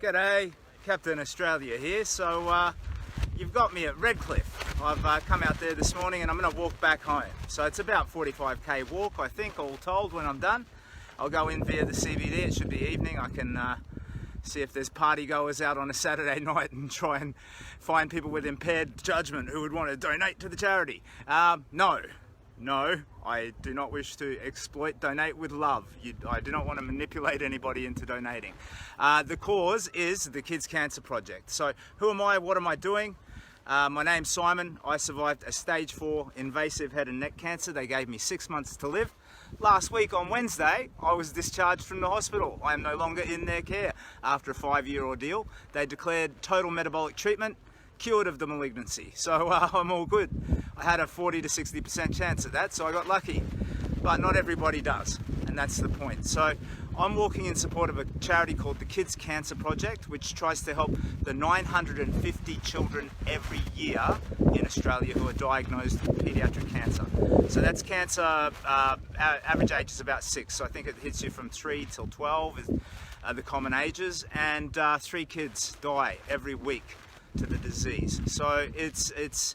G'day, Captain Australia here. So you've got me at Redcliffe. I've come out there this morning and I'm going to walk back home. So it's about 45k walk, I think, all told. When I'm done, I'll go in via the CBD. It should be evening. I can see if there's party goers out on a Saturday night and try and find people with impaired judgment who would want to donate to the charity. No, I do not wish to exploit. Donate with love. I do not want to manipulate anybody into donating. The cause is the Kids Cancer Project. So who am I? What am I doing? My name's Simon. I survived a stage 4 invasive head and neck cancer. They gave me 6 months to live. Last week on Wednesday, I was discharged from the hospital. I am no longer in their care. After a 5-year ordeal, they declared total metabolic treatment, cured of the malignancy. So I'm all good. I had a 40 to 60% chance at that, so I got lucky. But not everybody does, and that's the point. So I'm walking in support of a charity called the Kids Cancer Project, which tries to help the 950 children every year in Australia who are diagnosed with paediatric cancer. So that's cancer, average age is about 6, so I think it hits you from 3 till 12 is the common ages, and 3 kids die every week to the disease. So it's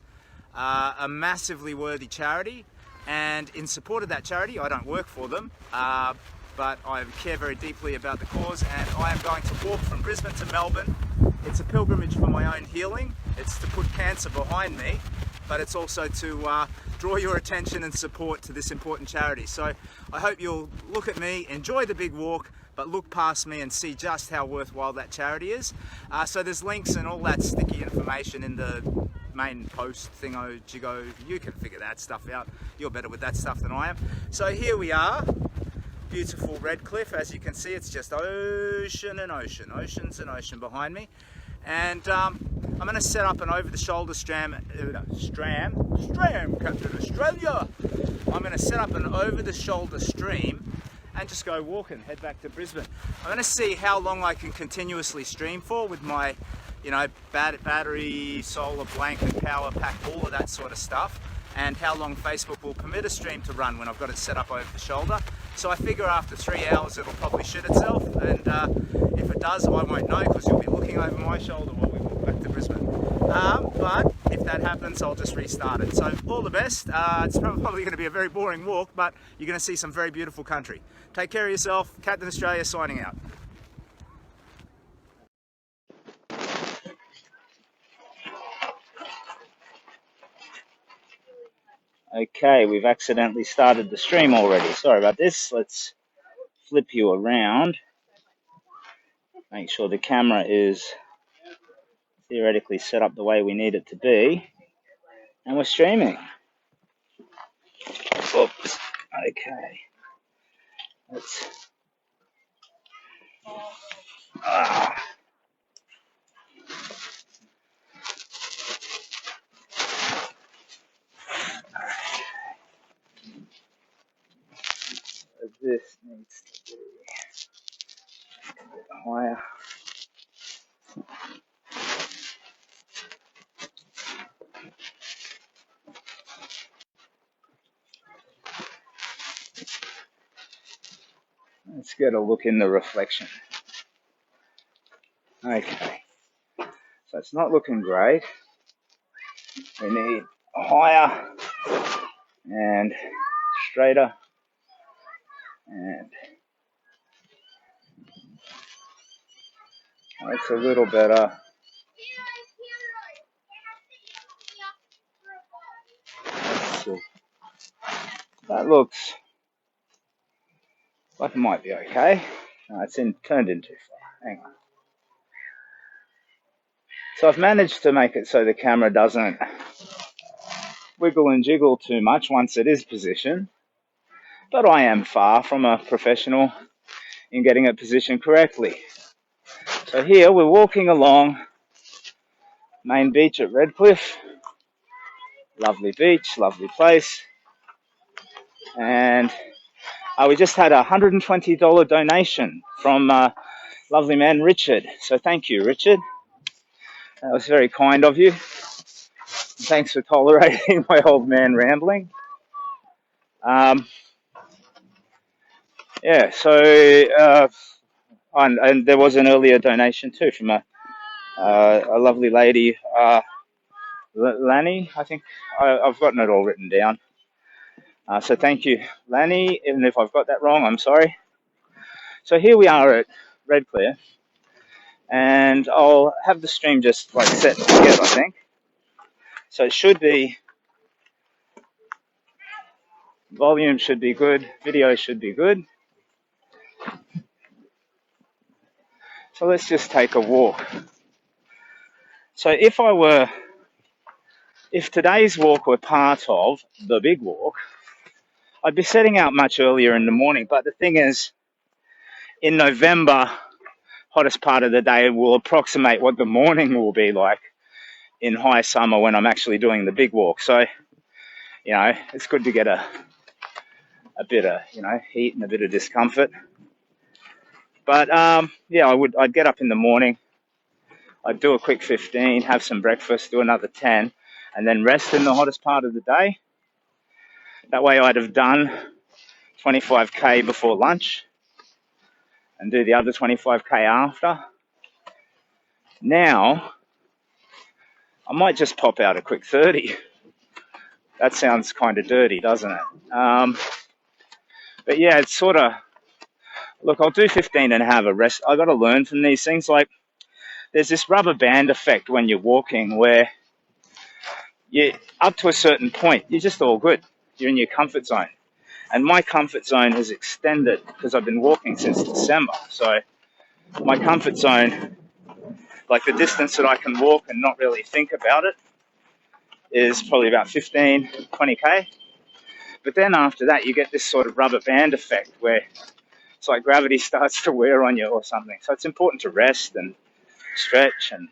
a massively worthy charity, and in support of that charity, I don't work for them, but I care very deeply about the cause, and I am going to walk from Brisbane to Melbourne. It's a pilgrimage for my own healing. It's to put cancer behind me, but it's also to draw your attention and support to this important charity. So I hope you'll look at me, enjoy the big walk, but look past me and see just how worthwhile that charity is. So there's links and all that sticky information in the main post thingo jiggo. You can figure that stuff out. You're better with that stuff than I am. So here we are, beautiful Redcliffe. As you can see, it's just ocean and ocean, oceans and ocean behind me. And I'm going to set up an over-the-shoulder stream, Captain Australia. I'm going to set up an over-the-shoulder stream and just go walking, head back to Brisbane. I'm going to see how long I can continuously stream for with my, battery, solar, blanket, power pack, all of that sort of stuff, and how long Facebook will permit a stream to run when I've got it set up over the shoulder. So I figure after 3 hours it'll probably shit itself, and if it does, I won't know because you'll be looking over my shoulder while we walk back to Brisbane. But if that happens, I'll just restart it. So all the best. It's probably going to be a very boring walk, but you're going to see some very beautiful country. Take care of yourself. Captain Australia signing out. Okay, we've accidentally started the stream already. Sorry about this. Let's flip you around. Make sure the camera is theoretically set up the way we need it to be. And we're streaming. Oops. Okay. Let's... This needs to be a bit higher. Let's get a look in the reflection. Okay, so it's not looking great. We need higher and straighter, and that's a little better. Let's see. That looks like it might be okay. No, it's turned in too far. Hang on. So I've managed to make it so the camera doesn't wiggle and jiggle too much once it is positioned. But I am far from a professional in getting it positioned correctly. So here we're walking along main beach at Redcliffe. Lovely beach, lovely place. And we just had a $120 donation from lovely man Richard. So thank you, Richard. That was very kind of you. Thanks for tolerating my old man rambling. Yeah, so And there was an earlier donation too from a lovely lady, Lanny, I think. I've gotten it all written down. So thank you, Lanny. Even if I've got that wrong, I'm sorry. So here we are at Redcliffe, and I'll have the stream just like set together, I think. So it should be, volume should be good, video should be good. So let's just take a walk. So if today's walk were part of the big walk, I'd be setting out much earlier in the morning. But the thing is, in November, hottest part of the day will approximate what the morning will be like in high summer when I'm actually doing the big walk. So, it's good to get a bit of, heat and a bit of discomfort. But yeah, I'd get up in the morning, I'd do a quick 15, have some breakfast, do another 10, and then rest in the hottest part of the day. That way I'd have done 25k before lunch and do the other 25k after. Now, I might just pop out a quick 30. That sounds kind of dirty, doesn't it? But yeah, it's sort of, look, I'll do 15 and have a rest. I got to learn from these things. Like, there's this rubber band effect when you're walking where you, up to a certain point, you're just all good. You're in your comfort zone. And my comfort zone has extended because I've been walking since December. So my comfort zone, like the distance that I can walk and not really think about it, is probably about 15, 20k. But then after that, you get this sort of rubber band effect where it's like gravity starts to wear on you or something. So it's important to rest and stretch and,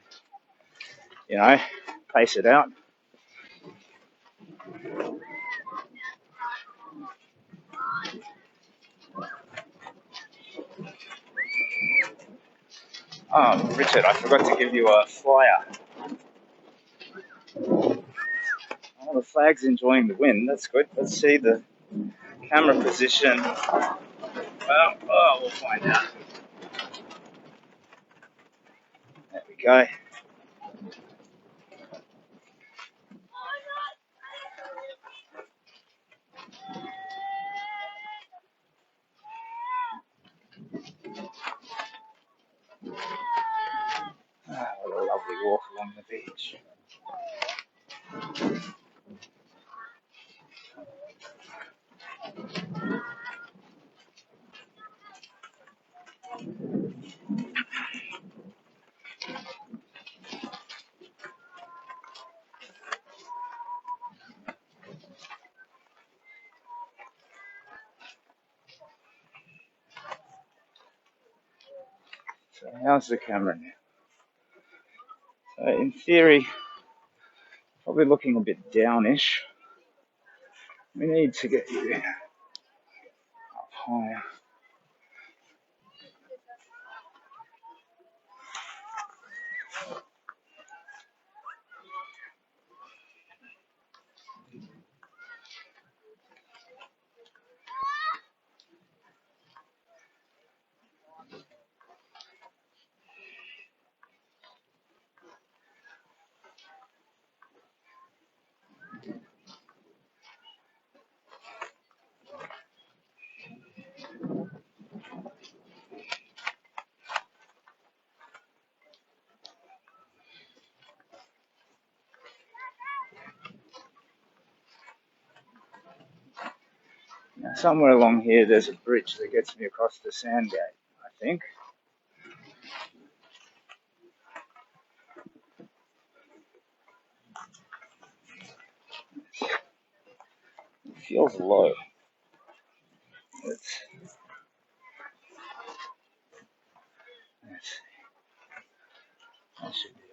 pace it out. Oh, Richard, I forgot to give you a flyer. Oh, the flag's enjoying the wind. That's good. Let's see the camera position. Well, we'll find out. There we go. What a lovely walk along the beach. So how's the camera now? So in theory, probably looking a bit downish. We need to get you up higher. Now, somewhere along here, there's a bridge that gets me across the Sandgate, I think. It feels low. Let's see. That should be okay.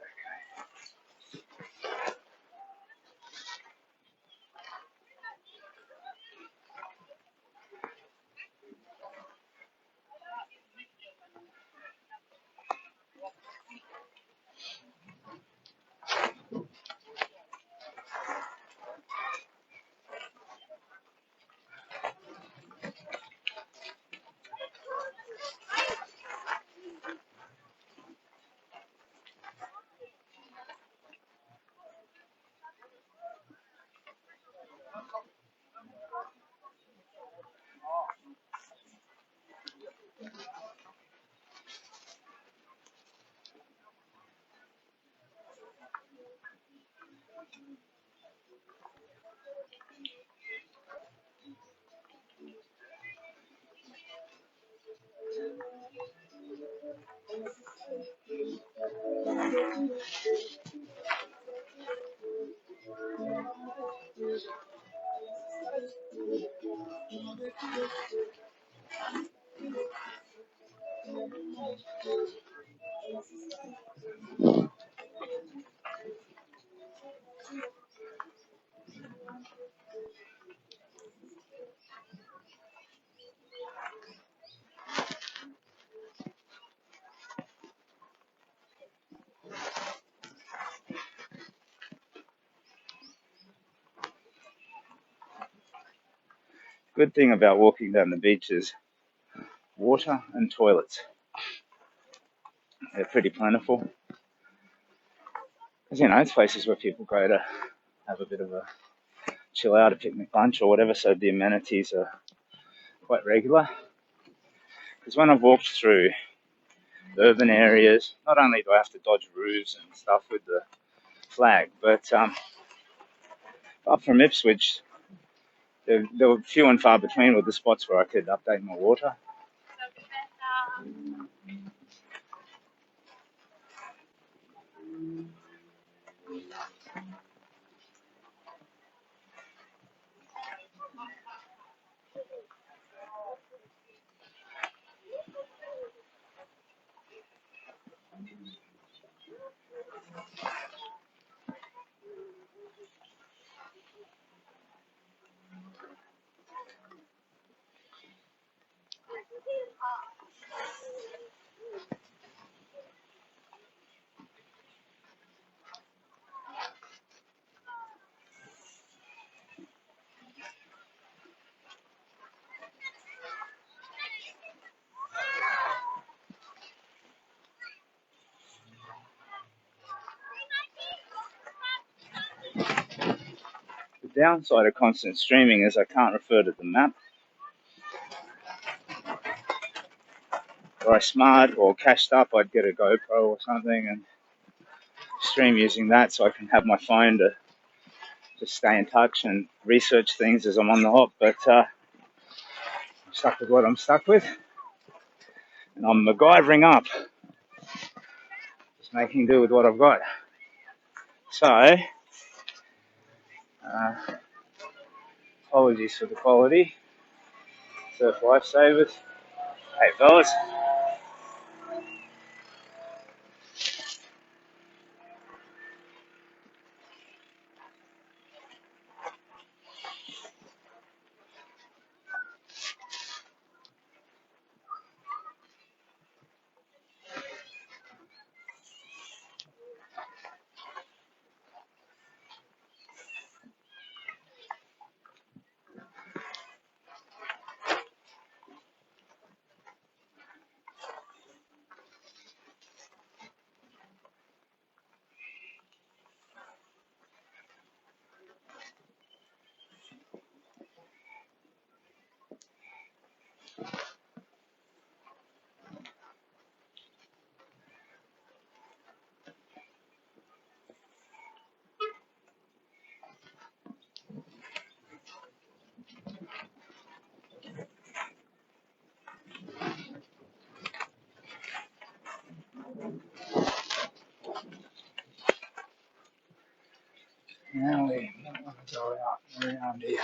Good thing about walking down the beach is water and toilets. They're pretty plentiful. Because, it's places where people go to have a bit of a chill out, a picnic lunch or whatever, so the amenities are quite regular. Because when I've walked through urban areas, not only do I have to dodge roofs and stuff with the flag, but up from Ipswich, there were few and far between with the spots where I could update my water. The downside of constant streaming is I can't refer to the map. Or I smart or cached up, I'd get a GoPro or something and stream using that so I can have my phone to just stay in touch and research things as I'm on the hop. But I'm stuck with what I'm stuck with. And I'm MacGyvering up, just making do with what I've got. So, apologies for the quality. Surf lifesavers. Hey fellas. Now we might want to go out around here.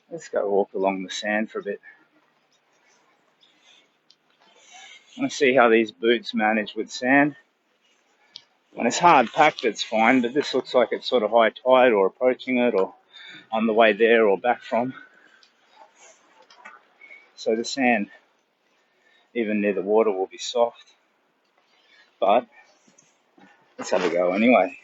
Let's go walk along the sand for a bit. I want to see how these boots manage with sand. When it's hard packed, it's fine, but this looks like it's sort of high tide or approaching it or on the way there or back from. So the sand, even near the water, will be soft. But let's have a go anyway.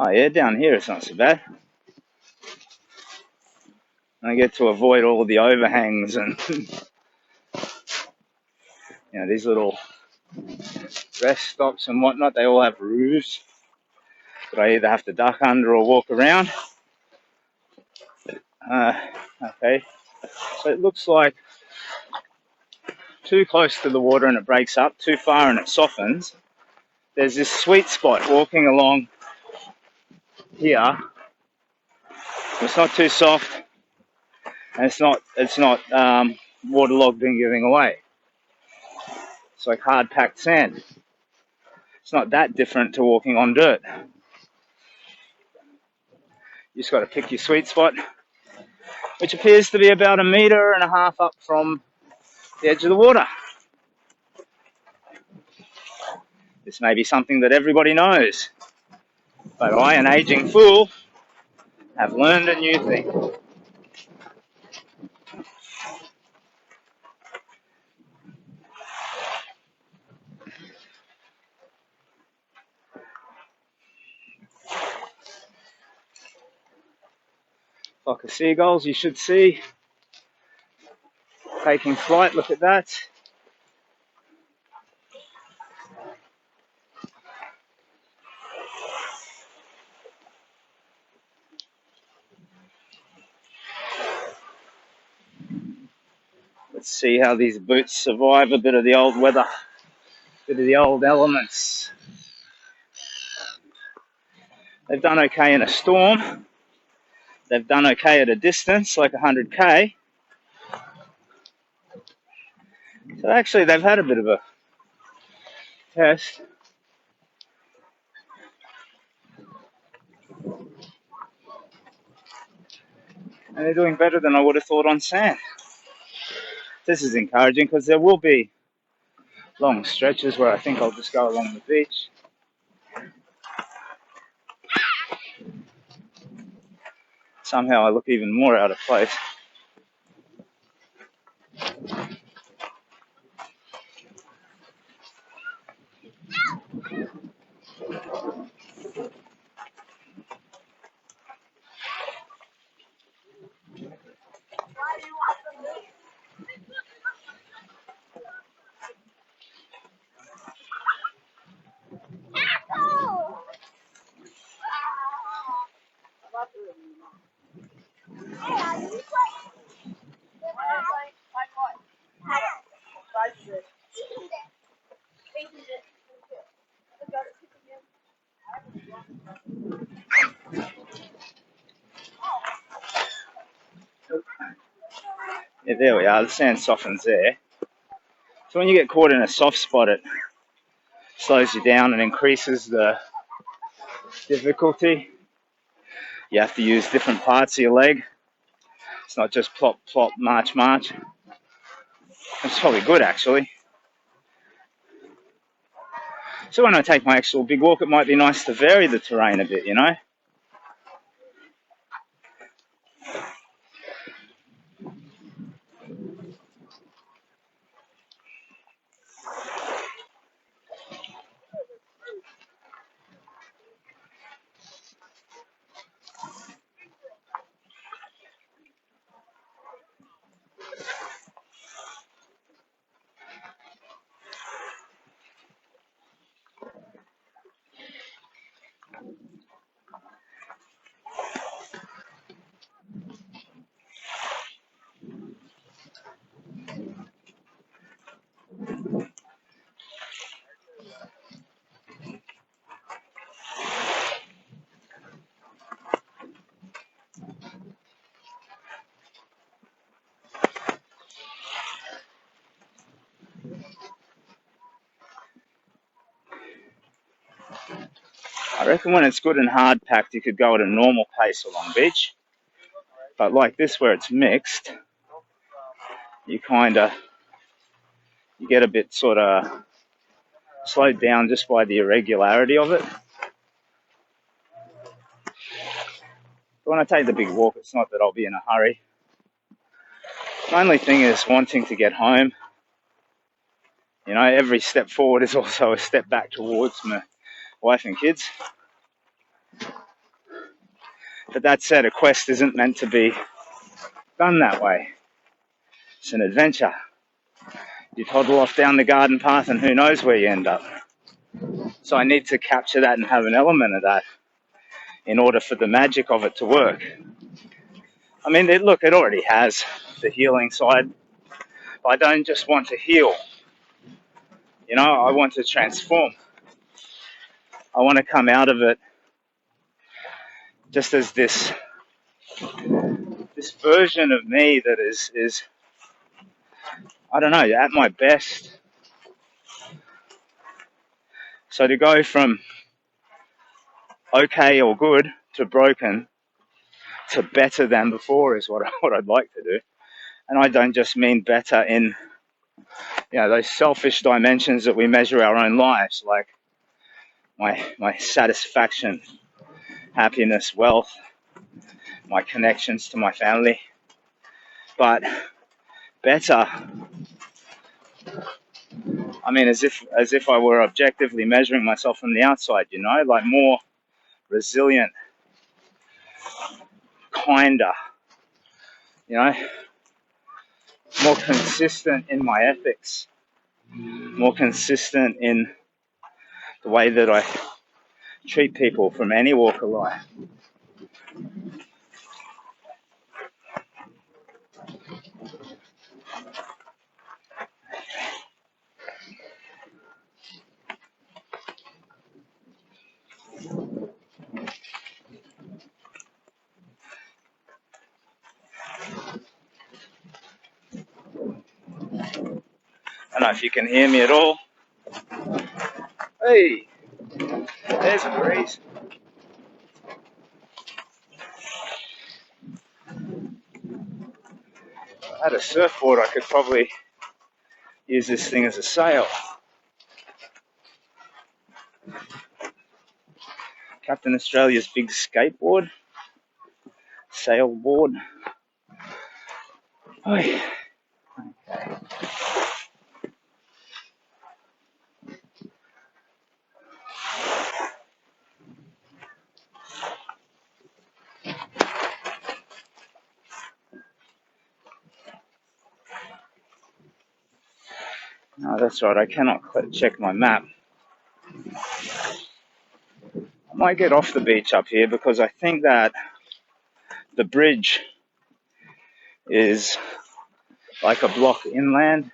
Oh yeah, down here it's not so bad. I get to avoid all the overhangs and these little rest stops and whatnot. They all have roofs, but I either have to duck under or walk around. Okay, so it looks like too close to the water and it breaks up, too far and it softens. There's this sweet spot walking along here. It's not too soft, and it's not waterlogged and giving away. It's like hard packed sand. It's not that different to walking on dirt. You just got to pick your sweet spot, which appears to be about 1.5 meters up from the edge of the water. This may be something that everybody knows, but I, an aging fool, have learned a new thing. Flock of seagulls you should see taking flight. Look at that. Let's see how these boots survive a bit of the old weather, a bit of the old elements. They've done okay in a storm. They've done okay at a distance, like 100k. So actually they've had a bit of a test. And they're doing better than I would have thought on sand. This is encouraging because there will be long stretches where I think I'll just go along the beach. Somehow I look even more out of place. Yeah, there we are. The sand softens there. So when you get caught in a soft spot, it slows you down and increases the difficulty. You have to use different parts of your leg. It's not just plop, plop, march, march. It's probably good, actually. So when I take my actual big walk, it might be nice to vary the terrain a bit, you know? I reckon when it's good and hard packed, you could go at a normal pace along beach. But like this, where it's mixed, you get a bit sort of slowed down just by the irregularity of it. But when I take the big walk, it's not that I'll be in a hurry. My only thing is wanting to get home. You know, every step forward is also a step back towards my wife and kids. But that said, a quest isn't meant to be done that way. It's an adventure. You toddle off down the garden path and who knows where you end up. So I need to capture that and have an element of that in order for the magic of it to work. I mean, look, it already has the healing side. I don't just want to heal. You know, I want to transform. I want to come out of it just as this version of me that is I don't know, at my best. So to go from okay or good to broken to better than before is what I'd like to do. And I don't just mean better in, you know, those selfish dimensions that we measure our own lives, like my satisfaction, happiness, wealth, my connections to my family. But better, I mean, as if I were objectively measuring myself from the outside, you know, like more resilient, kinder, you know, more consistent in my ethics, more consistent in the way that I treat people from any walk of life. I don't know if you can hear me at all. Hey, there's a breeze. If I had a surfboard, I could probably use this thing as a sail. Captain Australia's big skateboard, sailboard. Oh, yeah. Okay. No, that's right, I cannot check my map. I might get off the beach up here because I think that the bridge is like a block inland.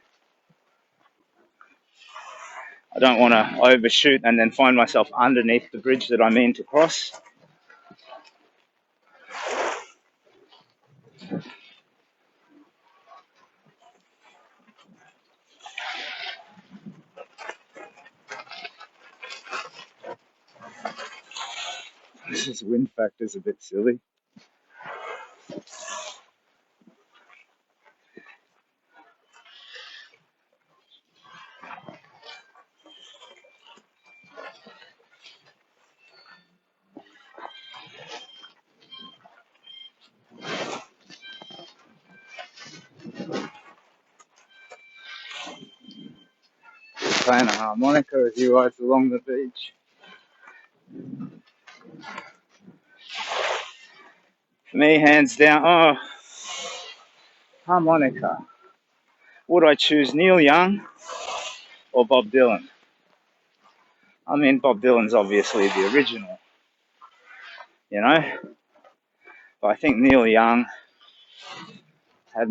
I don't want to overshoot and then find myself underneath the bridge that I mean to cross. This wind factor's a bit silly. Playing a harmonica as he rides along the beach. For me, hands down, harmonica. Would I choose Neil Young or Bob Dylan? I mean, Bob Dylan's obviously the original, you know? But I think Neil Young had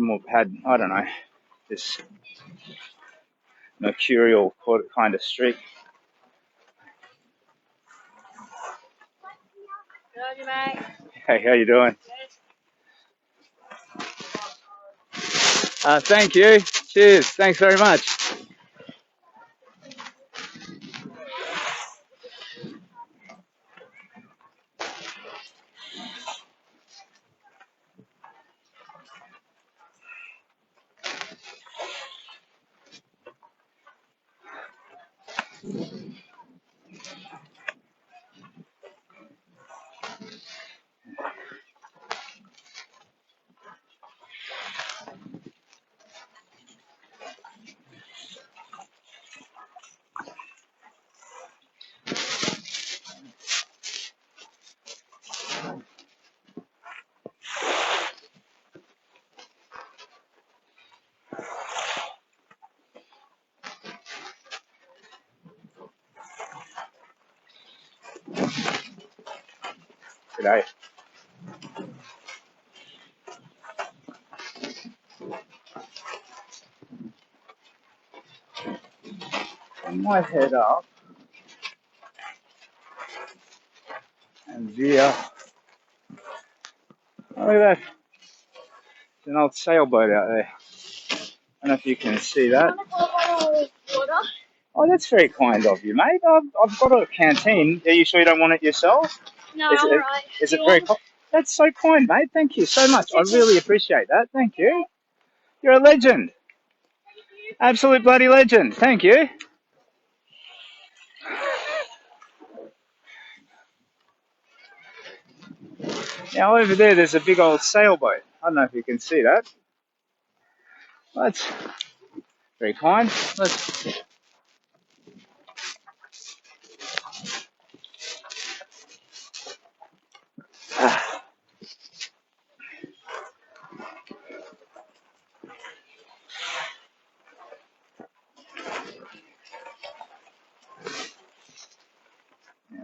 I don't know, this mercurial kind of streak. Good, mate. Hey, how you doing? Thank you. Cheers. Thanks very much. today. I might head up and veer. Oh, look at that. There's an old sailboat out there. I don't know if you can see that. Oh, that's very kind of you, mate. I've got a canteen. Are you sure you don't want it yourself? No, I'm alright. Is it very kind? That's so kind, mate. Thank you so much. I really appreciate that. Thank you. You're a legend. Absolute bloody legend. Thank you. Now over there's a big old sailboat. I don't know if you can see that. That's very kind.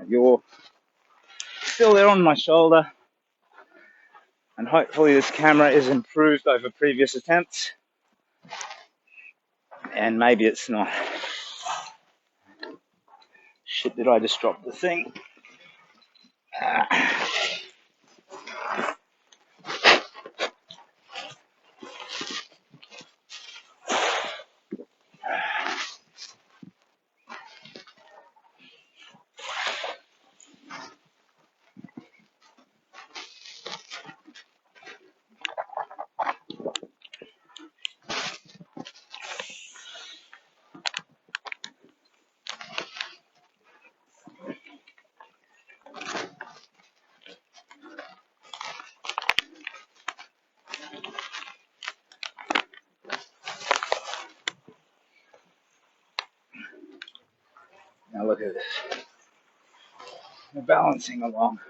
You're still there on my shoulder, and hopefully this camera is improved over previous attempts, and maybe it's not. Shit, did I just drop the thing? Now look at this. We're balancing along.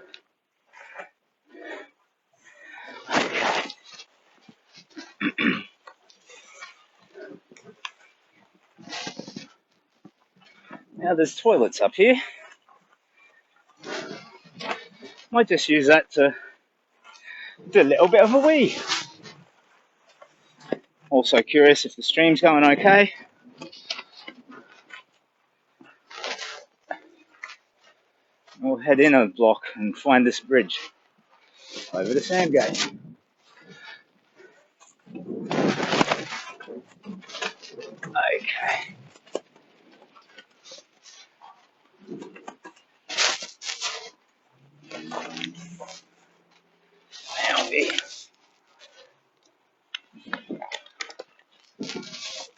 Now there's toilets up here. Might just use that to do a little bit of a wee. Also curious if the stream's going okay. We'll head in a block and find this bridge over the Sandgate. Okay. Now we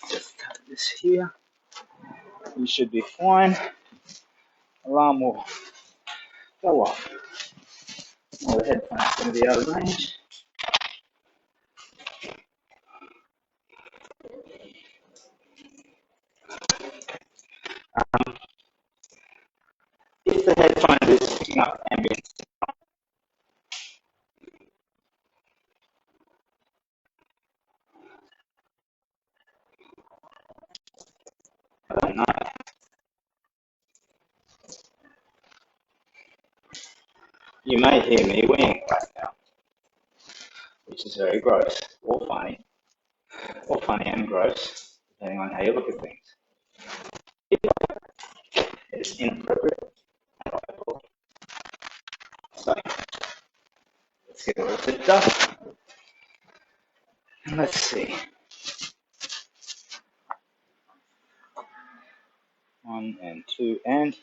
just cut this here. We should be fine. Alarm will go off. Well, the headphone's going to be out of range. If the headphone is picking up ambient, I don't know. You may hear me weeing right now, which is very gross or funny and gross, depending on how you look at things. It's inappropriate. So let's get a little bit done. Let's see. 1 and 2 and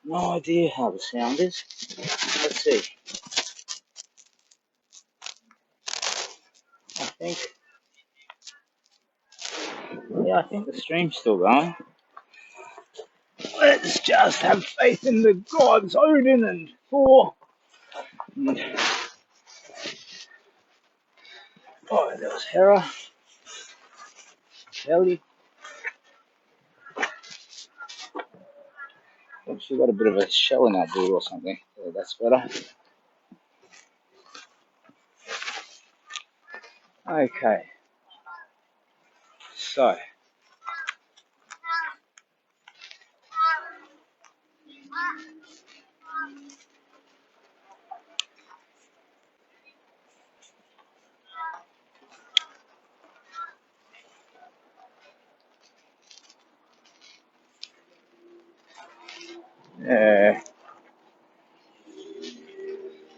no idea how the sound is. Let's see. I think the stream's still going. Let's just have faith in the gods Odin and Thor. Oh, there was Hera. Kelly. She got a bit of a shell in that boot or something. Yeah, that's better. Okay. So.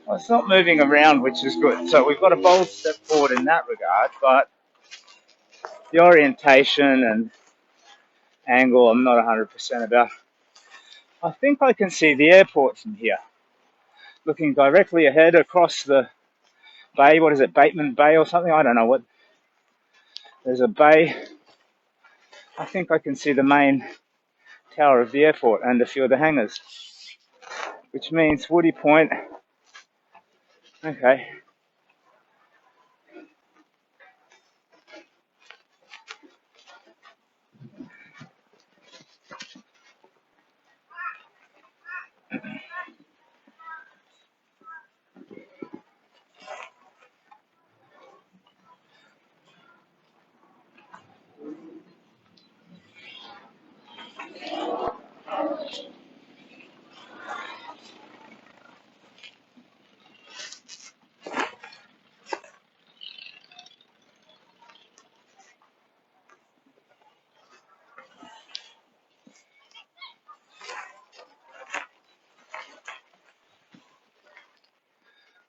Well, it's not moving around, which is good. So we've got a bold step forward in that regard, but the orientation and angle I'm not 100% about. I think I can see the airport from here, looking directly ahead across the bay. What is it, Bateman Bay or something? I don't know what. There's a bay. I think I can see the main tower of the airport and a few of the hangars, which means Woody Point. Okay.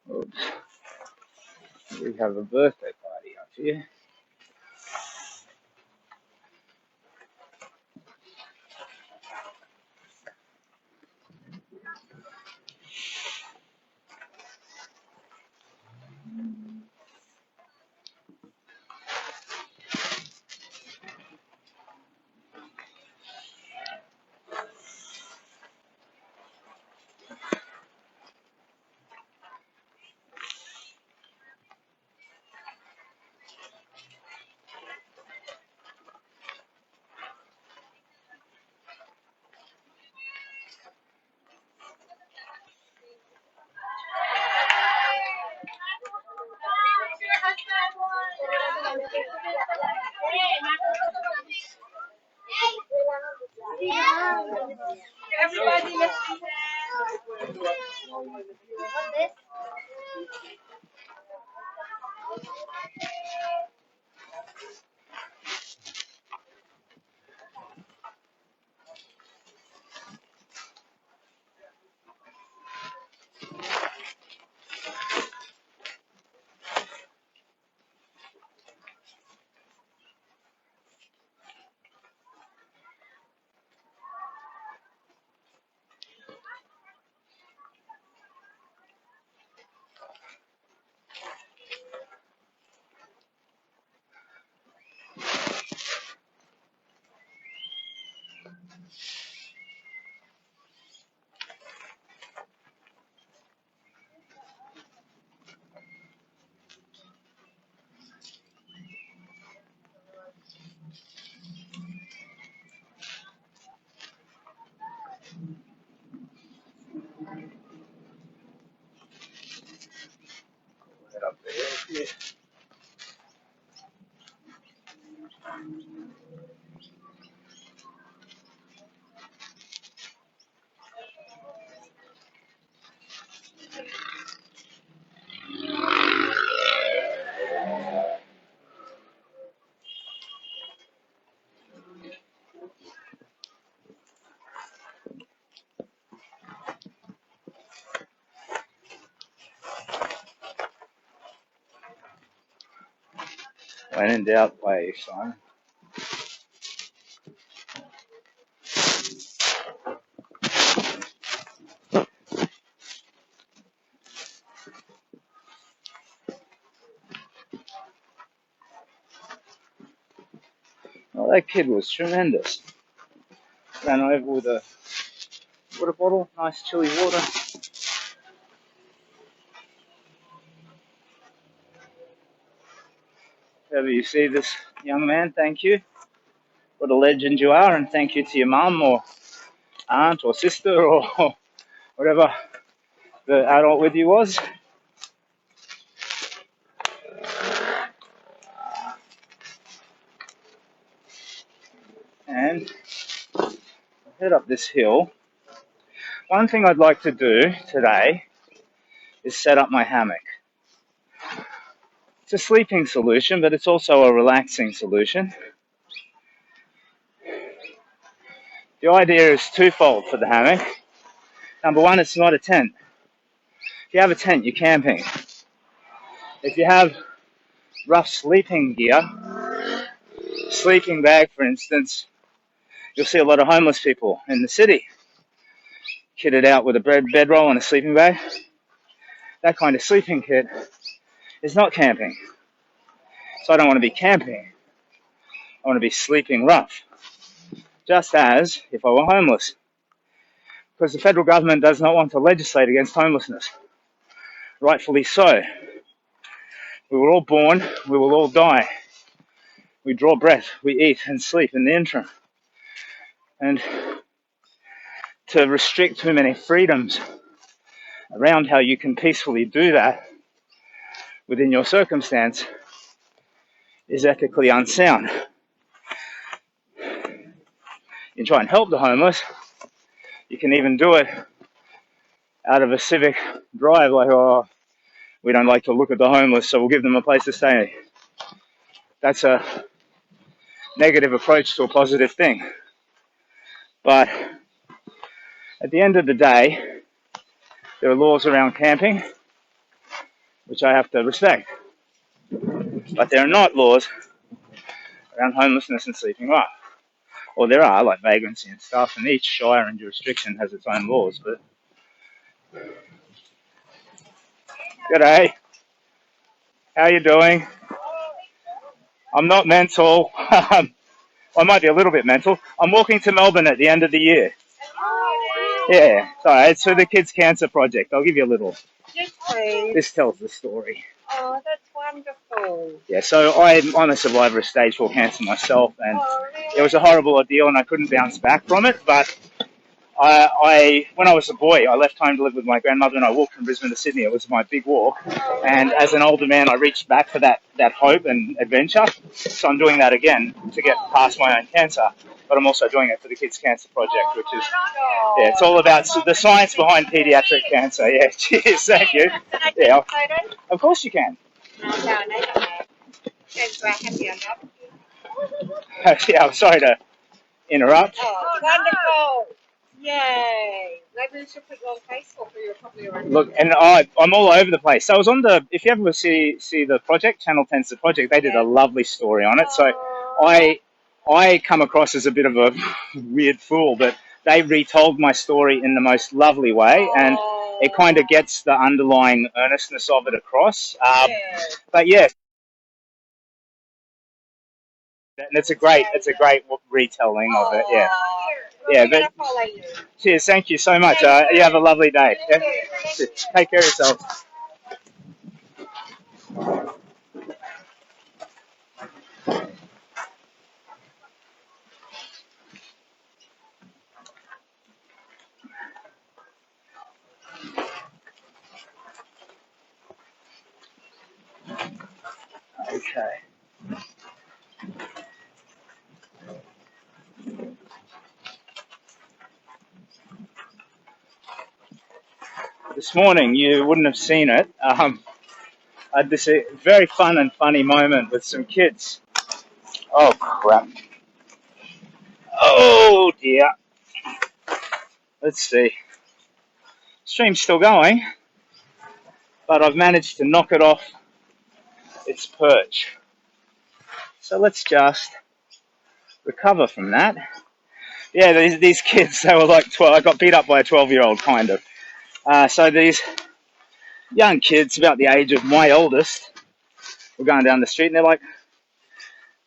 Oops. We have a birthday party up here. Everybody, let's Head up there. Yeah. When in doubt, play, Simon. Well, that kid was tremendous. Ran over with a water bottle, nice chilly water. However you see this young man, thank you. What a legend you are, and thank you to your mum or aunt or sister or whatever the adult with you was. And I'll head up this hill. One thing I'd like to do today is set up my hammock. It's a sleeping solution, but it's also a relaxing solution. The idea is twofold for the hammock. Number one, it's not a tent. you have a tent, you're camping. If you have rough sleeping gear, sleeping bag for instance, you'll see a lot of homeless people in the city, kitted out with a bedroll and a sleeping bag. That kind of sleeping kit is not camping. So I don't want to be camping. I want to be sleeping rough. Just as if I were homeless. Because the federal government does not want to legislate against homelessness. Rightfully so. We were all born, we will all die. We draw breath, we eat and sleep in the interim. And to restrict too many freedoms around how you can peacefully do that within your circumstance is ethically unsound. You try and help the homeless, you can even do it out of a civic drive, like, oh, we don't like to look at the homeless, so we'll give them a place to stay. That's a negative approach to a positive thing. But at the end of the day, there are laws around camping, which I have to respect. But there are not laws around homelessness and sleeping rough. Or there are, like vagrancy and stuff, and each shire and jurisdiction has its own laws. But g'day, how you doing? I'm not mental. I might be a little bit mental. I'm walking to Melbourne at the end of the year. Yeah, sorry, it's for the Kids Cancer Project. I'll give you a little. Yes, please. This tells the story. Oh, that's wonderful. Yeah, so I'm a survivor of stage 4 cancer myself, and really? it was a horrible ordeal, and I couldn't bounce back from it. But when I was a boy, I left home to live with my grandmother, and I walked from Brisbane to Sydney. It was my big walk, and as an older man, I reached back for that hope and adventure. So I'm doing that again to get past my own cancer, but I'm also doing it for the Kids Cancer Project, which is, yeah, it's all about the science behind paediatric cancer. Yeah, cheers, thank you. Yeah, of course you can. Yeah, I'm sorry to interrupt. Oh, wonderful. Yay. Maybe we should put you on Facebook, or you're probably already. Look, and I'm all over the place. So I was on if you ever see the project, Channel 10's The Project, they did a lovely story on it. So I come across as a bit of a weird fool, but they retold my story in the most lovely way, and it kind of gets the underlying earnestness of it across. But yeah, and it's a great retelling of it. Yeah. Yeah, but cheers, thank you so much. You have a lovely day. Yeah? Take care of yourself. Okay. This morning, you wouldn't have seen it. I had this very fun and funny moment with some kids. Oh, crap. Oh, dear. Let's see. Stream's still going, but I've managed to knock it off its perch. So let's just recover from that. Yeah, these kids, they were like 12. I got beat up by a 12-year-old, kind of. So these young kids, about the age of my oldest, were going down the street, and they're like,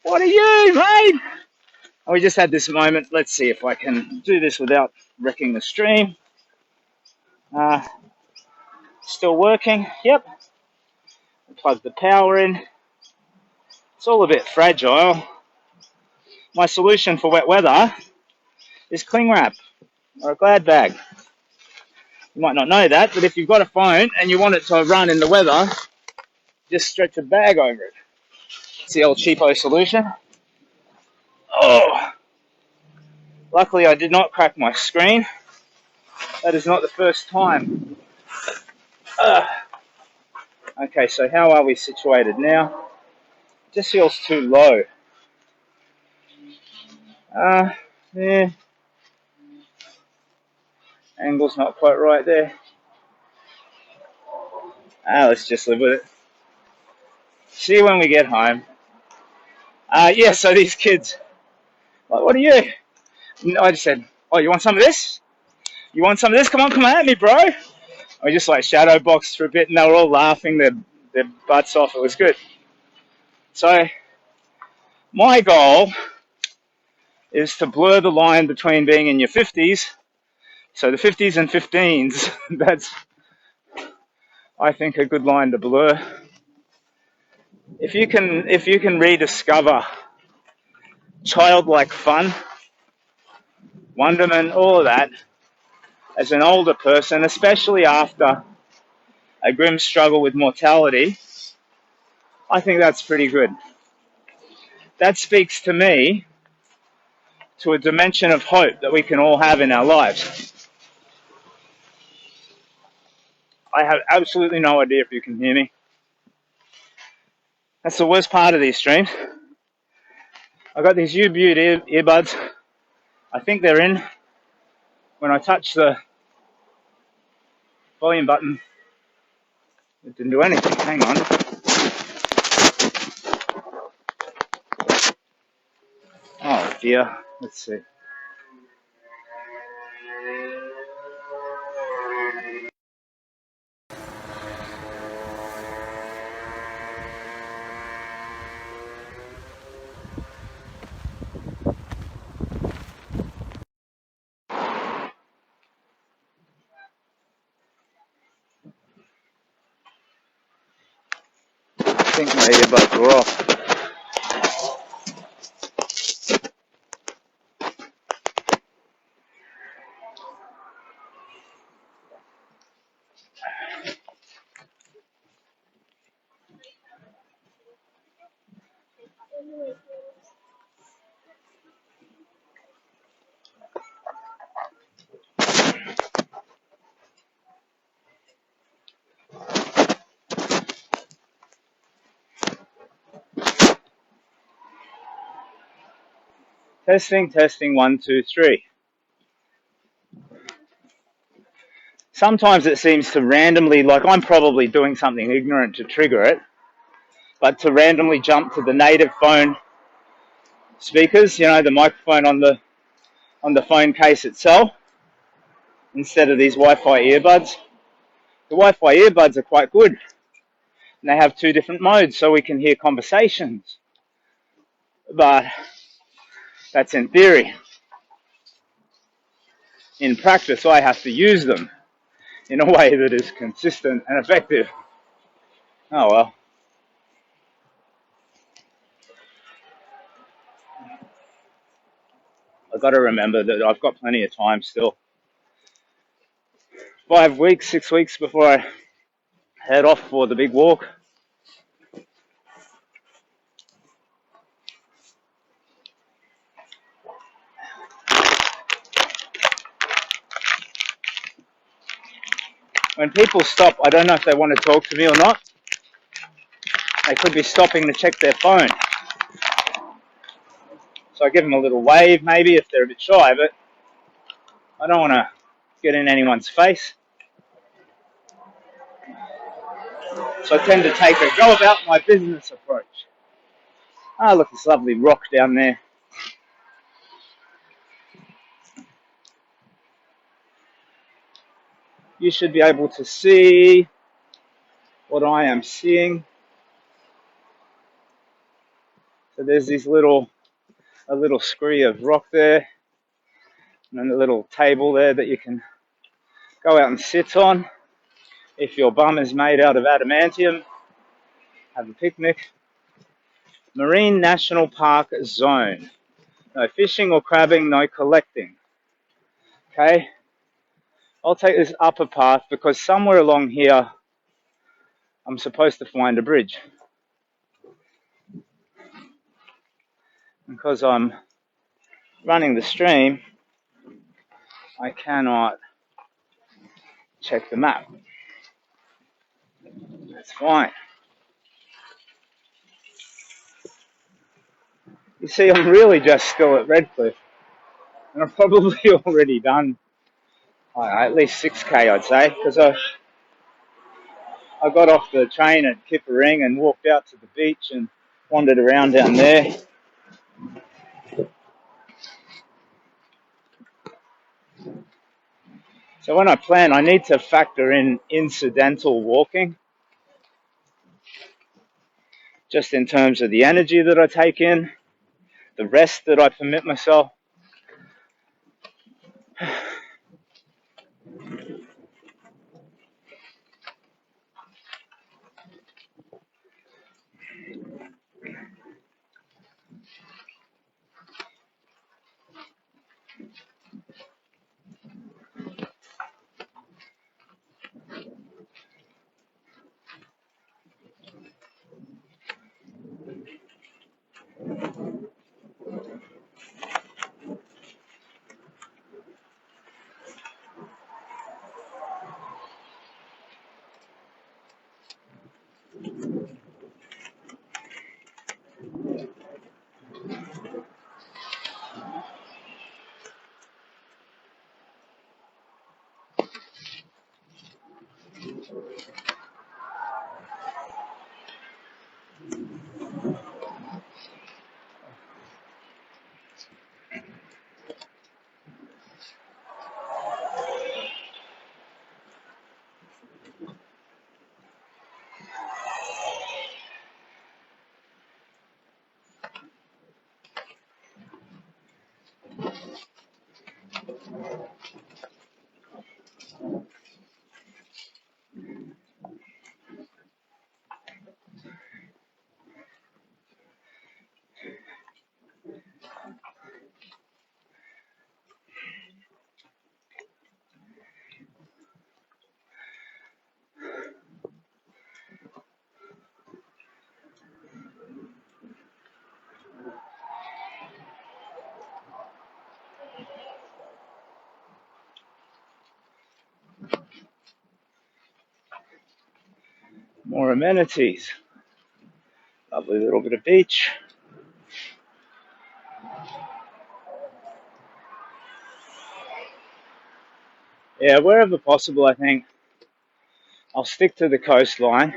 "What are you, mate?" And we just had this moment. Let's see if I can do this without wrecking the stream. Still working. Yep. Plug the power in. It's all a bit fragile. My solution for wet weather is cling wrap or a glad bag. You might not know that, but if you've got a phone and you want it to run in the weather, just stretch a bag over it. It's the old cheapo solution. Oh, luckily I did not crack my screen. That is not the first time. Okay, so how are we situated now? It just feels too low. Yeah. Angle's not quite right there. Let's just live with it. See you when we get home. Yeah, so these kids, like, what are you? And I just said, oh, you want some of this? You want some of this? Come on at me, bro. I just like shadow boxed for a bit, and they were all laughing their butts off. It was good. So my goal is to blur the line between being in your 50s. So the 50s and 15s, that's, I think, a good line to blur. If you can rediscover childlike fun, wonderment, all of that, as an older person, especially after a grim struggle with mortality, I think that's pretty good. That speaks to me to a dimension of hope that we can all have in our lives. I have absolutely no idea if you can hear me. That's the worst part of these streams. I got these U-Butte earbuds. I think they're in. When I touch the volume button, it didn't do anything. Hang on. Oh dear. Let's see. I think my earbuds are off. Testing, 1, 2, 3. Sometimes it seems to randomly, like I'm probably doing something ignorant to trigger it, but to randomly jump to the native phone speakers, you know, the microphone on the phone case itself, instead of these Wi-Fi earbuds. The Wi-Fi earbuds are quite good, and they have 2 different modes, so we can hear conversations. But that's in theory. In practice, I have to use them in a way that is consistent and effective. Oh well. I've got to remember that I've got plenty of time still. 5 weeks, 6 weeks before I head off for the big walk. When people stop, I don't know if they want to talk to me or not. They could be stopping to check their phone. So I give them a little wave maybe if they're a bit shy, but I don't want to get in anyone's face. So I tend to take a go about my business approach. Ah, look, this lovely rock down there. You should be able to see what I am seeing. So there's this a little scree of rock there, and then a little table there that you can go out and sit on. If your bum is made out of adamantium, have a picnic. Marine National Park Zone. No fishing or crabbing, no collecting. Okay? I'll take this upper path because somewhere along here I'm supposed to find a bridge. Because I'm running the stream, I cannot check the map. That's fine. You see, I'm really just still at Redcliffe. And I've probably already done, I don't know, at least 6K, I'd say. Because I got off the train at Kippering and walked out to the beach and wandered around down there. So when I plan, I need to factor in incidental walking, just in terms of the energy that I take in, the rest that I permit myself. More amenities. Lovely little bit of beach. Yeah, wherever possible, I think I'll stick to the coastline.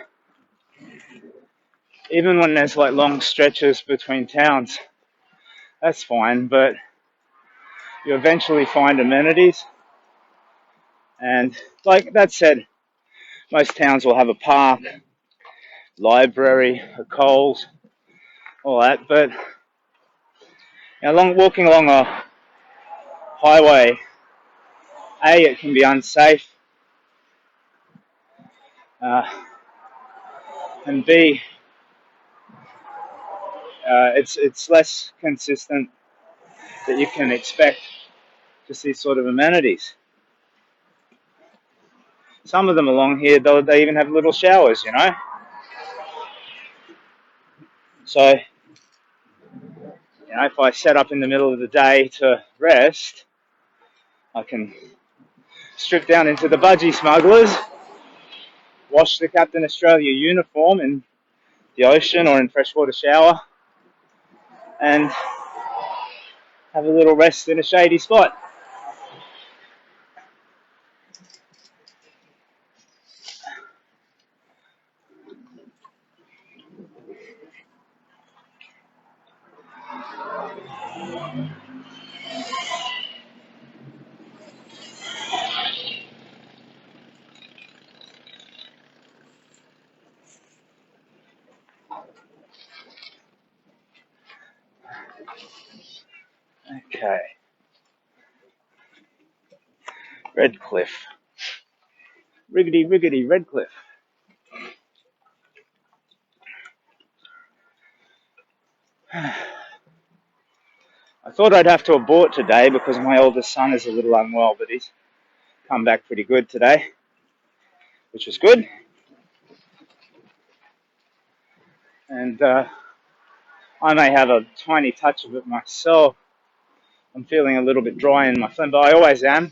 Even when there's like long stretches between towns, that's fine, but you eventually find amenities. And like that said, most towns will have a park, library, a Coles, all that. But walking along a highway, A, it can be unsafe, uh, and B, it's less consistent that you can expect to see sort of amenities. Some of them along here, they even have little showers, you know. So, if I set up in the middle of the day to rest, I can strip down into the budgie smugglers, wash the Captain Australia uniform in the ocean or in freshwater shower, and have a little rest in a shady spot. Okay. Redcliffe. Riggedy, riggedy, Redcliffe. I thought I'd have to abort today because my oldest son is a little unwell, but he's come back pretty good today, which was good. And I may have a tiny touch of it myself. I'm feeling a little bit dry in my phlegm, but I always am.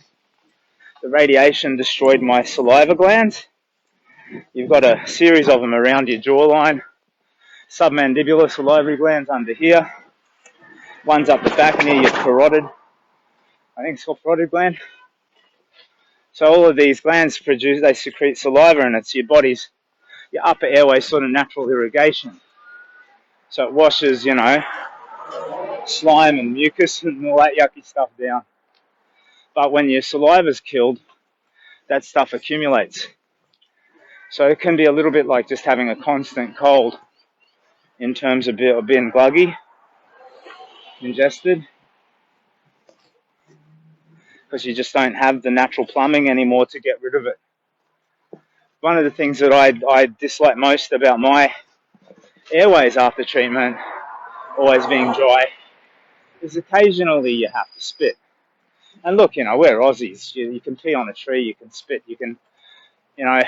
The radiation destroyed my saliva glands. You've got a series of them around your jawline. Submandibular salivary glands under here. One's up the back near your carotid. I think it's called carotid gland. So all of these glands they secrete saliva, and it's your body's your upper airway sort of natural irrigation. So it washes, you know, slime and mucus and all that yucky stuff down. But when your saliva's killed, that stuff accumulates. So it can be a little bit like just having a constant cold in terms of being gluggy, congested, because you just don't have the natural plumbing anymore to get rid of it. One of the things that I dislike most about my airways after treatment, always being dry, is occasionally you have to spit. And look, you know, we're Aussies. You can pee on a tree, you can spit, you can, you know.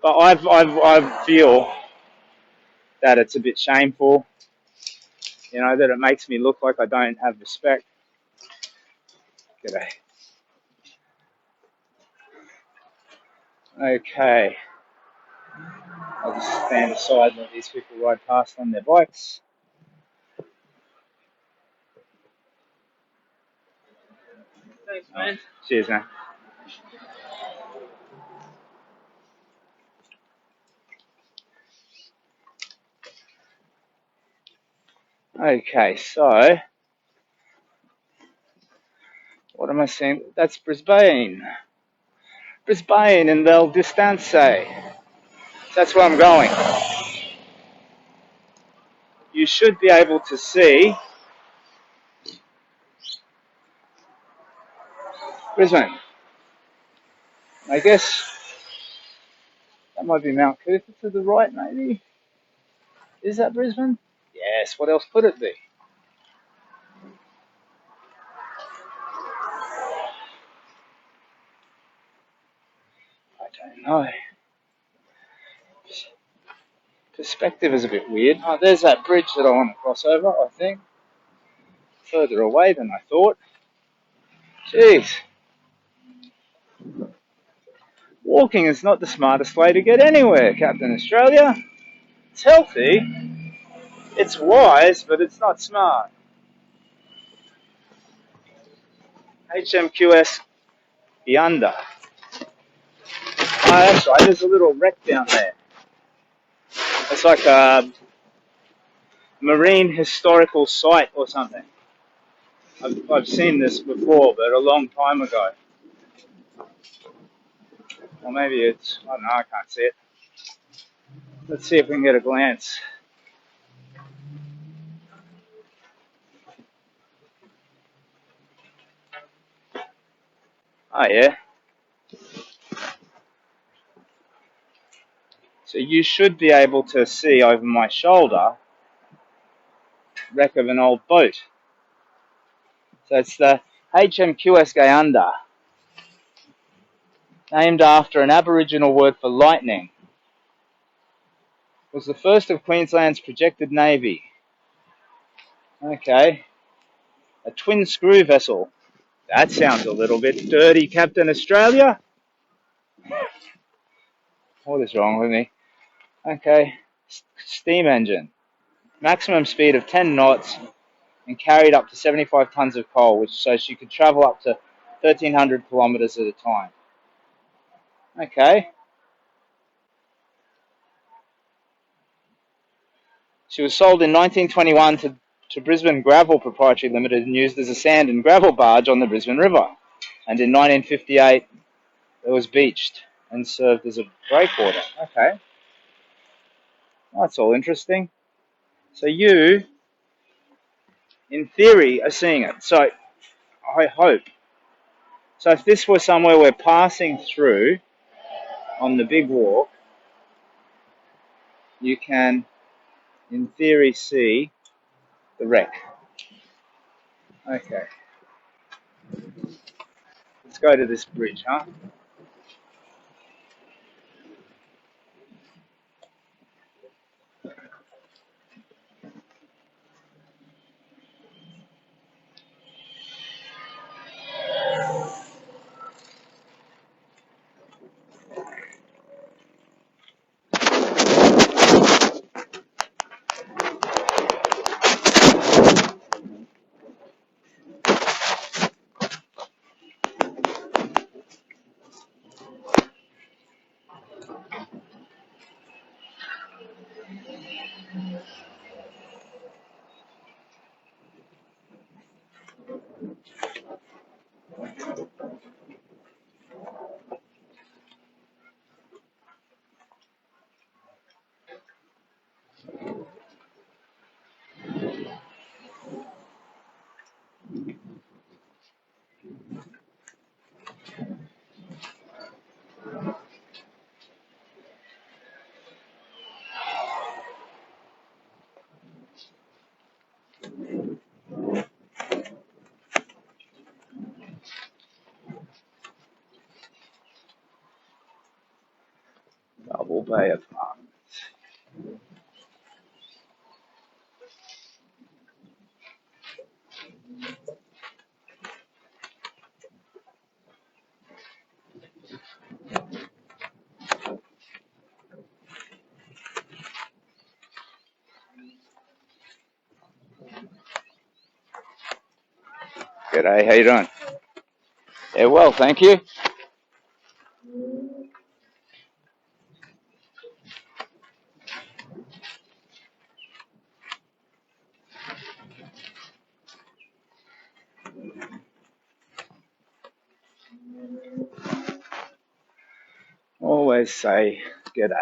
But I feel that it's a bit shameful, you know, that it makes me look like I don't have respect. G'day. Okay. I'll just stand aside and let these people ride past on their bikes. Thanks, man. Cheers, man. Okay, so what am I saying? That's Brisbane. Brisbane in the distance. That's where I'm going. You should be able to see Brisbane. I guess that might be Mount Cooper to the right, maybe. Is that Brisbane? Yes, what else could it be? I don't know. Perspective is a bit weird. Oh, there's that bridge that I want to cross over, I think. Further away than I thought. Jeez. Walking is not the smartest way to get anywhere, Captain Australia. It's healthy, it's wise, but it's not smart. HMQS Yanda. Oh, that's right, there's a little wreck down there. It's like a marine historical site or something. I've seen this before, but a long time ago. Or maybe it's, I don't know, I can't see it. Let's see if we can get a glance. Oh yeah. So you should be able to see over my shoulder wreck of an old boat. So it's the HMQS Gayanda, named after an Aboriginal word for lightning. It was the first of Queensland's projected navy. Okay. A twin screw vessel. That sounds a little bit dirty, Captain Australia. What is wrong with me? Okay. Steam engine. Maximum speed of 10 knots and carried up to 75 tons of coal, which so she could travel up to 1,300 kilometres at a time. Okay. She was sold in 1921 to Brisbane Gravel Proprietary Limited and used as a sand and gravel barge on the Brisbane River. And in 1958, it was beached and served as a breakwater. Okay. That's all interesting. So you, in theory, are seeing it. So I hope. So if this were somewhere we're passing through on the big walk, you can, in theory, see the wreck. Okay. Let's go to this bridge, huh? Double Bay Apartments. G'day, how you doing? Yeah, well, thank you. Always say g'day.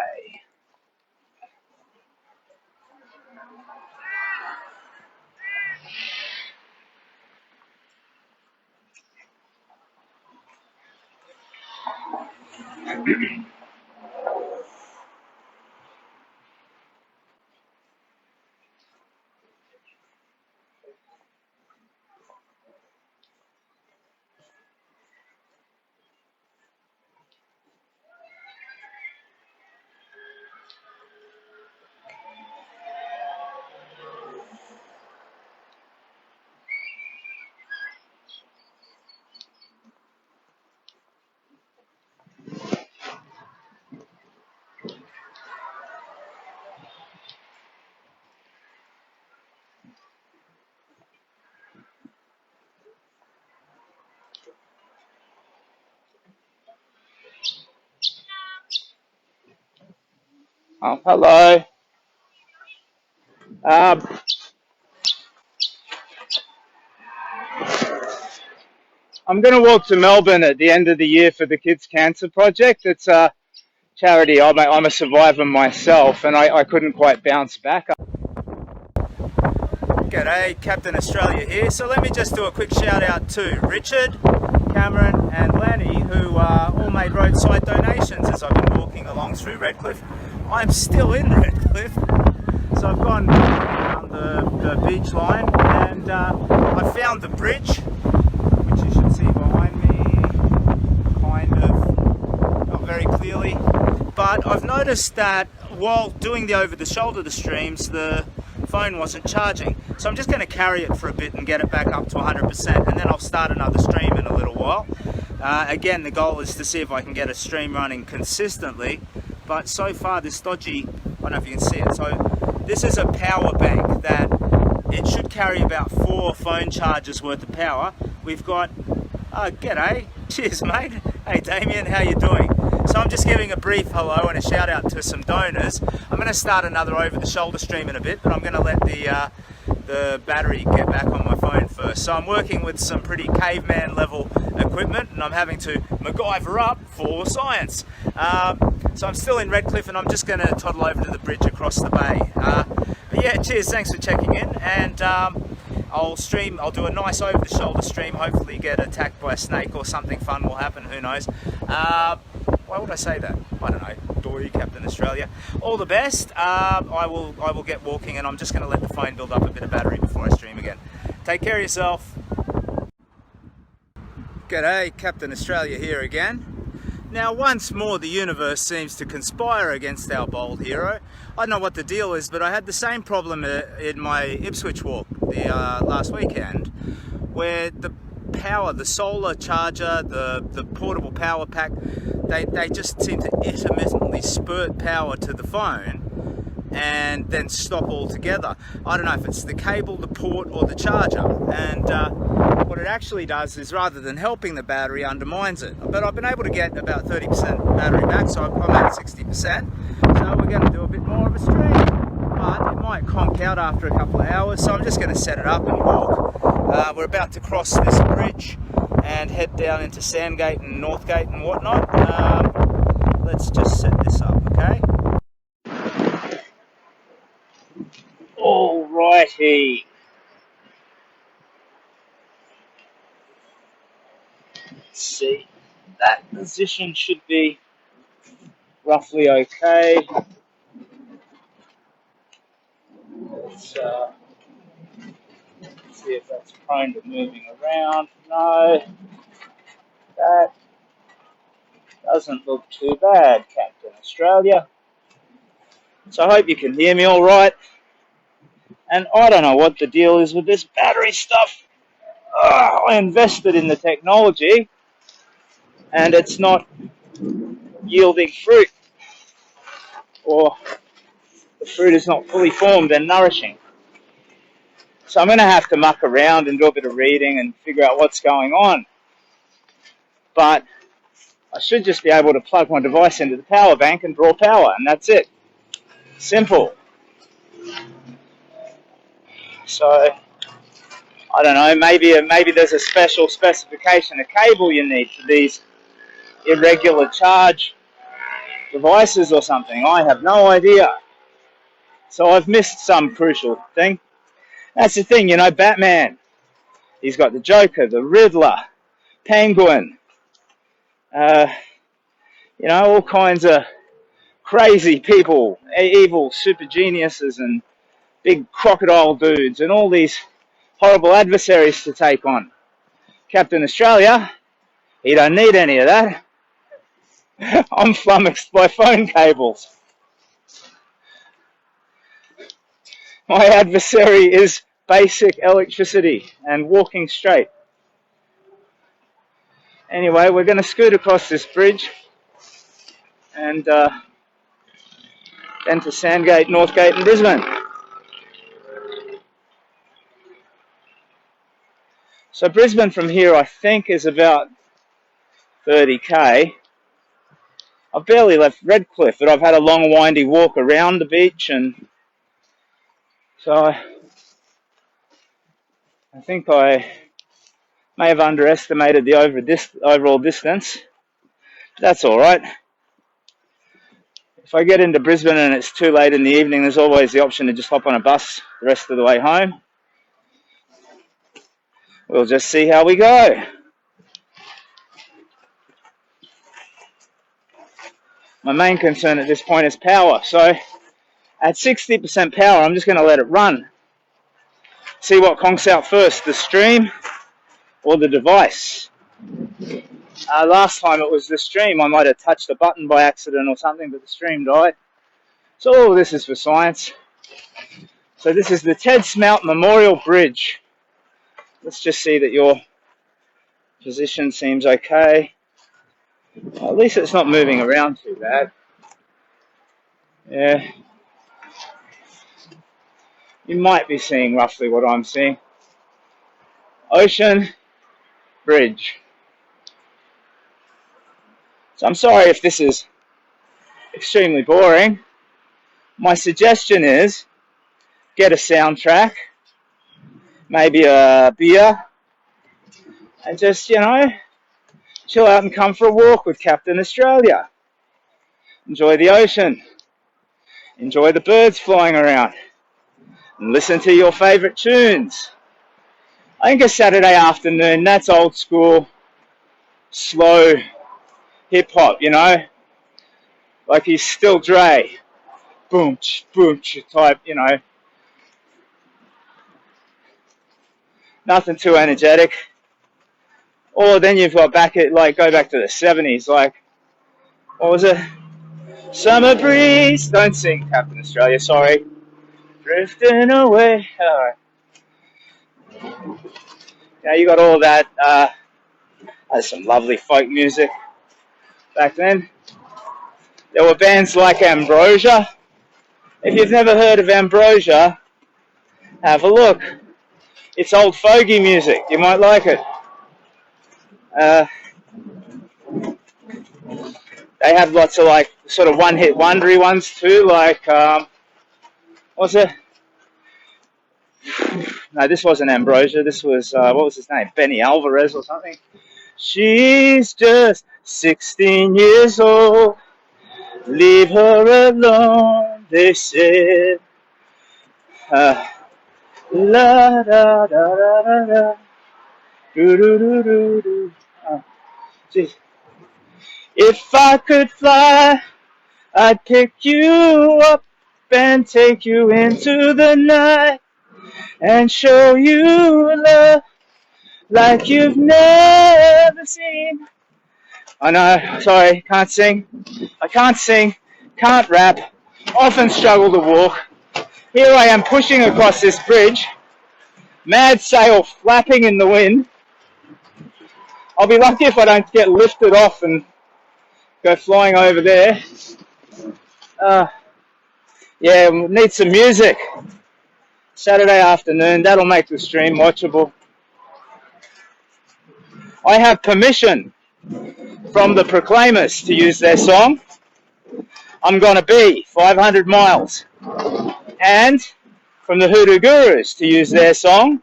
Oh, hello. I'm going to walk to Melbourne at the end of the year for the Kids Cancer Project. It's a charity. I'm a survivor myself, and I couldn't quite bounce back. G'day, Captain Australia here. So let me just do a quick shout out to Richard, Cameron and Lanny, who all made roadside donations as I've been walking along through Redcliffe. I'm still in Redcliffe, so I've gone down the beach line, and I found the bridge, which you should see behind me, kind of, not very clearly. But I've noticed that while doing the over-the-shoulder streams, the phone wasn't charging. So I'm just going to carry it for a bit and get it back up to 100%, and then I'll start another stream in a little while. Again, the goal is to see if I can get a stream running consistently, but so far this dodgy, I don't know if you can see it, so this is a power bank that it should carry about 4 phone charges worth of power. We've got, g'day, cheers mate, hey Damien, how you doing? So I'm just giving a brief hello and a shout out to some donors. I'm going to start another over-the-shoulder stream in a bit, but I'm going to let the battery get back on my phone first. So I'm working with some pretty caveman level equipment, and I'm having to MacGyver up for science. So I'm still in Redcliffe, and I'm just going to toddle over to the bridge across the bay. But yeah, cheers, thanks for checking in, and I'll do a nice over-the-shoulder stream, hopefully get attacked by a snake or something fun will happen, who knows. Why would I say that? I don't know. Dory, Captain Australia. All the best. I will get walking, and I'm just going to let the phone build up a bit of battery before I stream again. Take care of yourself. G'day, Captain Australia here again. Now, once more, the universe seems to conspire against our bold hero. I don't know what the deal is, but I had the same problem in my Ipswich walk the last weekend, where the power, the solar charger, the portable power pack, they just seem to intermittently spurt power to the phone and then stop altogether. I don't know if it's the cable, the port, or the charger, and what it actually does is, rather than helping the battery, undermines it. But I've been able to get about 30% battery back, so I'm at 60%. So we're going to do a bit more of a stream, but it might conk out after a couple of hours, so I'm just going to set it up and walk. We're about to cross this bridge and head down into Sandgate and Northgate and whatnot. Let's just set this up, okay? Alrighty. Let's see. That position should be roughly okay. Let's see if that's prone to moving around. No, that doesn't look too bad, Captain Australia. So I hope you can hear me all right. And I don't know what the deal is with this battery stuff. I invested in the technology and it's not yielding fruit, or the fruit is not fully formed and nourishing. So I'm going to have to muck around and do a bit of reading and figure out what's going on. But I should just be able to plug my device into the power bank and draw power, and that's it. Simple. So I don't know, maybe there's a special specification of cable you need for these irregular charge devices or something. I have no idea. So I've missed some crucial thing. That's the thing, you know, Batman. He's got the Joker, the Riddler, Penguin, you know, all kinds of crazy people, evil super geniuses and big crocodile dudes and all these horrible adversaries to take on. Captain Australia, he don't need any of that. I'm flummoxed by phone cables. My adversary is basic electricity and walking straight. Anyway, we're going to scoot across this bridge and then to Sandgate, Northgate and Brisbane. So Brisbane from here I think is about 30k. I've barely left Redcliffe, but I've had a long windy walk around the beach, and so I think I may have underestimated the overall distance. That's all right. If I get into Brisbane and it's too late in the evening, there's always the option to just hop on a bus the rest of the way home. We'll just see how we go. My main concern at this point is power. So at 60% power, I'm just going to let it run. See what conks out first, the stream or the device. Last time it was the stream. I might have touched a button by accident or something, but the stream died. So all this is for science. So this is the Ted Smout Memorial Bridge. Let's just see that your position seems okay. Well, at least it's not moving around too bad. Yeah. You might be seeing roughly what I'm seeing. Ocean Bridge. So I'm sorry if this is extremely boring. My suggestion is get a soundtrack, maybe a beer, and just, you know, chill out and come for a walk with Captain Australia. Enjoy the ocean. Enjoy the birds flying around. And listen to your favourite tunes. I think a Saturday afternoon, that's old school, slow hip-hop, you know? Like he's still Dre. Boom, boom, type, you know. Nothing too energetic. Or then you've got go back to the 70s, like, what was it? Summer breeze. Don't sing, Captain Australia, sorry. Drifting away. Alright. Yeah, you got all that. There's some lovely folk music back then. There were bands like Ambrosia. If you've never heard of Ambrosia, have a look. It's old fogey music. You might like it. They have lots of like sort of one-hit wondery ones too, like what's it? No, this wasn't Ambrosia. This was what was his name? Benny Alvarez or something. She's just 16 years old. Leave her alone, they said. La da da da da da. Do do do do do. Jeez. If I could fly, I'd pick you up and take you into the night and show you love like you've never seen. I know, sorry, can't sing. I can't sing, can't rap, Often struggle to walk. Here I am pushing across this bridge, mad sail flapping in the wind. I'll be lucky if I don't get lifted off and go flying over there. Yeah, we need some music. Saturday afternoon, that'll make the stream watchable. I have permission from the Proclaimers to use their song, I'm Gonna Be 500 Miles, and from the Hoodoo Gurus to use their song,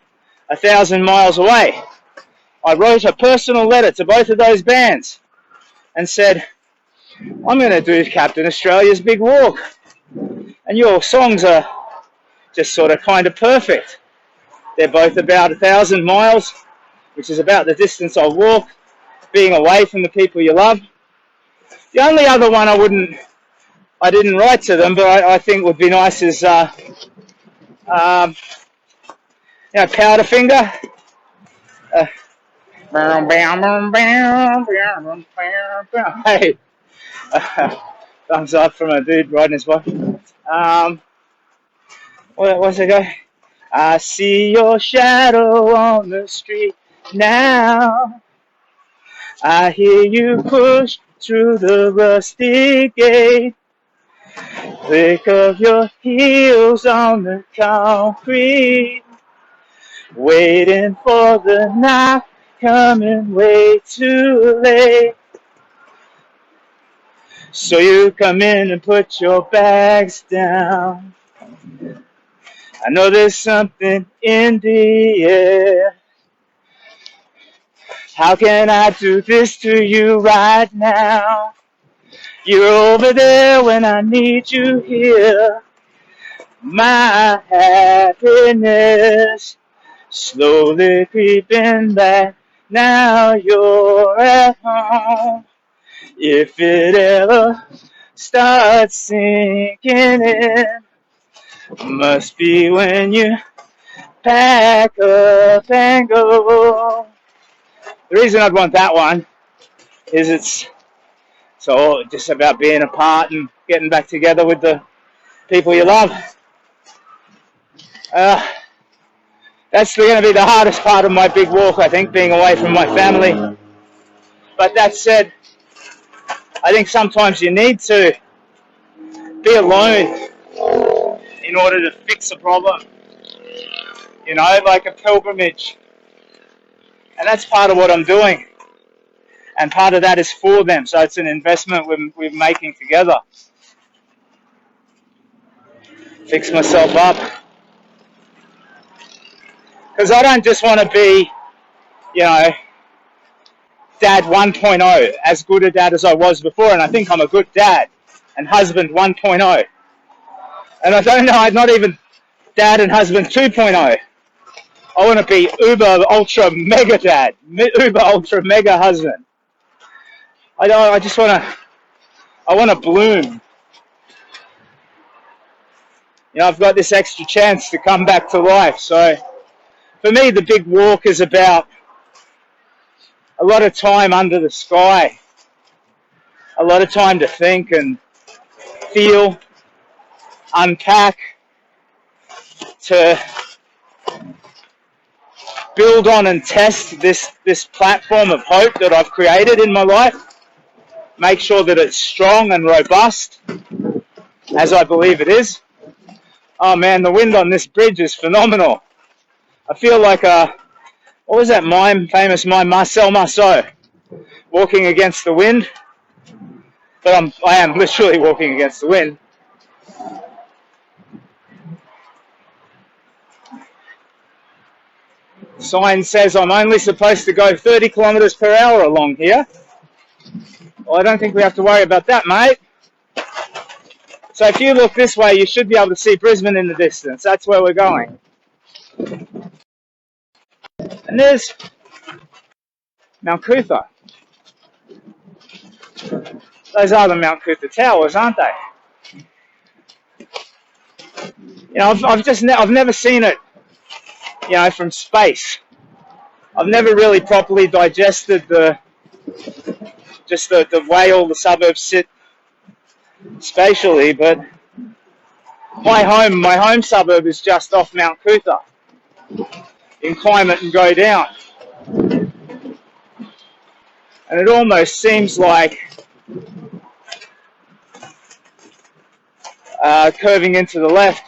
1,000 Miles Away. I wrote a personal letter to both of those bands and said, I'm going to do Captain Australia's Big Walk, and your songs are just sort of kind of perfect. They're both about 1,000 miles, which is about the distance I walk, being away from the people you love. The only other one I didn't write to them, but I think would be nice is, Powderfinger. Hey, thumbs up from a dude riding his bike. What's it go? I see your shadow on the street now. I hear you push through the rusty gate. Click of your heels on the concrete. Waiting for the knock, coming way too late. So you come in and put your bags down. I know there's something in the air. How can I do this to you right now? You're over there when I need you here. My happiness slowly creeping back. Now you're at home. If it ever starts sinking in, must be when you pack up and go. The reason I'd want that one is it's all just about being apart and getting back together with the people you love. That's going to be the hardest part of my big walk, I think, being away from my family. But that said, I think sometimes you need to be alone in order to fix a problem. You know, like a pilgrimage. And that's part of what I'm doing. And part of that is for them. So it's an investment we're making together. Fix myself up. Because I don't just want to be, Dad 1.0, as good a dad as I was before. And I think I'm a good dad and husband 1.0. And I don't know, I'm not even dad and husband 2.0. I want to be uber, ultra, mega dad. Uber, ultra, mega husband. I want to bloom. I've got this extra chance to come back to life. So for me, the big walk is about a lot of time under the sky, a lot of time to think and feel, unpack, to build on and test this platform of hope that I've created in my life. Make sure that it's strong and robust, as I believe it is. Oh man, the wind on this bridge is phenomenal. I feel like what was that famous mime, Marcel Marceau, walking against the wind. But I am literally walking against the wind. Sign says I'm only supposed to go 30 kilometres per hour along here. Well, I don't think we have to worry about that, mate. So if you look this way, you should be able to see Brisbane in the distance. That's where we're going. And there's Mount Cootha. Those are the Mount Cootha Towers, aren't they? I've never seen it, from space. I've never really properly digested the way all the suburbs sit spatially, but My home suburb is just off Mount Cootha. You can climb it and go down. And it almost seems like curving into the left,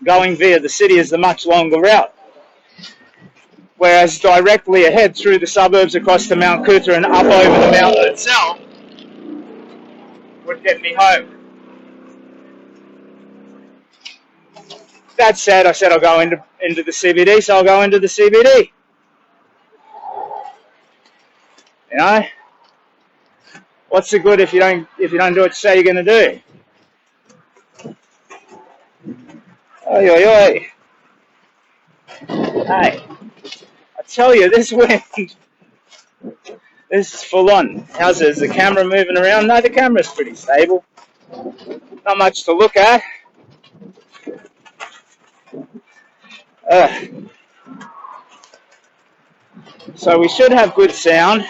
going via the city is the much longer route. Whereas directly ahead through the suburbs across to Mount Cootha and up over the mountain itself would get me home. That said, I said I'll go into the CBD, so I'll go into the CBD. You know, what's the good if you don't do what you say you're going to do? Oi, oi, oi. Hey, I tell you, this wind, this is full on. How's it? Is the camera moving around? No, the camera's pretty stable. Not much to look at. So we should have good sound.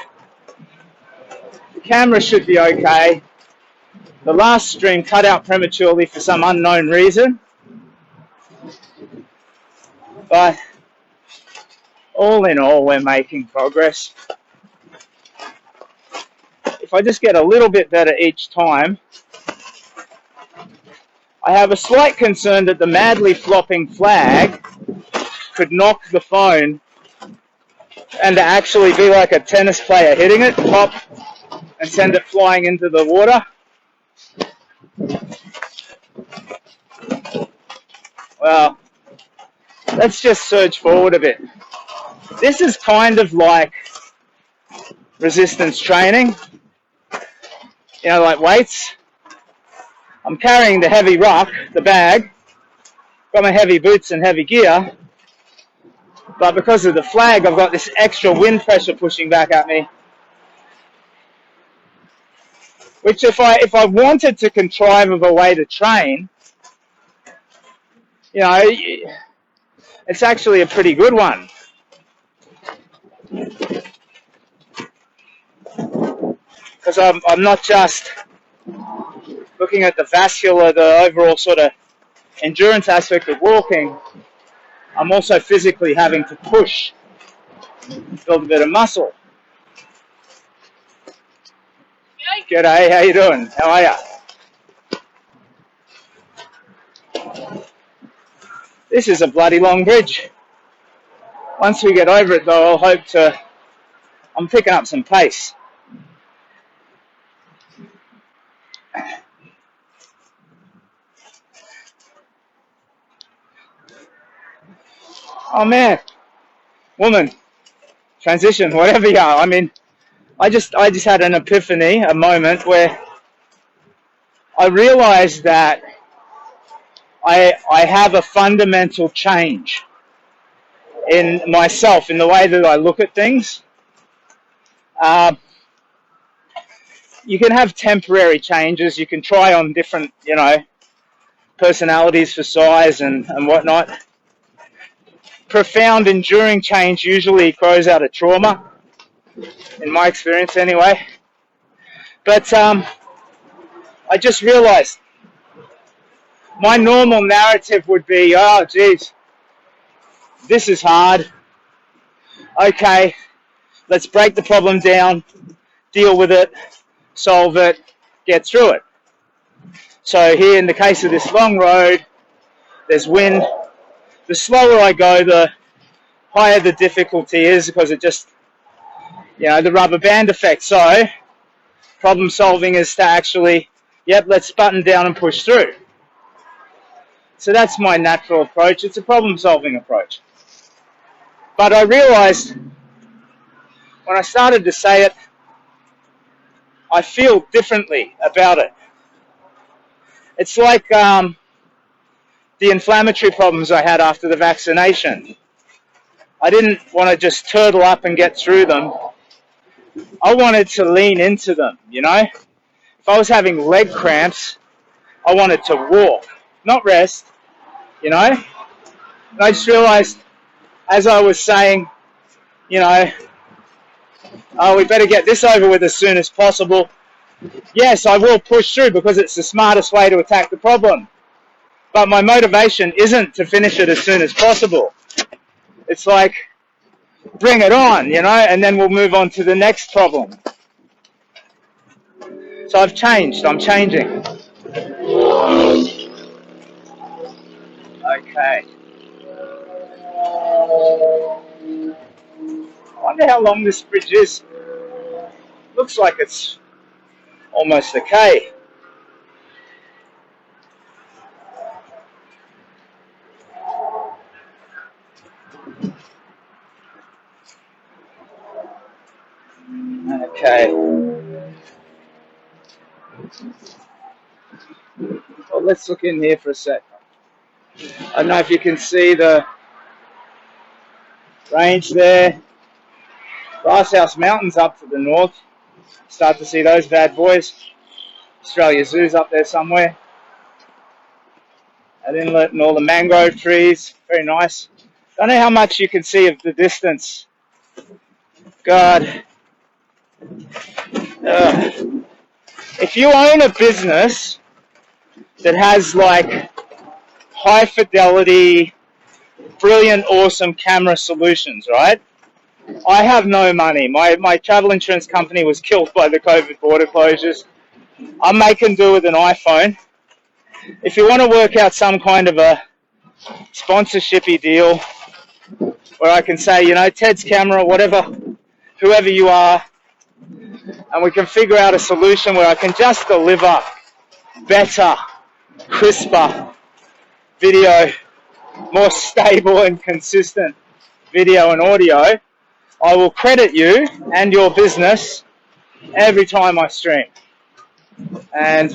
The camera should be okay. The last stream cut out prematurely for some unknown reason. But all in all, we're making progress. If I just get a little bit better each time. I have a slight concern that the madly flopping flag could knock the phone and to actually be like a tennis player hitting it, pop, and send it flying into the water. Well, let's just surge forward a bit. This is kind of like resistance training, you know, like weights. I'm carrying the heavy ruck, the bag, got my heavy boots and heavy gear, but because of the flag, I've got this extra wind pressure pushing back at me, which if I wanted to contrive of a way to train, you know, it's actually a pretty good one. Because I'm not just looking at the vascular, the overall sort of endurance aspect of walking, I'm also physically having to push, build a bit of muscle. G'day, how you doing? How are ya? This is a bloody long bridge. Once we get over it though, I'm picking up some pace. Oh man, woman, transition, whatever you are. I mean, I just had an epiphany, a moment where I realized that I have a fundamental change in myself, in the way that I look at things. You can have temporary changes. You can try on different, you know, personalities for size and whatnot. Profound, enduring change usually grows out of trauma, in my experience anyway. But I just realized my normal narrative would be, oh, geez, this is hard. Okay, let's break the problem down, deal with it, solve it, get through it. So here in the case of this long road, there's wind. The slower I go, the higher the difficulty is, because it just, you know, the rubber band effect. So problem solving is to actually, yep, let's button down and push through. So that's my natural approach. It's a problem solving approach. But I realized when I started to say it, I feel differently about it. It's like the inflammatory problems I had after the vaccination. I didn't want to just turtle up and get through them. I wanted to lean into them, you know. If I was having leg cramps, I wanted to walk, not rest, you know. And I just realized, as I was saying, you know, oh, we better get this over with as soon as possible. Yes, I will push through because it's the smartest way to attack the problem. But my motivation isn't to finish it as soon as possible. It's like, bring it on, you know, and then we'll move on to the next problem. So I've changed. I'm changing. Okay. I wonder how long this bridge is. Looks like it's almost a K. Okay. Well, let's look in here for a sec. I don't know if you can see the range there. Glasshouse Mountains up to the north. Start to see those bad boys. Australia Zoo's up there somewhere. An inlet and all the mangrove trees. Very nice. Don't know how much you can see of the distance. God. If you own a business that has like high fidelity, brilliant, awesome camera solutions, right? I have no money. My travel insurance company was killed by the COVID border closures. I'm making do with an iPhone. If you want to work out some kind of a sponsorshipy deal where I can say, you know, Ted's camera, whatever, whoever you are, and we can figure out a solution where I can just deliver better, crisper video, more stable and consistent video and audio, I will credit you and your business every time I stream. And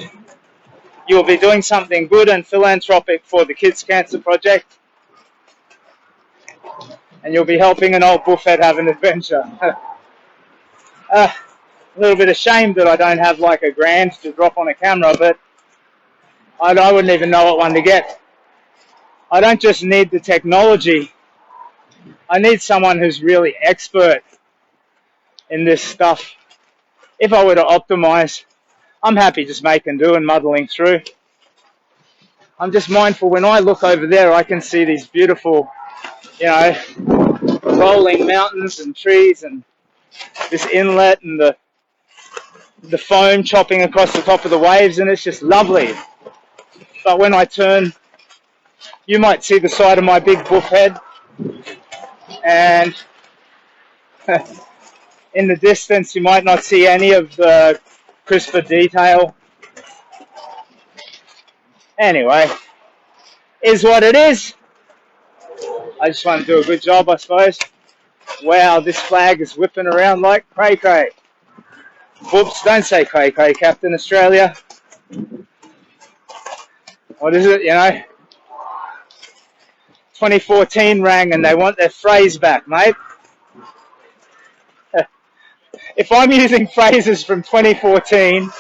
you'll be doing something good and philanthropic for the Kids Cancer Project. And you'll be helping an old buffhead have an adventure. A little bit ashamed that I don't have like a grand to drop on a camera, but I wouldn't even know what one to get. I don't just need the technology. I need someone who's really expert in this stuff. If I were to optimize, I'm happy just making do and muddling through. I'm just mindful when I look over there, I can see these beautiful, you know, rolling mountains and trees and this inlet and the foam chopping across the top of the waves, and it's just lovely. But when I turn, you might see the side of my big buff head, and in the distance you might not see any of the crisper detail. Anyway, is what it is. I just want to do a good job, I suppose. Wow, this flag is whipping around like cray-cray. Whoops, don't say cray-cray, Captain Australia. What is it, you know? 2014 rang and they want their phrase back, mate. If I'm using phrases from 2014,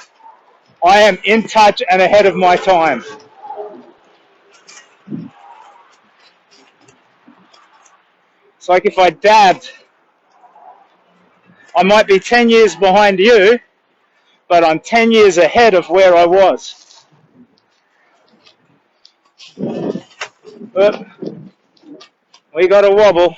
I am in touch and ahead of my time. It's like if I dabbed, I might be 10 years behind you, but I'm 10 years ahead of where I was. But we got a wobble.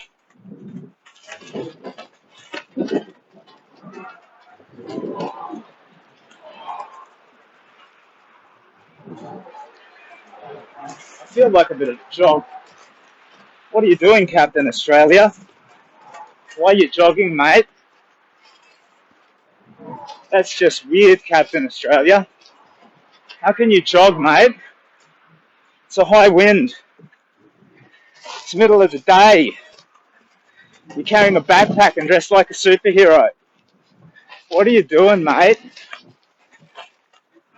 I feel like a bit of a jog. What are you doing, Captain Australia? Why are you jogging, mate? That's just weird, Captain Australia. How can you jog, mate? It's a high wind. It's the middle of the day. You're carrying a backpack and dressed like a superhero. What are you doing, mate?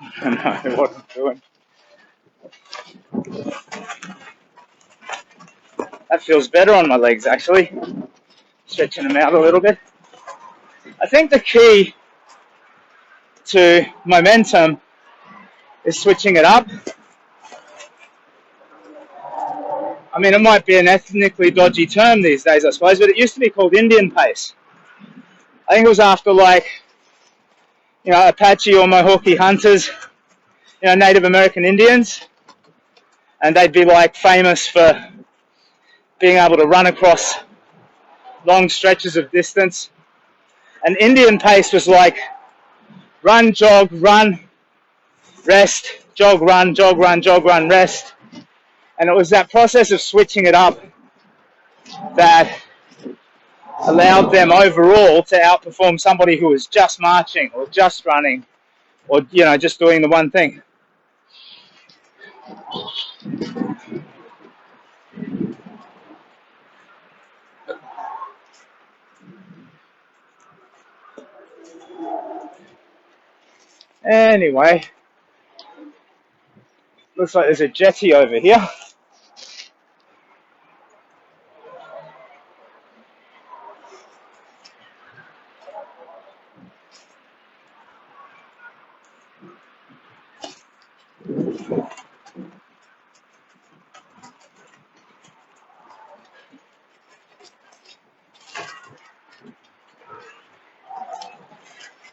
I don't know what I'm doing. That feels better on my legs, actually. Stretching them out a little bit. I think the key to momentum is switching it up. I mean, it might be an ethnically dodgy term these days, I suppose, but it used to be called Indian pace. I think it was after, like, you know, Apache or Mohawk hunters, you know, Native American Indians. and they'd be like famous for being able to run across long stretches of distance. And Indian pace was like run, jog, run, rest, jog, run, jog, run, jog, run, rest. And it was that process of switching it up that allowed them overall to outperform somebody who was just marching or just running or, you know, just doing the one thing. Anyway, looks like there's a jetty over here.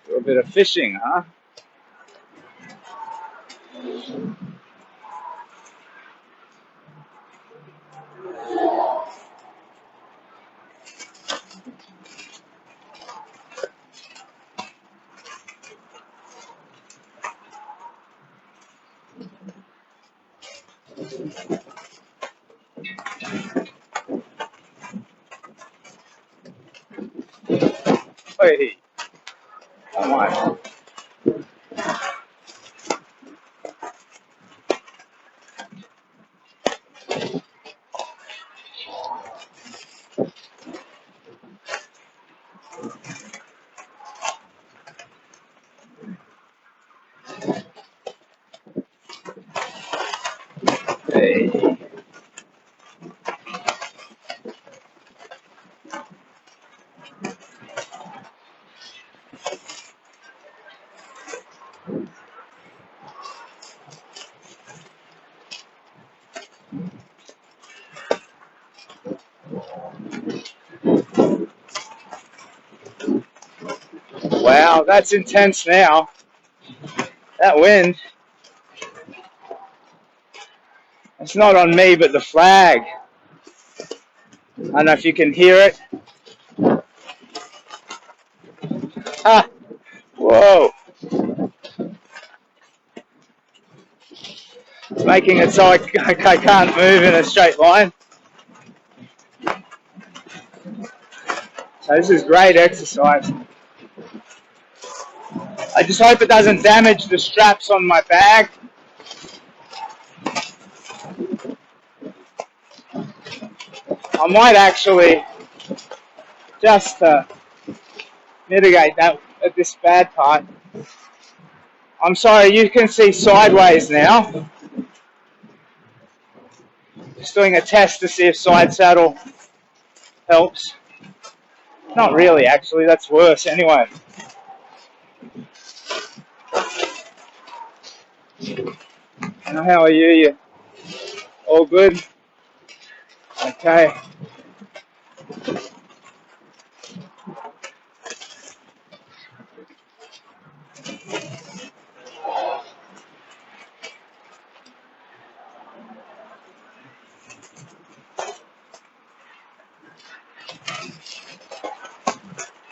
Do a bit of fishing, huh? Hey, come on. Hey. Wow, that's intense now. That wind. It's not on me, but the flag. I don't know if you can hear it. Ah, whoa. It's making it so I can't move in a straight line. So this is great exercise. I just hope it doesn't damage the straps on my bag. I might actually just mitigate that at this bad part. I'm sorry, you can see sideways now. Just doing a test to see if side saddle helps. Not really, actually, that's worse anyway. How are you? You all good? Okay.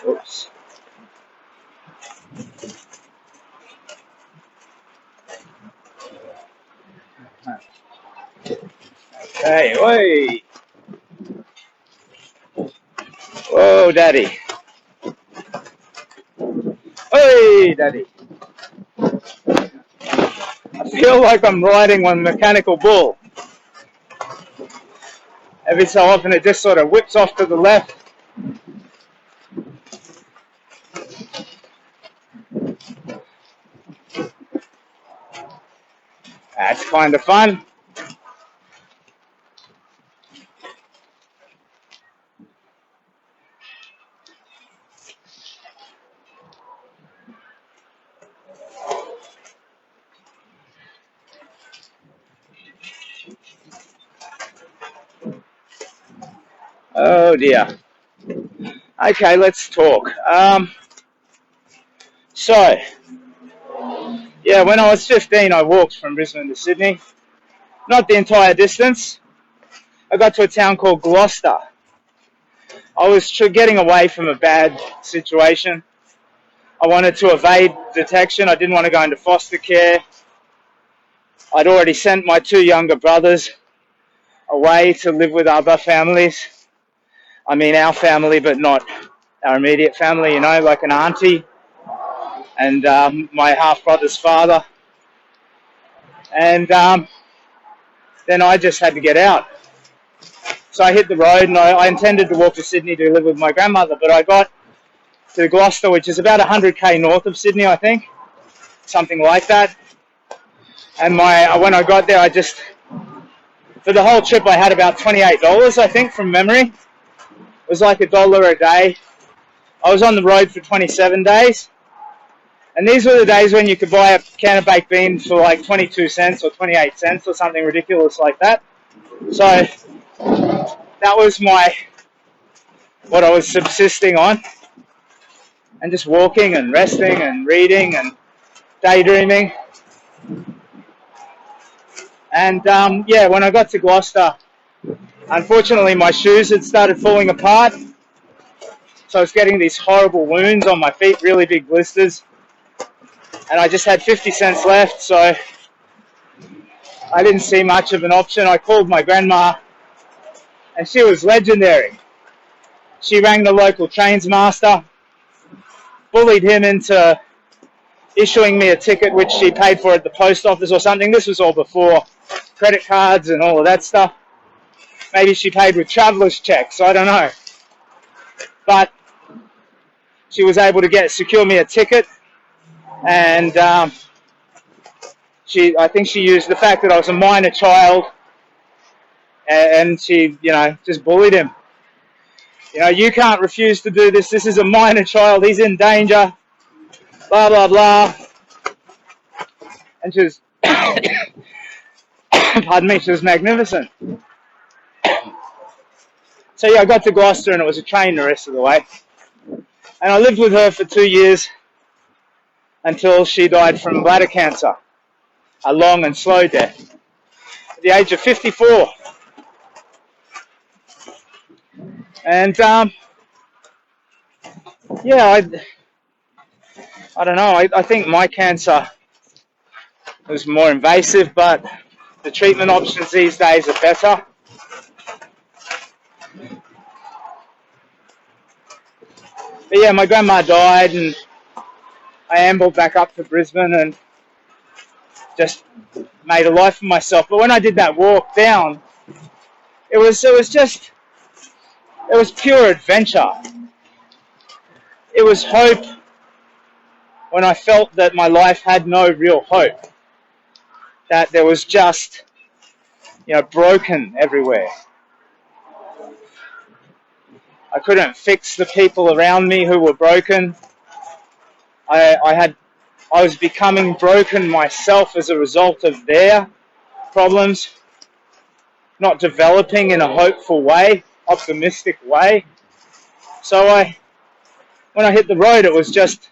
Oops. Okay, oi. Whoa, daddy. Oi, daddy. I feel like I'm riding one mechanical bull. Every so often it just sort of whips off to the left. That's kind of fun. Oh dear. Okay, let's talk. So, yeah, when I was 15, I walked from Brisbane to Sydney. not the entire distance. I got to a town called Gloucester. I was getting away from a bad situation. I wanted to evade detection. I didn't want to go into foster care. I'd already sent my 2 younger brothers away to live with other families. I mean our family, but not our immediate family, you know, like an auntie and my half-brother's father. And then I just had to get out. So I hit the road, and I intended to walk to Sydney to live with my grandmother, but I got to Gloucester, which is about 100k north of Sydney, I think, something like that. And when I got there, for the whole trip, I had about $28, I think, from memory. It was like $1 a day. I was on the road for 27 days. And these were the days when you could buy a can of baked beans for like 22 cents or 28 cents or something ridiculous like that. So that was what I was subsisting on. And just walking and resting and reading and daydreaming. And when I got to Gloucester, unfortunately my shoes had started falling apart. So I was getting these horrible wounds on my feet, really big blisters. And I just had 50 cents left, so I didn't see much of an option. I called my grandma, and she was legendary. She rang the local trains master, bullied him into issuing me a ticket, which she paid for at the post office or something. This was all before credit cards and all of that stuff. Maybe she paid with traveller's checks, I don't know. But she was able to secure me a ticket, and I think she used the fact that I was a minor child, and she, just bullied him. You can't refuse to do this. This is a minor child. He's in danger. Blah, blah, blah. And she was, pardon me, she was magnificent. So I got to Gloucester, and it was a train the rest of the way. And I lived with her for 2 years until she died from bladder cancer. A long and slow death. At the age of 54. And, I don't know. I think my cancer was more invasive, but the treatment options these days are better. But yeah, my grandma died, and I ambled back up to Brisbane and just made a life for myself. But when I did that walk down, it was pure adventure. It was hope when I felt that my life had no real hope. That there was just, broken everywhere. I couldn't fix the people around me who were broken. I was becoming broken myself as a result of their problems, not developing in a hopeful way, optimistic way. So when I hit the road, it was just,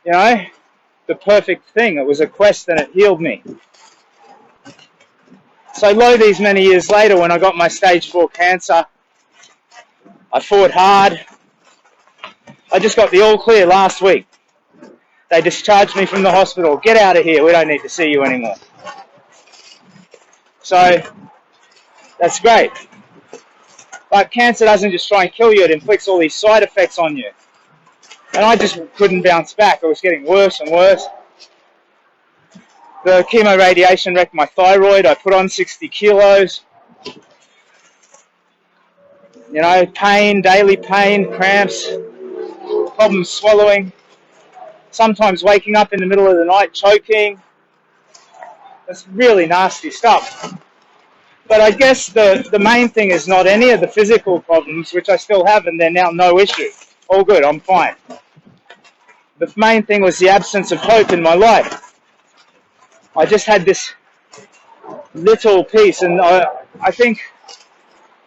the perfect thing. It was a quest, and it healed me. So lo, these many years later, when I got my stage 4 cancer, I fought hard. I just got the all clear last week. They discharged me from the hospital. Get out of here. We don't need to see you anymore. So that's great. But cancer doesn't just try and kill you. It inflicts all these side effects on you. And I just couldn't bounce back. It was getting worse and worse. The chemo radiation wrecked my thyroid. I put on 60 kilos. Pain, daily pain, cramps, problems swallowing, sometimes waking up in the middle of the night choking. That's really nasty stuff. But I guess the main thing is not any of the physical problems, which I still have, and they're now no issue. All good, I'm fine. The main thing was the absence of hope in my life. I just had this little piece, and I think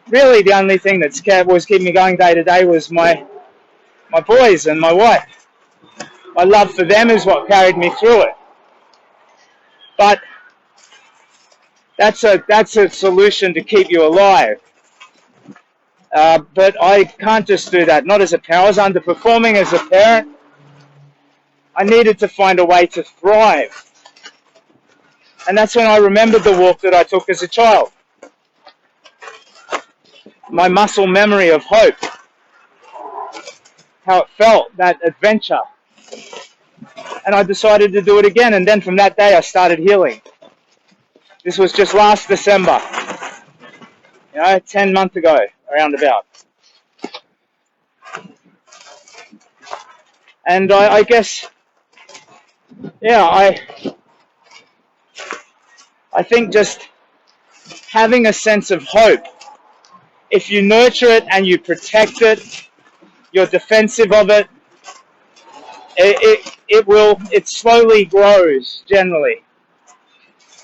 really the only thing that was keeping me going day to day was my boys and my wife. My love for them is what carried me through it. But that's a solution to keep you alive. But I can't just do that. Not as a parent. I was underperforming as a parent. I needed to find a way to thrive. And that's when I remembered the walk that I took as a child. My muscle memory of hope. How it felt, that adventure. And I decided to do it again. And then from that day, I started healing. This was just last December. 10 months ago, around about. And I guess, I think just having a sense of hope, if you nurture it and you protect it, you're defensive of it, it slowly grows, generally.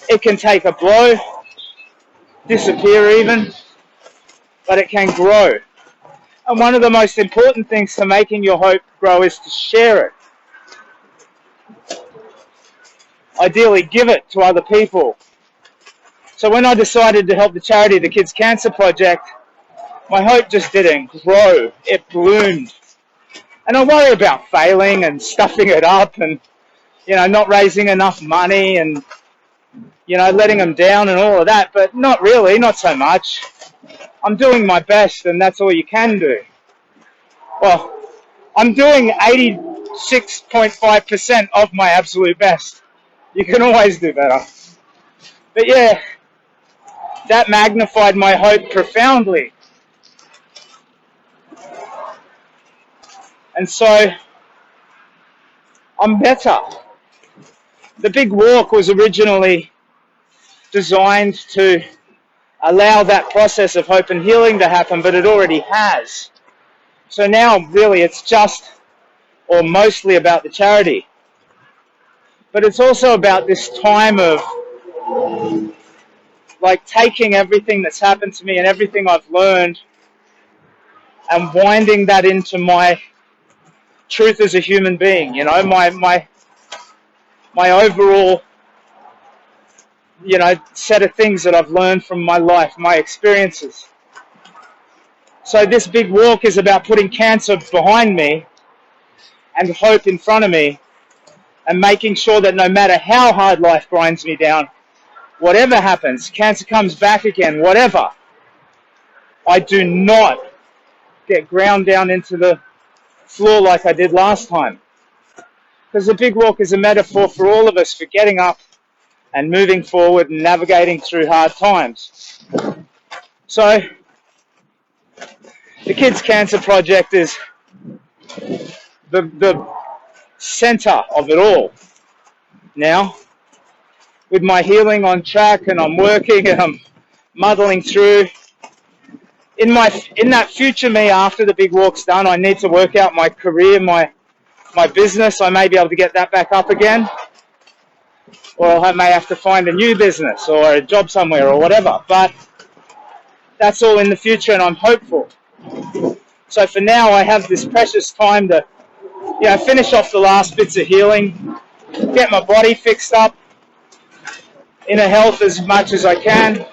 It can take a blow, disappear even, but it can grow. And one of the most important things to making your hope grow is to share it. Ideally, give it to other people. So when I decided to help the charity, the Kids Cancer Project, my hope just didn't grow. It bloomed. And I worry about failing and stuffing it up and, not raising enough money and, letting them down and all of that. But not really, not so much. I'm doing my best, and that's all you can do. Well, I'm doing 86.5% of my absolute best. You can always do better. But yeah, that magnified my hope profoundly. And so, I'm better. The big walk was originally designed to allow that process of hope and healing to happen, but it already has. So now, really, it's just, or mostly about the charity. But it's also about this time of, taking everything that's happened to me and everything I've learned and winding that into my truth as a human being, my overall, set of things that I've learned from my life, my experiences. So this big walk is about putting cancer behind me and hope in front of me and making sure that no matter how hard life grinds me down, whatever happens, cancer comes back again, whatever, I do not get ground down into the floor like I did last time. Because the big walk is a metaphor for all of us for getting up and moving forward and navigating through hard times. So, the Kids Cancer Project is the center of it all now. With my healing on track and I'm working and I'm muddling through. In that future me after the big walk's done, I need to work out my career, my business. I may be able to get that back up again. Or I may have to find a new business or a job somewhere or whatever. But that's all in the future and I'm hopeful. So for now, I have this precious time to finish off the last bits of healing, get my body fixed up, inner health as much as I can.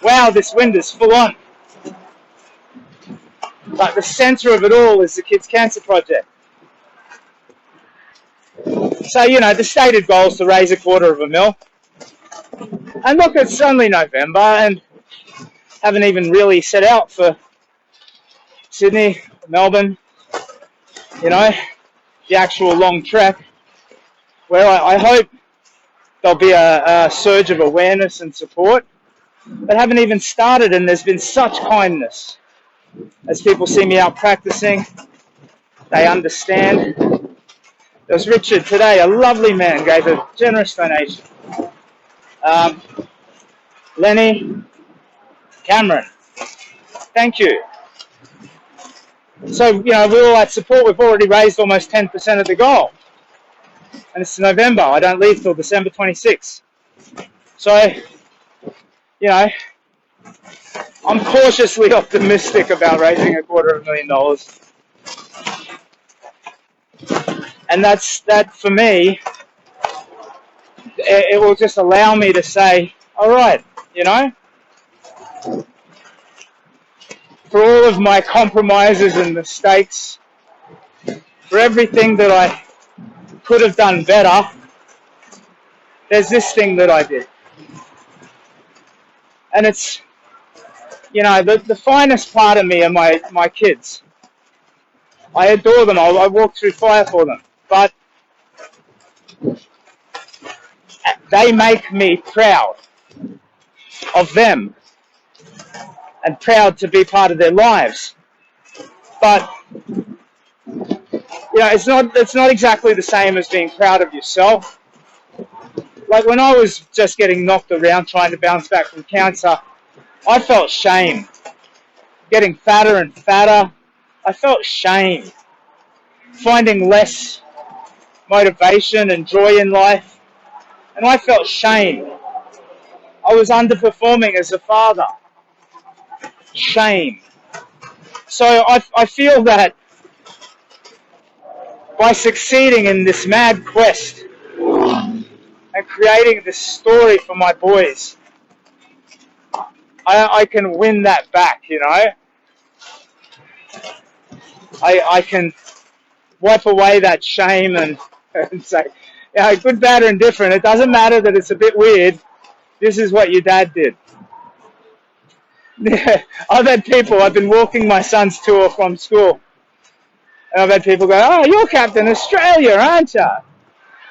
Wow, this wind is full on. But the center of it all is the Kids Cancer Project. So, the stated goal is to raise $250,000. And look, it's only November and haven't even really set out for Sydney, Melbourne, the actual long trek, where I hope there'll be a surge of awareness and support, but haven't even started, and there's been such kindness. As people see me out practicing, they understand. There was Richard today, a lovely man, gave a generous donation. Lenny, Cameron, thank you. So, with all that support, we've already raised almost 10% of the goal. And it's November. I don't leave till December 26th. So, I'm cautiously optimistic about raising $250,000. And that for me, it will just allow me to say, all right, you know, for all of my compromises and mistakes, for everything that I could have done better, there's this thing that I did. And it's, you know, the finest part of me are my kids. I adore them. I walk through fire for them. But they make me proud of them and proud to be part of their lives. But, you know, it's not exactly the same as being proud of yourself. Like when I was just getting knocked around trying to bounce back from cancer, I felt shame. Getting fatter and fatter, I felt shame. Finding less motivation and joy in life, and I felt shame. I was underperforming as a father. Shame. So I feel that by succeeding in this mad quest and creating this story for my boys, I can win that back, you know. I can wipe away that shame and say, yeah, good, bad, or indifferent. It doesn't matter that it's a bit weird. This is what your dad did. I've had people, I've been walking my son's tour from school, and I've had people go, oh, you're Captain Australia, aren't you?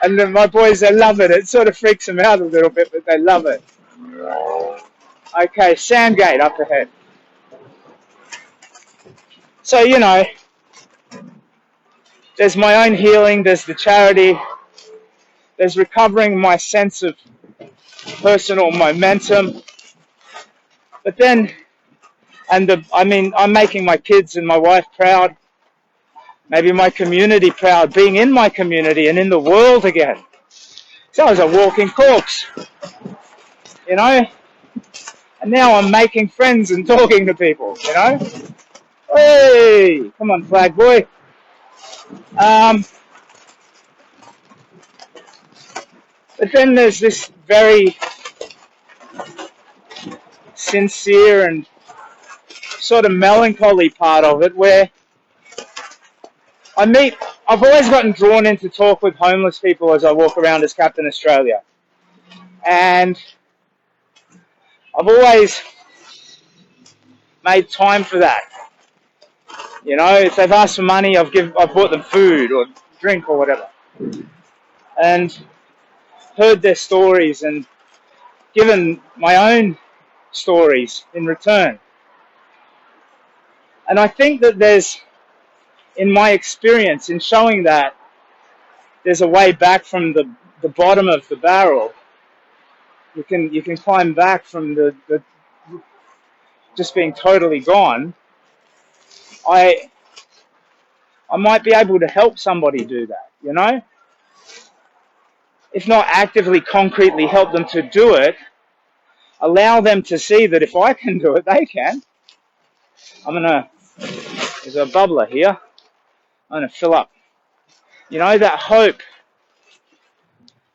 And then my boys, they love it. It sort of freaks them out a little bit, but they love it. Okay, Sandgate up ahead. So, you know, there's my own healing, there's the charity, there's recovering my sense of personal momentum. But then, I'm making my kids and my wife proud, maybe my community proud, being in my community and in the world again. So I was a walking corpse, you know, and now I'm making friends and talking to people, you know. Hey, come on, flag boy. But then there's this very sincere and sort of melancholy part of it where I've always gotten drawn into talk with homeless people as I walk around as Captain Australia. And I've always made time for that. You know, if they've asked for money, I've bought them food or drink or whatever. And heard their stories and given my own stories in return. And I think that there's, in my experience, in showing that, there's a way back from the bottom of the barrel. You can climb back from the just being totally gone. I might be able to help somebody do that, you know? If not actively, concretely help them to do it, allow them to see that if I can do it, they can. There's a bubbler here. I'm gonna fill up. You know, that hope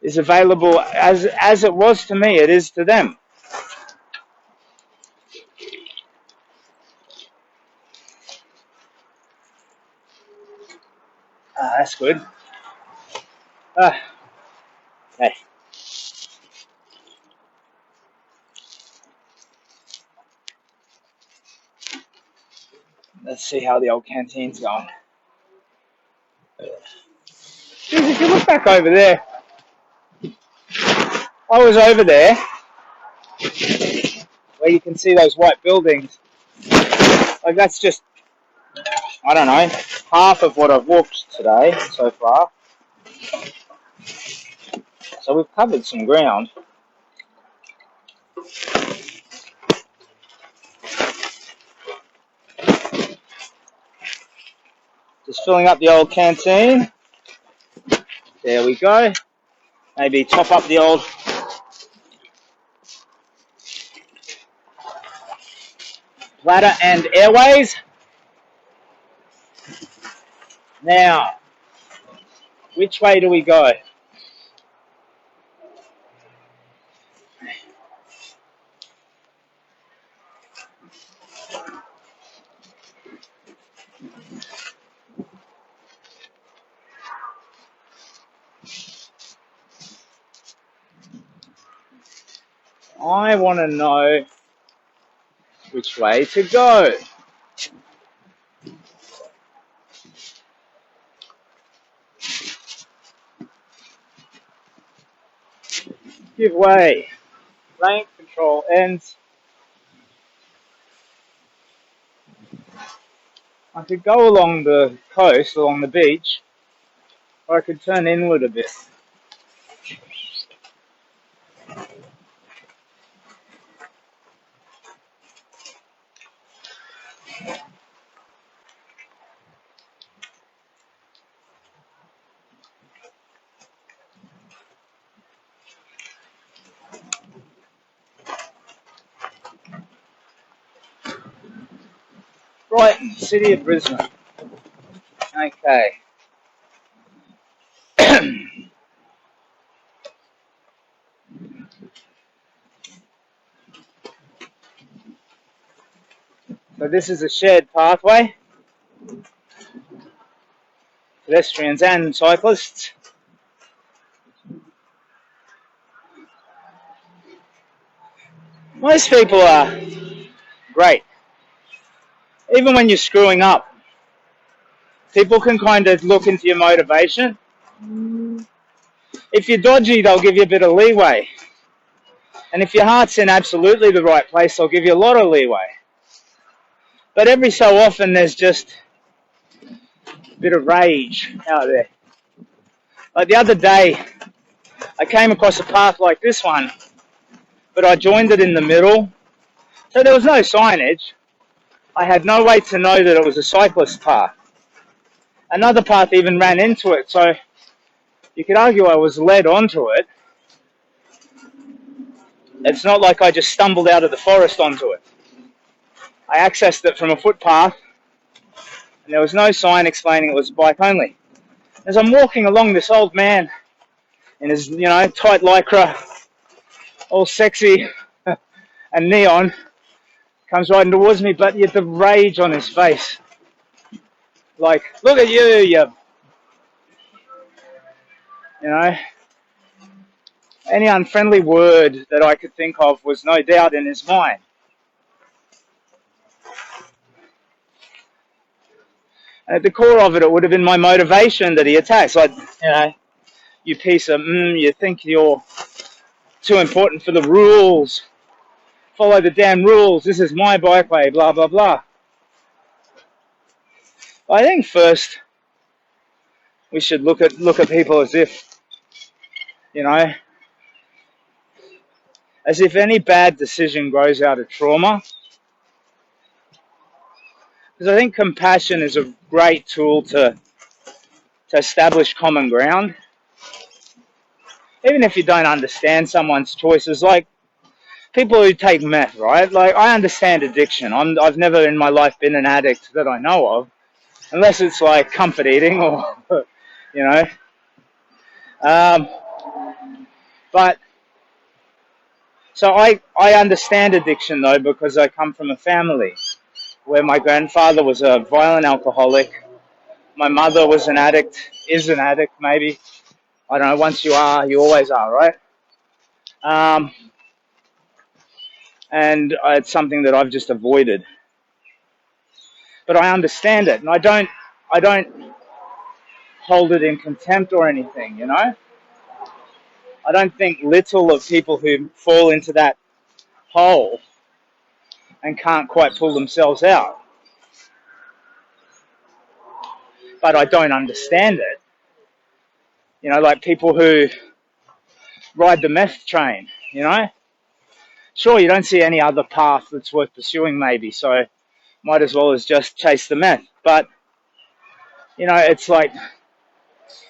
is available as it was to me, it is to them. That's good. Hey. Let's see how the old canteen's going. If you look back over there, I was over there where you can see those white buildings. Like that's just, I don't know, half of what I've walked today so far. So we've covered some ground. Just filling up the old canteen. There we go. Maybe top up the old bladder and airways. Now, which way do we go? I want to know which way to go. Give way. Lane control ends. I could go along the coast, along the beach, or I could turn inward a bit. Right, city of Brisbane. Okay. So this is a shared pathway, pedestrians and cyclists. Most people are great. Even when you're screwing up, people can kind of look into your motivation. If you're dodgy, they'll give you a bit of leeway. And if your heart's in absolutely the right place, they'll give you a lot of leeway. But every so often, there's just a bit of rage out there. Like the other day, I came across a path like this one, but I joined it in the middle. So there was no signage. I had no way to know that it was a cyclist path. Another path even ran into it, so you could argue I was led onto it. It's not like I just stumbled out of the forest onto it. I accessed it from a footpath, and there was no sign explaining it was bike only. As I'm walking along, this old man in his, tight lycra, all sexy and neon, comes riding towards me, but yet the rage on his face. Like, look at you, any unfriendly word that I could think of was no doubt in his mind. And at the core of it, it would have been my motivation that he attacks. Like, you piece of, you think you're too important for the rules. Follow the damn rules. This is my bikeway, blah, blah, blah. I think first we should look at people as if, as if any bad decision grows out of trauma. Because I think compassion is a great tool to establish common ground. Even if you don't understand someone's choices, like people who take meth, right? Like, I understand addiction. I've never in my life been an addict that I know of, unless it's like comfort eating or, But, so I understand addiction though, because I come from a family where my grandfather was a violent alcoholic. My mother was an addict, is an addict maybe. I don't know, once you are, you always are, right? And it's something that I've just avoided. But I understand it, and I don't hold it in contempt or anything, I don't think little of people who fall into that hole and can't quite pull themselves out. But I don't understand it. Like people who ride the meth train, Sure, you don't see any other path that's worth pursuing maybe, so might as well as just chase the meth. But, it's like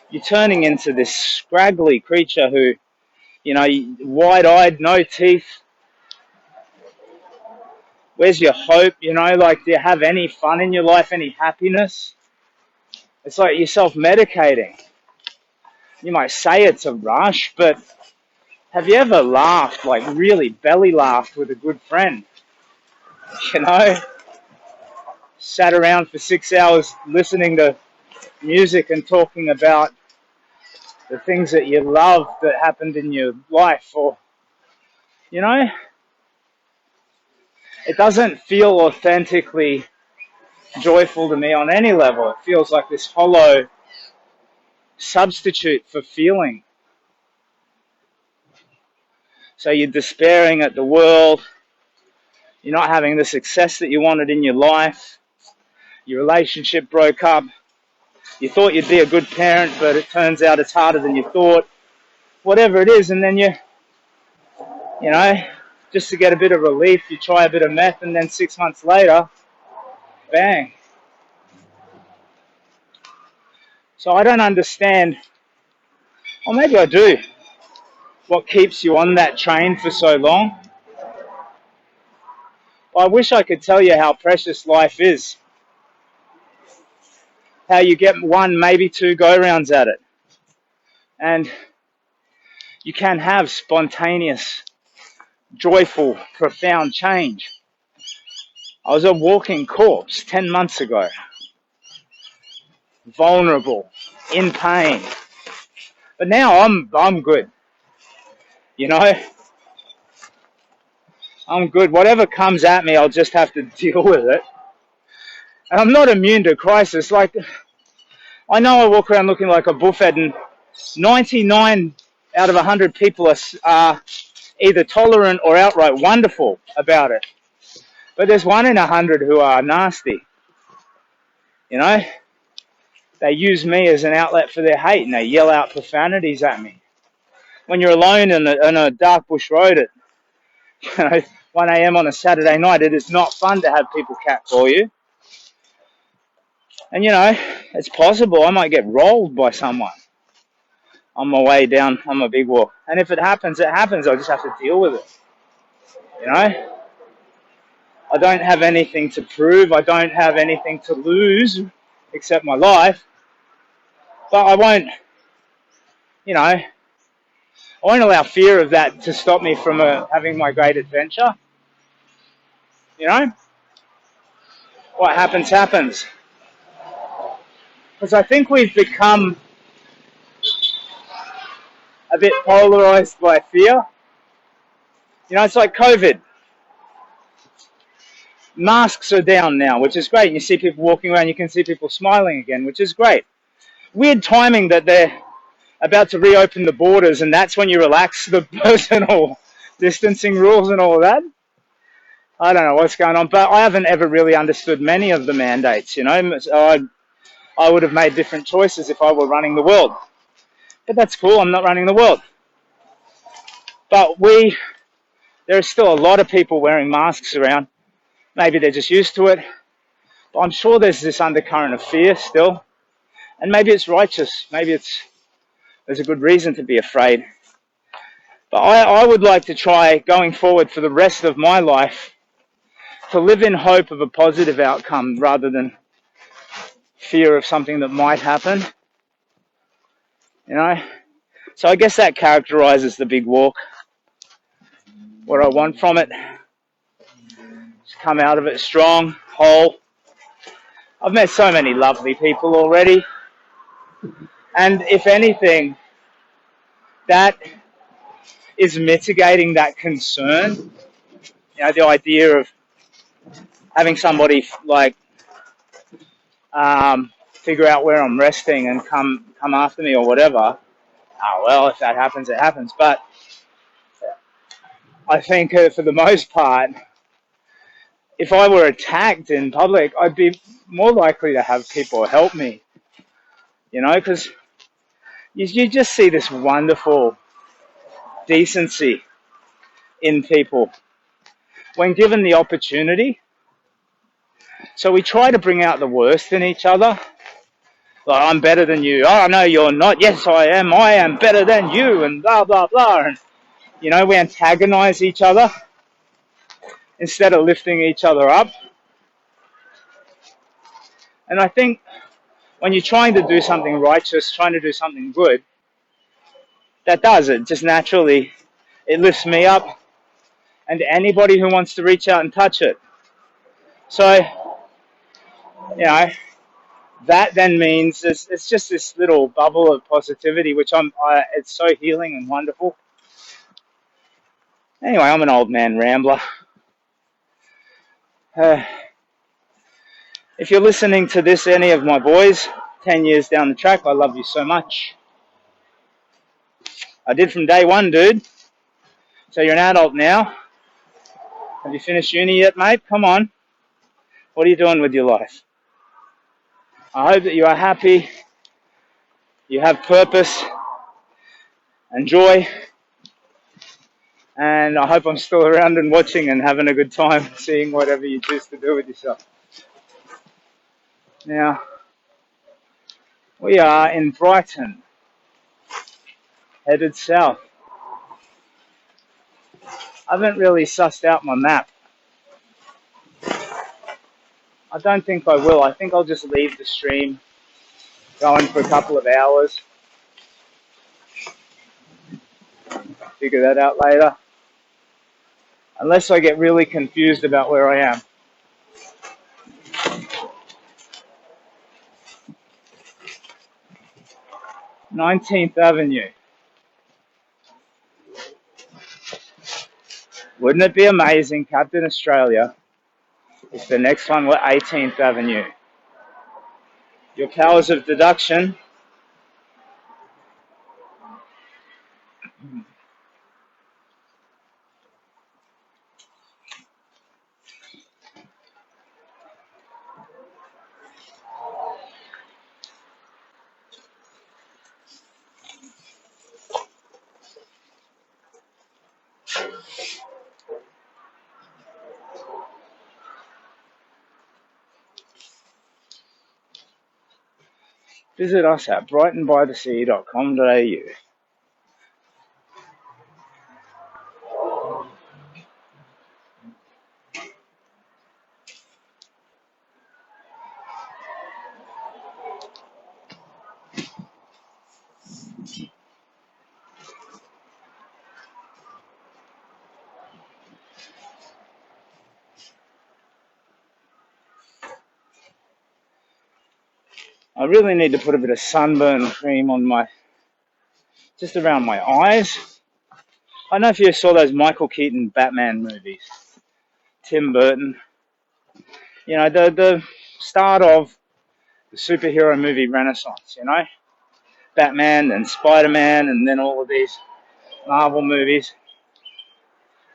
you're turning into this scraggly creature who, wide-eyed, no teeth. Where's your hope? Like, do you have any fun in your life, any happiness? It's like you're self-medicating. You might say it's a rush, but have you ever laughed, like really belly laughed with a good friend? Sat around for 6 hours listening to music and talking about the things that you love that happened in your life, or you know, it doesn't feel authentically joyful to me on any level. It feels like this hollow substitute for feeling. So you're despairing at the world, you're not having the success that you wanted in your life, your relationship broke up, you thought you'd be a good parent, but it turns out it's harder than you thought, whatever it is, and then you know, just to get a bit of relief, you try a bit of meth, and then 6 months later, bang. So I don't understand, or maybe I do, what keeps you on that train for so long. I wish I could tell you how precious life is, how you get one, maybe two go-rounds at it, and you can have spontaneous, joyful, profound change. I was a walking corpse 10 months ago, vulnerable, in pain, but now I'm good, you know. I'm good. Whatever comes at me, I'll just have to deal with it. And I'm not immune to crisis. Like, I know I walk around looking like a buffhead, and 99 out of 100 people are either tolerant or outright wonderful about it. But there's 1 in 100 who are nasty. You know, they use me as an outlet for their hate, and they yell out profanities at me. When you're alone in a dark bush road at 1 a.m. on a Saturday night, it is not fun to have people catcall you. And, you know, it's possible I might get rolled by someone on my way down on my big walk. And if it happens, it happens. I just have to deal with it. You know? I don't have anything to prove. I don't have anything to lose except my life. But I won't, you know, I won't allow fear of that to stop me from having my great adventure. You know? What happens, happens. Because I think we've become a bit polarized by fear. You know, it's like COVID. Masks are down now, which is great. You see people walking around, you can see people smiling again, which is great. Weird timing that they're about to reopen the borders, and that's when you relax the personal distancing rules and all of that. I don't know what's going on, but I haven't ever really understood many of the mandates, you know. I would have made different choices if I were running the world. But that's cool, I'm not running the world. But there are still a lot of people wearing masks around. Maybe they're just used to it. But I'm sure there's this undercurrent of fear still. And maybe it's righteous. Maybe there's a good reason to be afraid. But I would like to try, going forward for the rest of my life, to live in hope of a positive outcome rather than fear of something that might happen. You know? So I guess that characterizes the big walk. What I want from it. Just come out of it strong, whole. I've met so many lovely people already. And if anything, that is mitigating that concern. You know, the idea of having somebody like figure out where I'm resting and come after me or whatever. Oh, well, if that happens, it happens. But I think for the most part, if I were attacked in public, I'd be more likely to have people help me. You know, because you just see this wonderful decency in people when given the opportunity. So we try to bring out the worst in each other. Like, I'm better than you. Oh, no, you're not. Yes, I am better than you, and blah, blah, blah. And, you know, we antagonize each other instead of lifting each other up. And I think when you're trying to do something righteous, trying to do something good, that does it. Just naturally, it lifts me up and anybody who wants to reach out and touch it. So, you know, that then means it's just this little bubble of positivity, which it's so healing and wonderful. Anyway, I'm an old man rambler. If you're listening to this, any of my boys, 10 years down the track, I love you so much. I did from day one, dude. So you're an adult now. Have you finished uni yet, mate? Come on. What are you doing with your life? I hope that you are happy, you have purpose and joy, and I hope I'm still around and watching and having a good time seeing whatever you choose to do with yourself. Now, we are in Brighton, headed south. I haven't really sussed out my map. I don't think I will. I think I'll just leave the stream going for a couple of hours. Figure that out later. Unless I get really confused about where I am. 19th Avenue. Wouldn't it be amazing, Captain Australia, if the next one were 18th Avenue? Your powers of deduction. Visit us at brightonbythesea.com.au. I really need to put a bit of sunburn cream on just around my eyes. I don't know if you saw those Michael Keaton Batman movies. Tim Burton. You know, the start of the superhero movie renaissance, you know? Batman and Spider-Man and then all of these Marvel movies.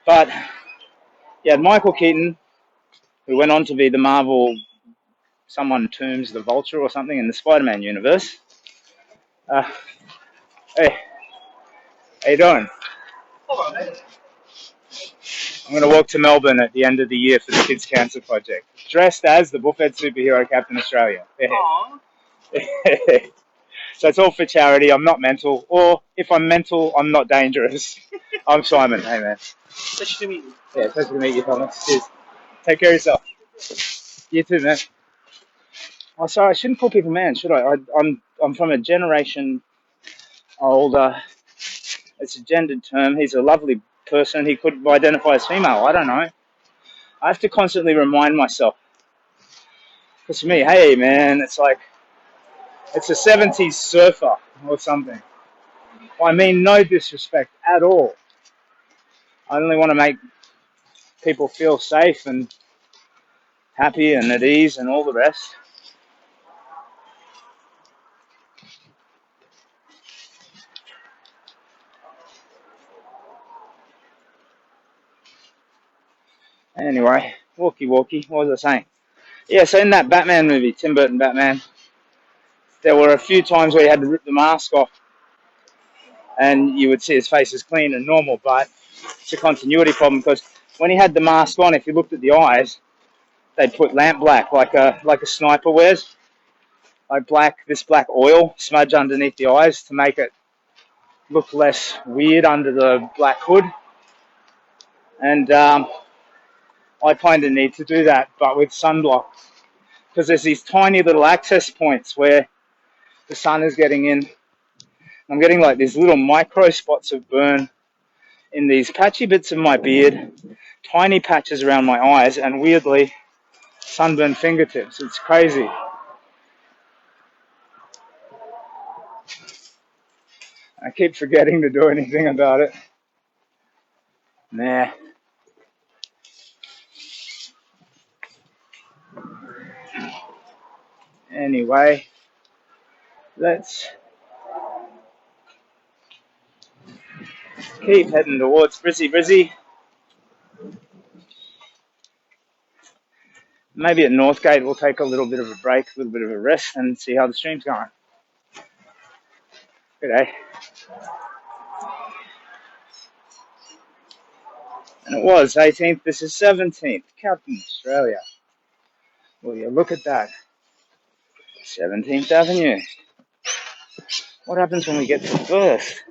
But you had Michael Keaton, who went on to be the Marvel, someone Toombs the Vulture or something in the Spider-Man universe. Hey, how you doing? Hello, mate. I'm going to walk to Melbourne at the end of the year for the Kids Cancer Project, dressed as the buffet superhero Captain Australia. Aww. So it's all for charity. I'm not mental, or if I'm mental, I'm not dangerous. I'm Simon. Hey, man. Pleasure to meet you. Yeah, pleasure to meet you, Thomas. Cheers. Take care of yourself. You too, man. Oh, sorry, I shouldn't call people man, should I? I'm from a generation older. It's a gendered term. He's a lovely person. He could identify as female. I don't know. I have to constantly remind myself. Because for me, hey, man, it's like, it's a 70s surfer or something. I mean, no disrespect at all. I only want to make people feel safe and happy and at ease and all the rest. Anyway, walkie-walkie, what was I saying? Yeah, so in that Batman movie, Tim Burton Batman, there were a few times where he had to rip the mask off and you would see his face is clean and normal, but it's a continuity problem because when he had the mask on, if you looked at the eyes, they'd put lamp black like a sniper wears, like this black oil smudge underneath the eyes to make it look less weird under the black hood. And I kind of need to do that, but with sunblock, because there's these tiny little access points where the sun is getting in. I'm getting like these little micro spots of burn in these patchy bits of my beard, tiny patches around my eyes, and weirdly, sunburned fingertips. It's crazy. I keep forgetting to do anything about it. Nah. Anyway, let's keep heading towards Brizzy. Maybe at Northgate we'll take a little bit of a break, a little bit of a rest, and see how the stream's going. G'day. And it was 18th, this is 17th, Captain Australia. Will you look at that? 17th Avenue. What happens when we get to First?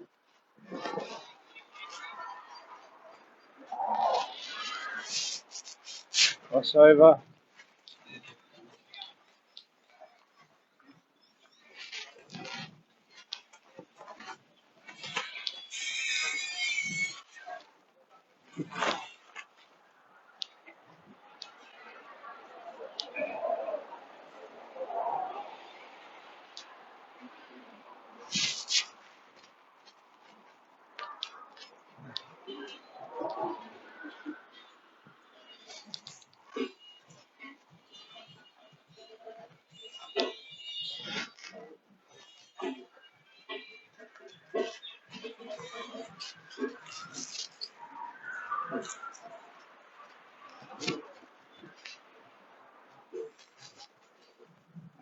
Crossover.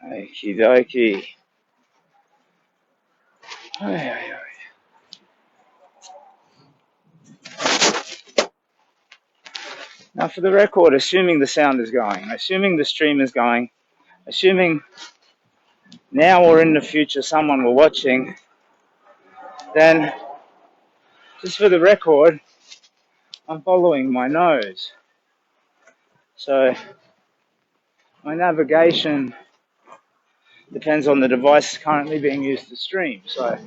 Okie dokie. Now for the record, assuming the sound is going, assuming the stream is going, assuming now or in the future someone will watching, then just for the record, I'm following my nose. So my navigation depends on the device currently being used to stream. So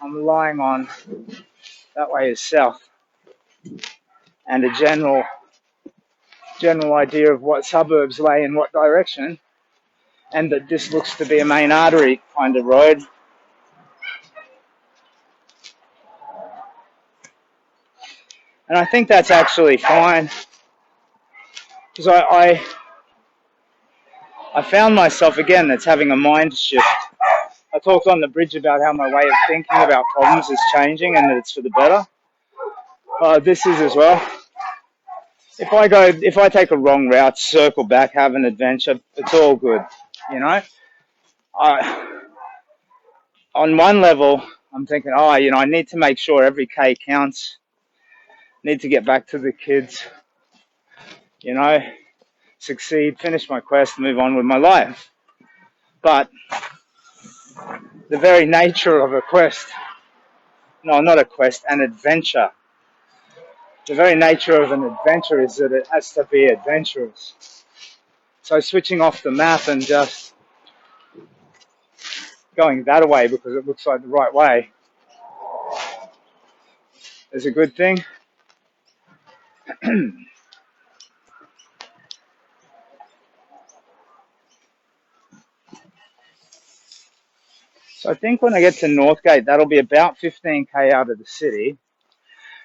I'm relying on that way is south and a general idea of what suburbs lay in what direction, and that this looks to be a main artery kind of road. And I think that's actually fine, because I found myself, again, that's having a mind shift. I talked on the bridge about how my way of thinking about problems is changing and that it's for the better. This is as well. If I take a wrong route, circle back, have an adventure, it's all good, you know. On one level, I'm thinking, I need to make sure every K counts. Need to get back to the kids, succeed, finish my quest, move on with my life. But the very nature of a quest, no, not a quest, an adventure. The very nature of an adventure is that it has to be adventurous. So switching off the map and just going that way because it looks like the right way is a good thing. So I think when I get to Northgate, that'll be about 15k out of the city.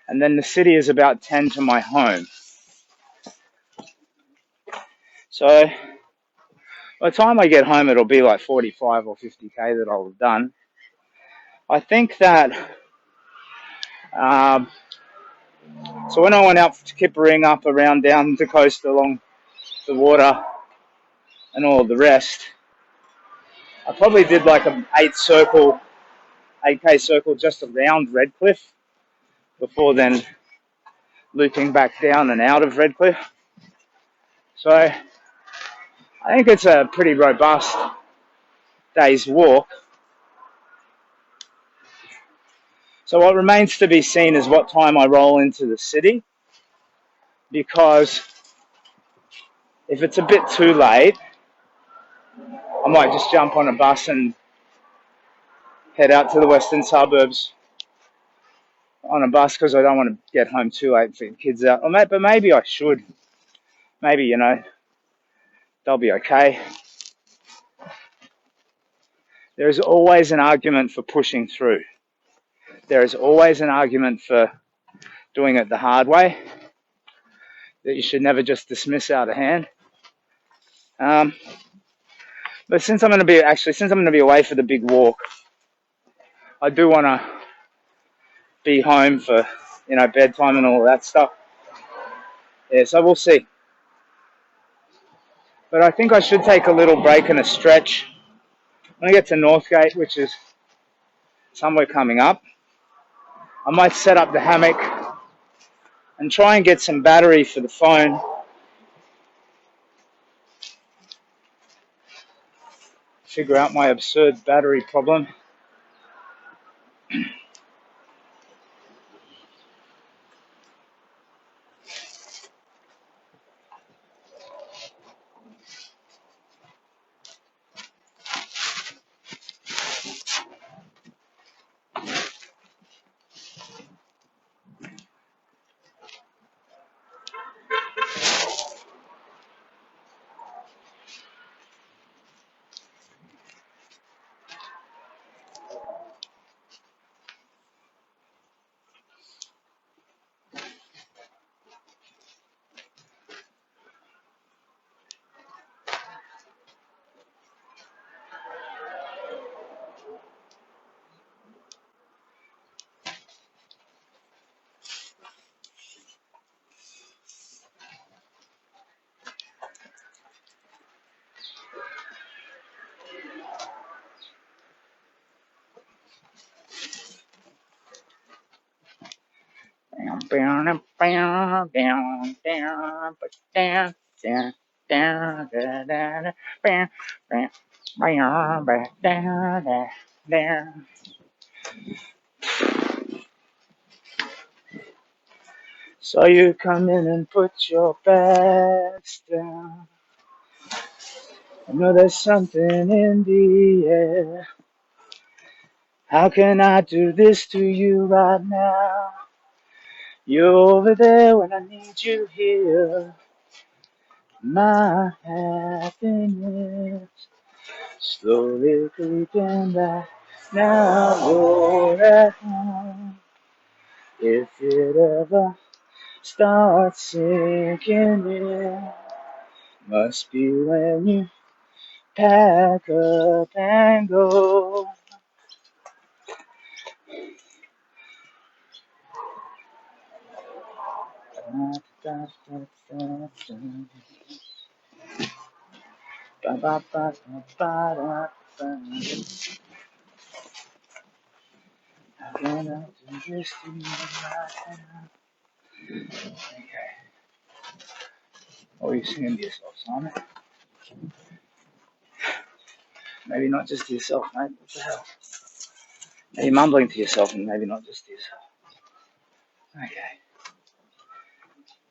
And then the city is about 10 to my home. So by the time I get home, it'll be like 45 or 50k that I'll have done. I think that, so when I went out to Kippering up around down the coast along the water and all the rest, I probably did like an 8k circle just around Redcliffe before then looping back down and out of Redcliffe. So I think it's a pretty robust day's walk. So what remains to be seen is what time I roll into the city, because if it's a bit too late, I might just jump on a bus and head out to the western suburbs on a bus because I don't want to get home too late for the kids out. But maybe I should. Maybe, they'll be okay. There is always an argument for pushing through. There is always an argument for doing it the hard way, that you should never just dismiss out of hand. But since I'm going to be away for the big walk, I do want to be home for, bedtime and all that stuff. Yeah, so we'll see. But I think I should take a little break and a stretch. When I get to Northgate, which is somewhere coming up, I might set up the hammock and try and get some battery for the phone. Figure out my absurd battery problem. So you come in and put your bags down. I know there's something in the air. How can I do this to you right now? You're over there when I need you here. My happiness slowly creeping back. Now you're at home. If it ever starts sinking in, must be when you pack up and go. How can I do this to you right now? Okay. What are you singing to yourself, Simon? Maybe not just to yourself, mate. What the hell? Are you mumbling to yourself and maybe not just to yourself? Okay.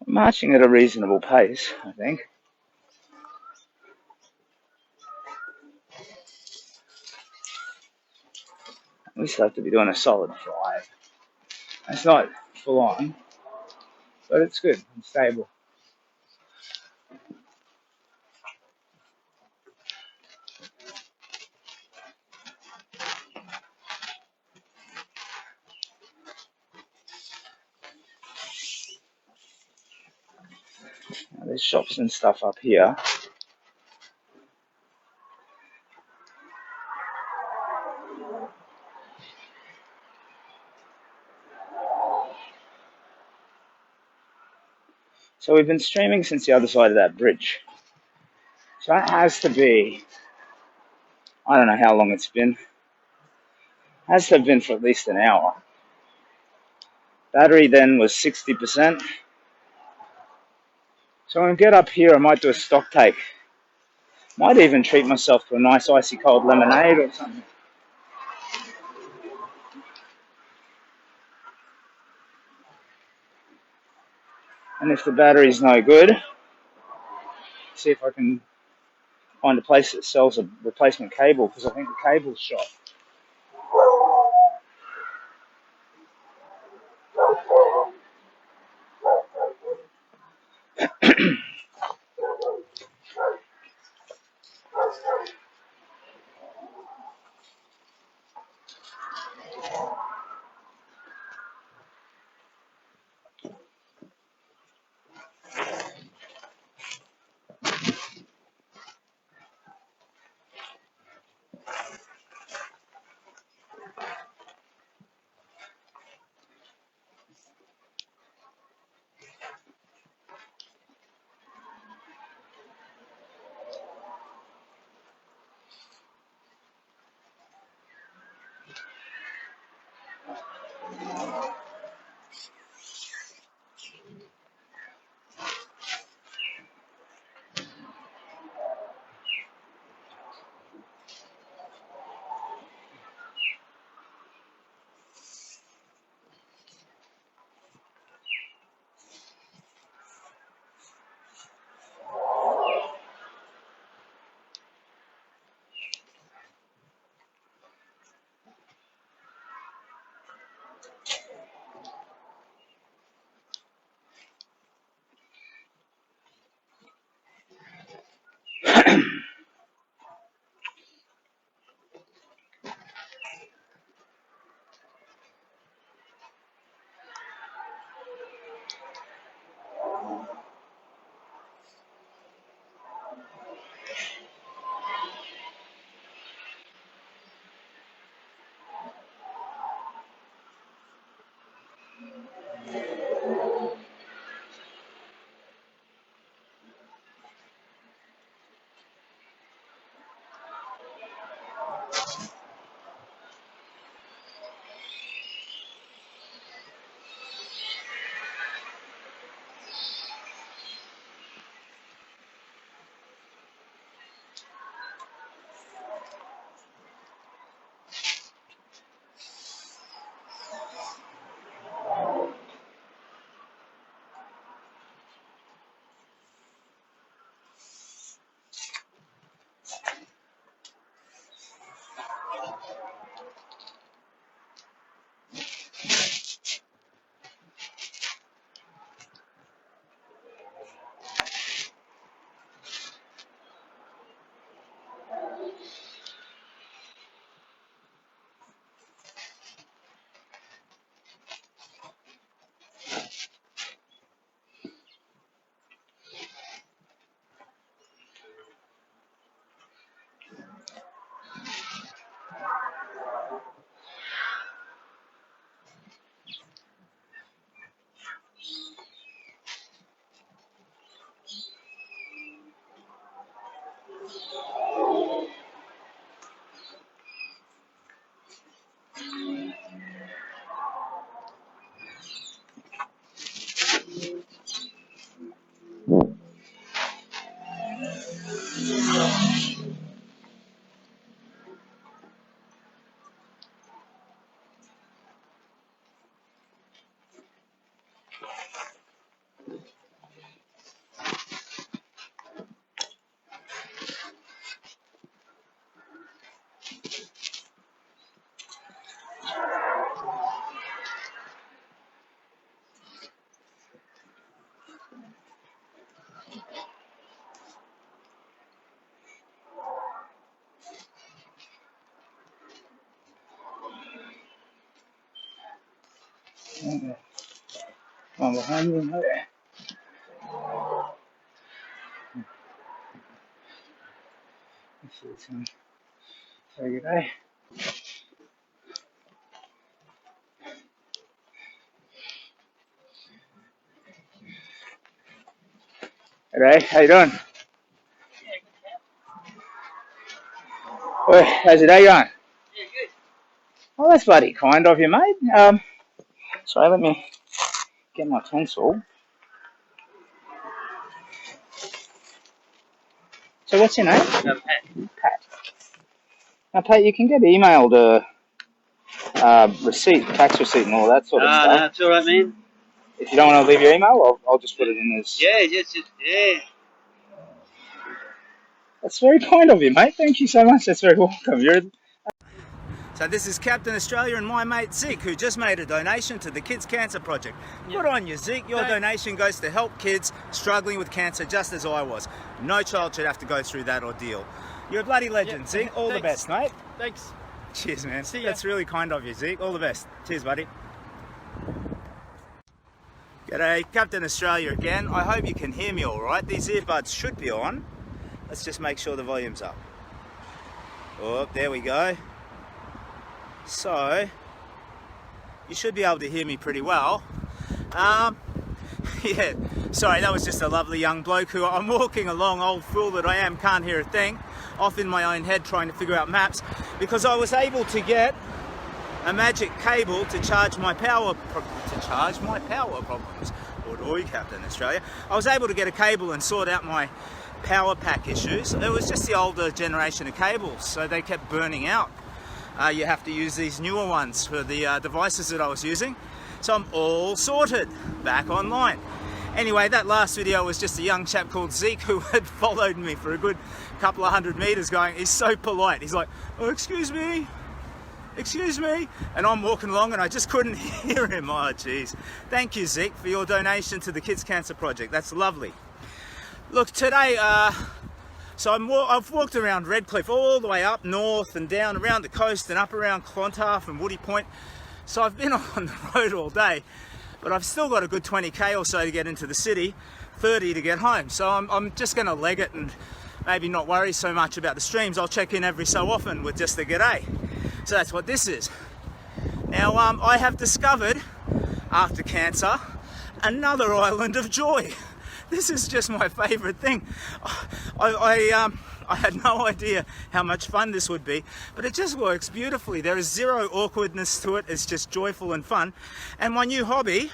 We're marching at a reasonable pace, I think. We still have to be doing a solid 5. It's not full on, but it's good and stable. Now, there's shops and stuff up here. So we've been streaming since the other side of that bridge. So that has to be, I don't know how long it's been. Has to have been for at least an hour. Battery then was 60%. So when I get up here, I might do a stock take. Might even treat myself to a nice icy cold lemonade or something. And if the battery's no good, see if I can find a place that sells a replacement cable, because I think the cable's shot. One behind you, mate. This is say good day. G'day, how you doing? Well, how's your day going? Yeah, good. Oh, that's bloody kind of you, mate. Sorry, let me get my pencil. So what's your name? Pat. Pat. Now, Pat, you can get emailed receipt, tax receipt and all that sort of stuff. No, it's alright, man. If you don't want to leave your email, I'll just put it in as... Yeah, yeah. That's very kind of you, mate. Thank you so much. That's very welcome. So this is Captain Australia and my mate Zeke, who just made a donation to the Kids Cancer Project. Yep. Good on you, Zeke. Your donation goes to help kids struggling with cancer, just as I was. No child should have to go through that ordeal. You're a bloody legend, yep. Zeke. All the best, mate. Thanks. Cheers, man. See ya. That's really kind of you, Zeke. All the best. Cheers, buddy. G'day, Captain Australia again. I hope you can hear me all right. These earbuds should be on. Let's just make sure the volume's up. Oh, there we go. So, you should be able to hear me pretty well. Yeah, sorry, that was just a lovely young bloke who I'm walking along, old fool that I am, can't hear a thing, off in my own head trying to figure out maps, because I was able to get a magic cable to charge my power problems. Oi, Captain Australia. I was able to get a cable and sort out my power pack issues. It was just the older generation of cables, so they kept burning out. You have to use these newer ones for the devices that I was using. So I'm all sorted, back online. Anyway, that last video was just a young chap called Zeke who had followed me for a good couple of 100 meters going, he's so polite. He's like, oh, excuse me, and I'm walking along and I just couldn't hear him. Oh, geez. Thank you, Zeke, for your donation to the Kids Cancer Project. That's lovely. Look, today, so I've walked around Redcliffe all the way up north and down around the coast and up around Clontarf and Woody Point. So I've been on the road all day, but I've still got a good 20k or so to get into the city, 30 to get home. So I'm just going to leg it and maybe not worry so much about the streams. I'll check in every so often with just a g'day. So that's what this is. Now I have discovered, after cancer, another island of joy. This is just my favourite thing. I had no idea how much fun this would be, but it just works beautifully. There is zero awkwardness to it. It's just joyful and fun. And my new hobby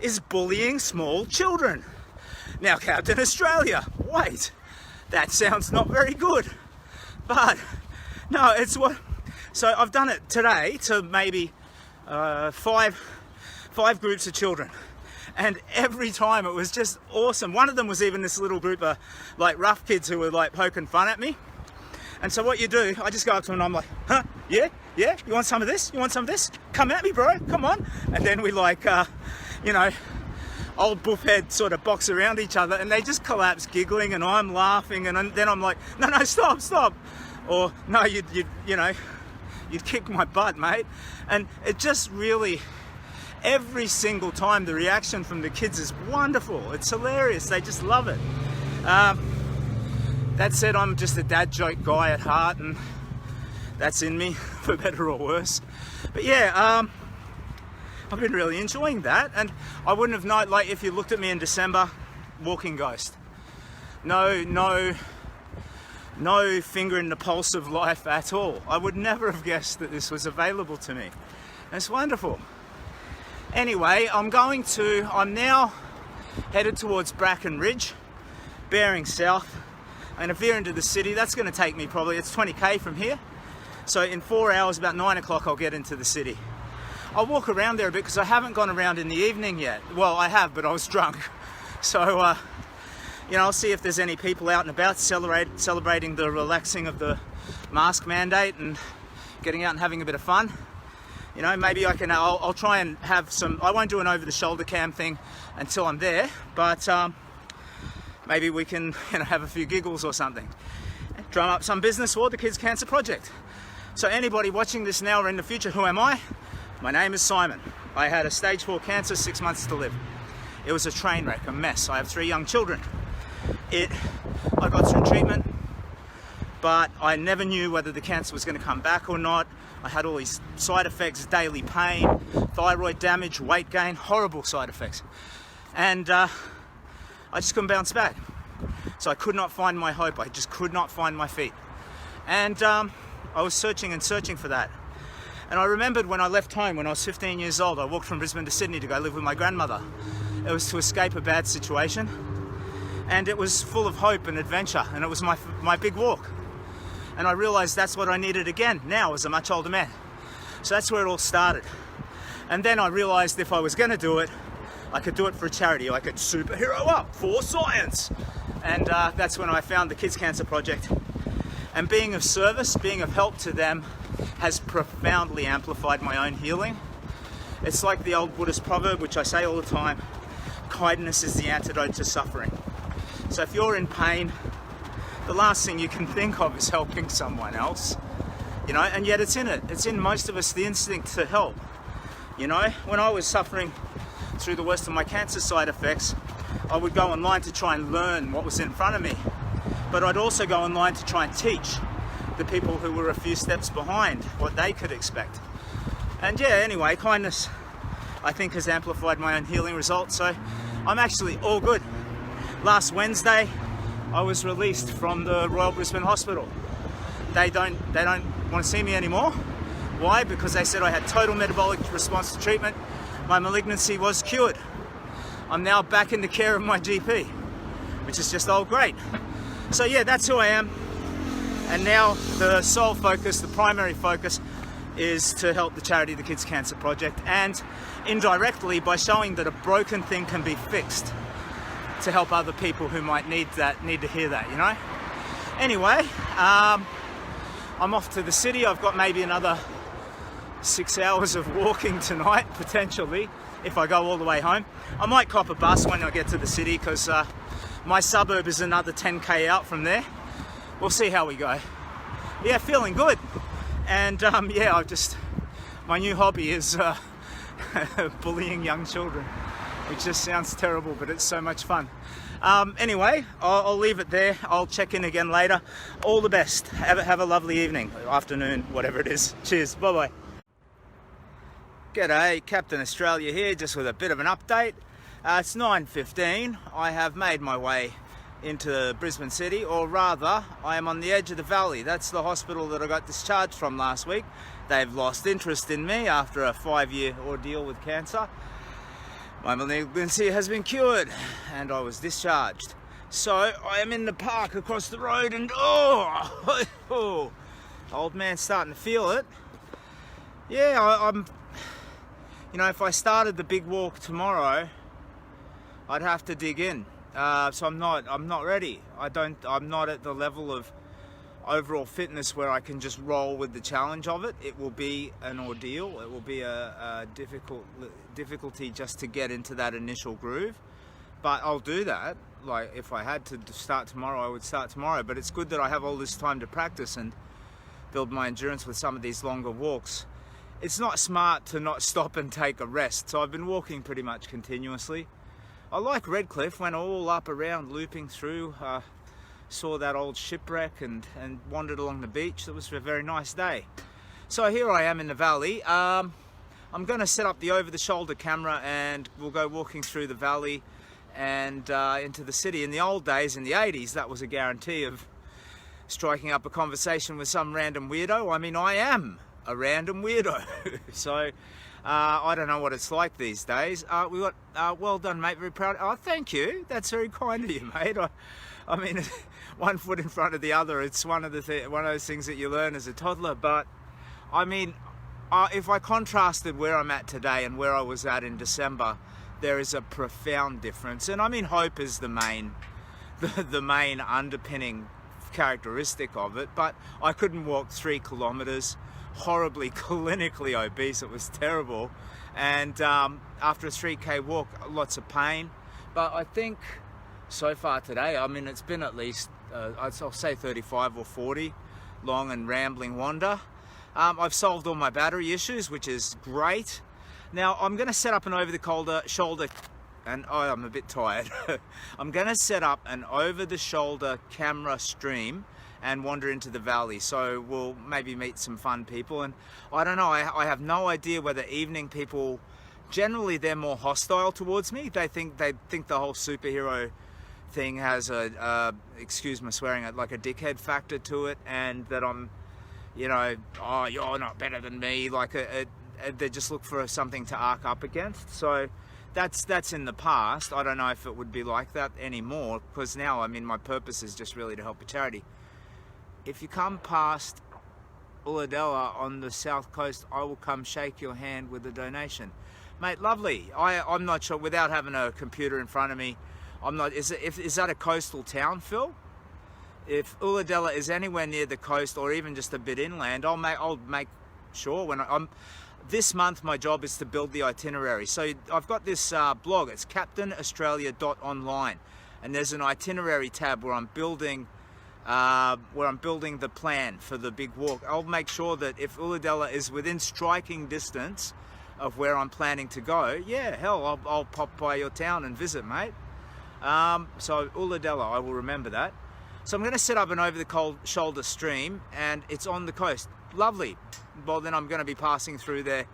is bullying small children. Now, Captain Australia, wait, that sounds not very good. But no, it's what. So I've done it today to maybe five groups of children. And every time it was just awesome. One of them was even this little group of like rough kids who were like poking fun at me. And so what you do, I just go up to them and I'm like, huh, yeah, you want some of this? You want some of this? Come at me, bro, come on. And then we like, you know, old buffhead sort of box around each other and they just collapse giggling and I'm laughing and then I'm like, no, stop. Or no, you'd kick my butt, mate. And it just really, every single time the reaction from the kids is wonderful. It's hilarious. They just love it. That said, I'm just a dad joke guy at heart and that's in me, for better or worse. But yeah, I've been really enjoying that. And I wouldn't have known, like if you looked at me in December, walking ghost. No finger in the pulse of life at all. I would never have guessed that this was available to me. It's wonderful. Anyway, I'm now headed towards Bracken Ridge, bearing south. I'm going to veer into the city. That's going to take me probably, it's 20k from here. So in 4 hours, about 9 o'clock, I'll get into the city. I'll walk around there a bit because I haven't gone around in the evening yet. Well, I have, but I was drunk. So, you know, I'll see if there's any people out and about celebrating the relaxing of the mask mandate and getting out and having a bit of fun. You know, maybe I'll try and have some, I won't do an over-the-shoulder cam thing until I'm there, but maybe we can, you know, have a few giggles or something. Drum up some business for the Kids Cancer Project. So anybody watching this now or in the future, who am I? My name is Simon. I had a stage 4 cancer, 6 months to live. It was a train wreck, a mess. I have 3 young children. I got through treatment, but I never knew whether the cancer was going to come back or not. I had all these side effects, daily pain, thyroid damage, weight gain, horrible side effects. And I just couldn't bounce back. So I could not find my hope. I just could not find my feet. And I was searching and searching for that. And I remembered when I left home when I was 15 years old, I walked from Brisbane to Sydney to go live with my grandmother. It was to escape a bad situation. And it was full of hope and adventure. And it was my big walk. And I realized that's what I needed again now as a much older man. So that's where it all started. And then I realized if I was going to do it, I could do it for a charity. I could superhero up for science. And that's when I found the Kids Cancer Project. And being of service, being of help to them has profoundly amplified my own healing. It's like the old Buddhist proverb, which I say all the time, kindness is the antidote to suffering. So if you're in pain, the last thing you can think of is helping someone else, you know, and yet it's in most of us, the instinct to help. You know, when I was suffering through the worst of my cancer side effects, I would go online to try and learn what was in front of me, but I'd also go online to try and teach the people who were a few steps behind what they could expect. And yeah, anyway, kindness I think has amplified my own healing results, so I'm actually all good. Last Wednesday I was released from the Royal Brisbane Hospital. They don't want to see me anymore. Why? Because they said I had total metabolic response to treatment. My malignancy was cured. I'm now back in the care of my GP, which is just all great. So yeah, that's who I am. And now the sole focus, the primary focus, is to help the charity, the Kids Cancer Project, and indirectly by showing that a broken thing can be fixed, to help other people who might need to hear that, you know? Anyway, I'm off to the city. I've got maybe another 6 hours of walking tonight, potentially, if I go all the way home. I might cop a bus when I get to the city, because my suburb is another 10k out from there. We'll see how we go. Yeah, feeling good. And yeah, my new hobby is bullying young children, which just sounds terrible, but it's so much fun. Anyway, I'll leave it there. I'll check in again later. All the best. Have a lovely evening, afternoon, whatever it is. Cheers. Bye-bye. G'day, Captain Australia here, just with a bit of an update. It's 9:15. I have made my way into Brisbane City, or rather, I am on the edge of the valley. That's the hospital that I got discharged from last week. They've lost interest in me after a 5-year ordeal with cancer. My malignancy has been cured and I was discharged. So I am in the park across the road and oh, old man's starting to feel it. Yeah, I'm, you know, if I started the big walk tomorrow, I'd have to dig in. So I'm not ready. I'm not at the level of overall fitness where I can just roll with the challenge of it. It will be an ordeal. It will be a difficulty just to get into that initial groove. But I'll do that. Like, if I had to start tomorrow, I would start tomorrow. But it's good that I have all this time to practice and build my endurance with some of these longer walks. It's not smart to not stop and take a rest. So I've been walking pretty much continuously. I like Redcliffe, went all up around, looping through, saw that old shipwreck and wandered along the beach. It was a very nice day. So here I am in the valley. I'm going to set up the over-the-shoulder camera and we'll go walking through the valley and into the city. In the old days, in the 80s, that was a guarantee of striking up a conversation with some random weirdo. I mean, I am a random weirdo. So I don't know what it's like these days. We got, well done, mate, very proud. Oh, thank you. That's very kind of you, mate. I mean, one foot in front of the other. It's one of those things that you learn as a toddler. But I mean, if I contrasted where I'm at today and where I was at in December, there is a profound difference. And I mean, hope is the main underpinning characteristic of it. But I couldn't walk 3 kilometers. Horribly clinically obese. It was terrible. And after a 3k walk, lots of pain. But I think so far today, I mean, it's been at least I'll say 35 or 40 long and rambling wander. I've solved all my battery issues, which is great. Now I'm going to set up an over-the-shoulder, and I'm a bit tired. I'm going to set up an over-the-shoulder camera stream and wander into the valley, so we'll maybe meet some fun people. And I don't know, I have no idea whether evening people, generally they're more hostile towards me. They think the whole superhero thing has excuse my swearing, like a dickhead factor to it, and that I'm, you know, oh, you're not better than me, like they just look for something to arc up against. So that's in the past. I don't know if it would be like that anymore, because now, I mean, my purpose is just really to help a charity. If you come past Ulladulla on the south coast, I will come shake your hand with a donation. Mate, lovely. I'm not sure, without having a computer in front of me, I'm not, is that a coastal town, Phil? If Ulladulla is anywhere near the coast or even just a bit inland, I'll make sure when this month my job is to build the itinerary. So I've got this blog, it's captainaustralia.online, and there's an itinerary tab where I'm building the plan for the big walk. I'll make sure that if Ulladulla is within striking distance of where I'm planning to go, yeah, hell, I'll pop by your town and visit, mate. So Ulladulla, I will remember that. So I'm going to set up an over-the-shoulder stream, and it's on the coast. Lovely. Well, then I'm going to be passing through there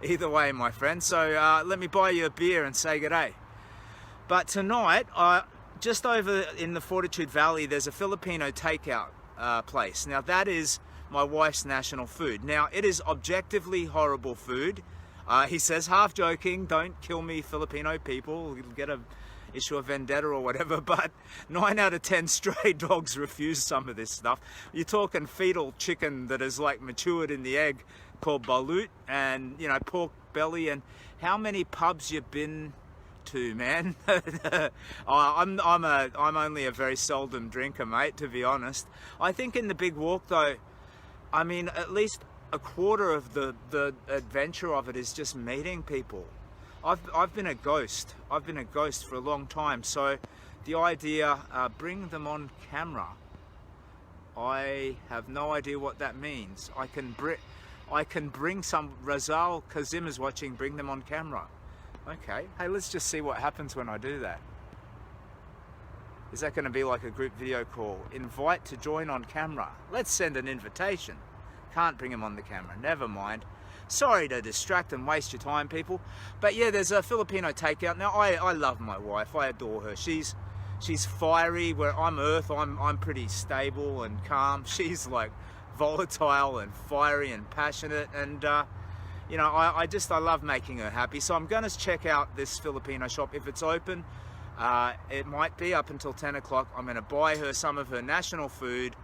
either way, my friend. So let me buy you a beer and say good day. But tonight, just over in the Fortitude Valley, there's a Filipino takeout place. Now that is my wife's national food. Now it is objectively horrible food. He says, half joking, don't kill me Filipino people, you'll get a issue of vendetta or whatever, but 9 out of 10 stray dogs refuse some of this stuff. You're talking fetal chicken that is like matured in the egg called balut, and you know, pork belly, and how many pubs you've been to, man? I'm only a very seldom drinker, mate, to be honest. I think in the big walk though, I mean, at least a quarter of the adventure of it is just meeting people. I've been a ghost. I've been a ghost for a long time. So the idea, bring them on camera. I have no idea what that means. I can bring some. Razal Kazim is watching. Bring them on camera. Okay. Hey, let's just see what happens when I do that. Is that going to be like a group video call? Invite to join on camera. Let's send an invitation. Can't bring him on the camera. Never mind. Sorry to distract and waste your time, people. But yeah, there's a Filipino takeout. Now, I love my wife. I adore her. She's fiery. Where I'm earth, I'm pretty stable and calm. She's like volatile and fiery and passionate. And you know, I love making her happy. So I'm going to check out this Filipino shop if it's open. It might be up until 10 o'clock. I'm going to buy her some of her national food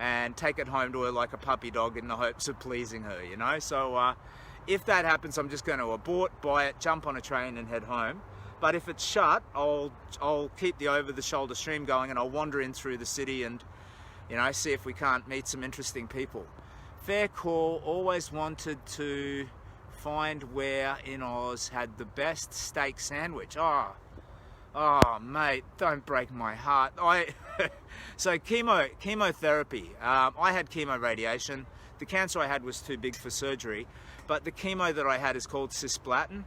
and take it home to her like a puppy dog in the hopes of pleasing her, you know. So if that happens, I'm just going to abort, buy it, jump on a train and head home. But if it's shut, I'll keep the over-the-shoulder stream going, and I'll wander in through the city and, you know, see if we can't meet some interesting people. Fair call. Always wanted to find where in Oz had the best steak sandwich. Oh, mate, don't break my heart. So chemotherapy. I had chemo radiation. The cancer I had was too big for surgery, but the chemo that I had is called cisplatin,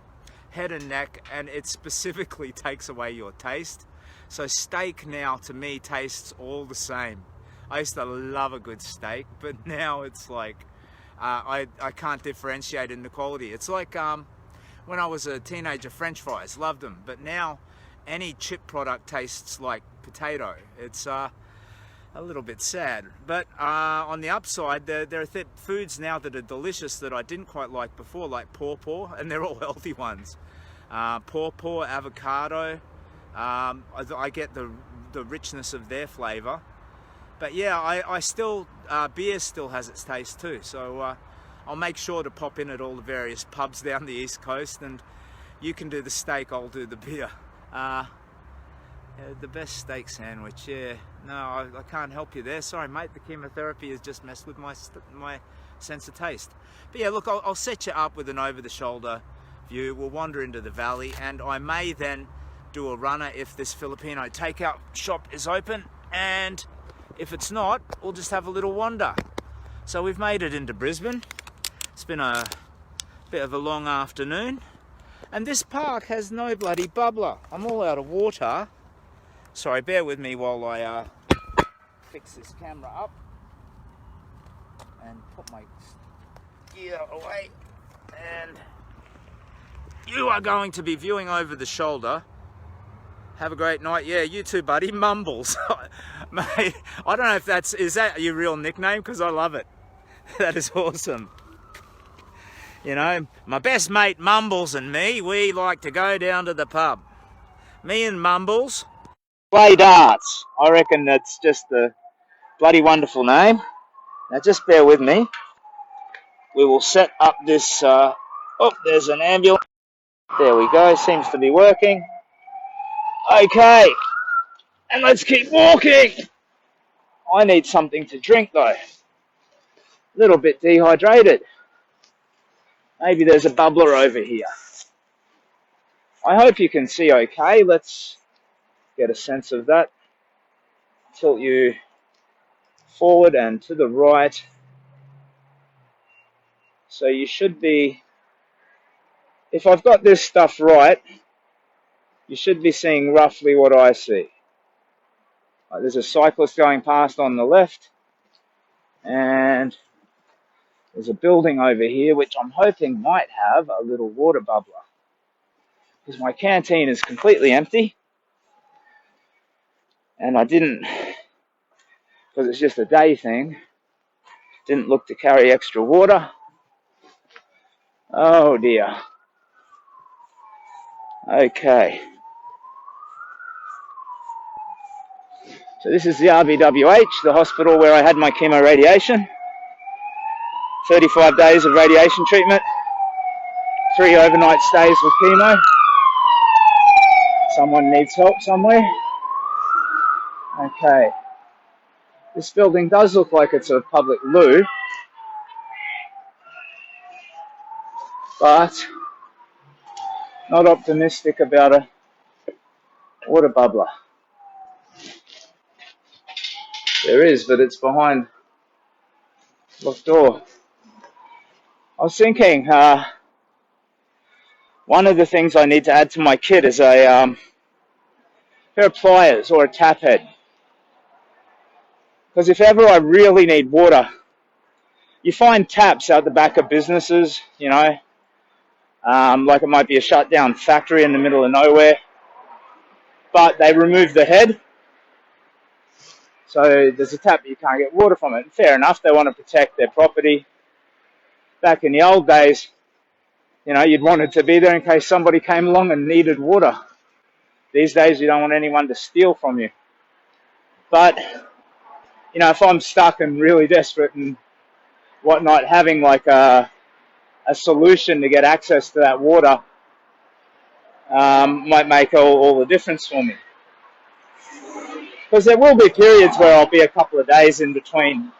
head and neck, and it specifically takes away your taste. So steak now to me tastes all the same. I used to love a good steak, but now it's like I can't differentiate in the quality. It's like when I was a teenager, French fries, loved them, but now any chip product tastes like potato. It's a little bit sad, but on the upside, there are foods now that are delicious that I didn't quite like before, like pawpaw, and they're all healthy ones. Pawpaw, avocado, I get the richness of their flavour. But yeah, I still, beer still has its taste too, so I'll make sure to pop in at all the various pubs down the east coast, and you can do the steak, I'll do the beer. The best steak sandwich, yeah. No, I can't help you there. Sorry, mate. The chemotherapy has just messed with my sense of taste. But yeah, look, I'll set you up with an over-the-shoulder view. We'll wander into the valley, and I may then do a runner if this Filipino takeout shop is open, and if it's not, we'll just have a little wander. So we've made it into Brisbane. It's been a bit of a long afternoon. And this park has no bloody bubbler. I'm all out of water. Sorry, bear with me while I fix this camera up and put my gear away. And you are going to be viewing over the shoulder. Have a great night. Yeah, you too, buddy. Mumbles. Mate, I don't know if is that your real nickname? Because I love it. That is awesome. You know, my best mate Mumbles and me, we like to go down to the pub. Me and Mumbles play darts. I reckon that's just a bloody wonderful name. Now just bear with me. We will set up this, oh, there's an ambulance. There we go, seems to be working. Okay, and let's keep walking. I need something to drink though. A little bit dehydrated. Maybe there's a bubbler over here. I hope you can see okay. Let's get a sense of that. Tilt you forward and to the right. So you should be, if I've got this stuff right, you should be seeing roughly what I see. There's a cyclist going past on the left, and there's a building over here which I'm hoping might have a little water bubbler, because my canteen is completely empty, and I didn't, because it's just a day thing, didn't look to carry extra water. Oh dear. Okay. So this is the RBWH, the hospital where I had my chemo radiation. 35 days of radiation treatment. 3 overnight stays with chemo. Someone needs help somewhere. Okay. This building does look like it's a public loo, but not optimistic about a water bubbler. There is, but it's behind locked door. I was thinking, one of the things I need to add to my kit is a pair of pliers or a tap head. Because if ever I really need water, you find taps out the back of businesses, you know, like it might be a shut down factory in the middle of nowhere, but they remove the head. So there's a tap, you can't get water from it. Fair enough, they want to protect their property. Back in the old days, you know, you'd want it to be there in case somebody came along and needed water. These days, you don't want anyone to steal from you. But, you know, if I'm stuck and really desperate and whatnot, having like a solution to get access to that water might make all the difference for me. Because there will be periods where I'll be a couple of days in between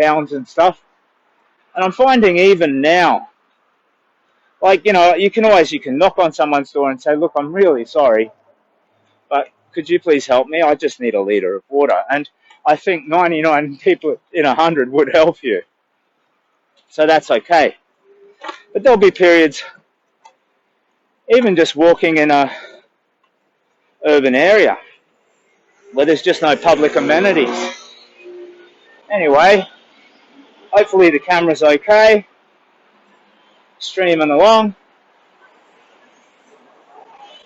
towns and stuff. And I'm finding even now, like, you know, you can knock on someone's door and say, look, I'm really sorry, but could you please help me? I just need a litre of water. And I think 99 people in 100 would help you. So that's okay. But there'll be periods, even just walking in a urban area, where there's just no public amenities. Anyway, hopefully the camera's okay. Streaming along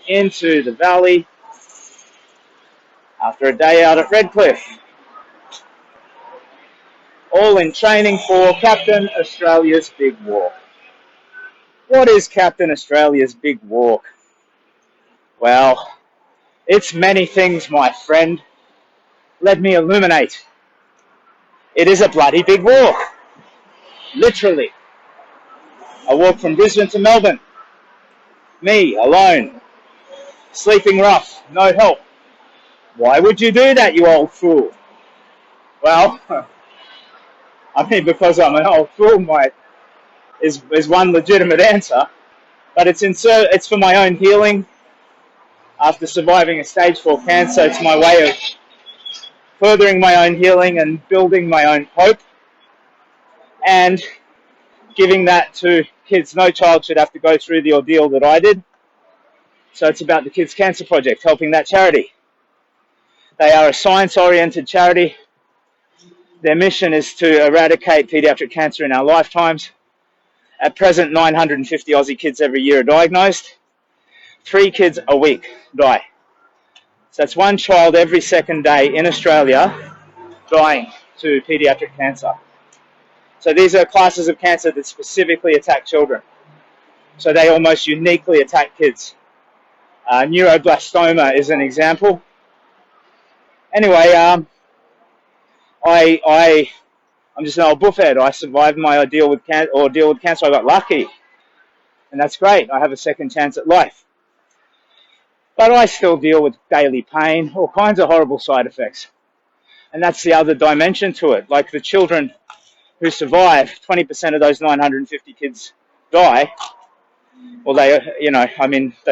into the valley after a day out at Redcliffe. All in training for Captain Australia's Big Walk. What is Captain Australia's Big Walk? Well, it's many things, my friend. Let me illuminate. It is a bloody big walk. Literally. A walk from Brisbane to Melbourne. Me, alone. Sleeping rough, no help. Why would you do that, you old fool? Well, I mean, because I'm an old fool, is one legitimate answer. But it's for my own healing. After surviving a stage 4 cancer, it's my way of furthering my own healing and building my own hope, and giving that to kids. No child should have to go through the ordeal that I did. So it's about the Kids Cancer Project, helping that charity. They are a science-oriented charity. Their mission is to eradicate paediatric cancer in our lifetimes. At present, 950 Aussie kids every year are diagnosed. 3 kids a week die. So that's 1 child every second day in Australia dying to paediatric cancer. So these are classes of cancer that specifically attack children. So they almost uniquely attack kids. Neuroblastoma is an example. Anyway, I'm just an old buffhead. I survived my ordeal with cancer. I got lucky, and that's great. I have a second chance at life. But I still deal with daily pain, all kinds of horrible side effects. And that's the other dimension to it. Like the children who survive, 20% of those 950 kids die. Well, they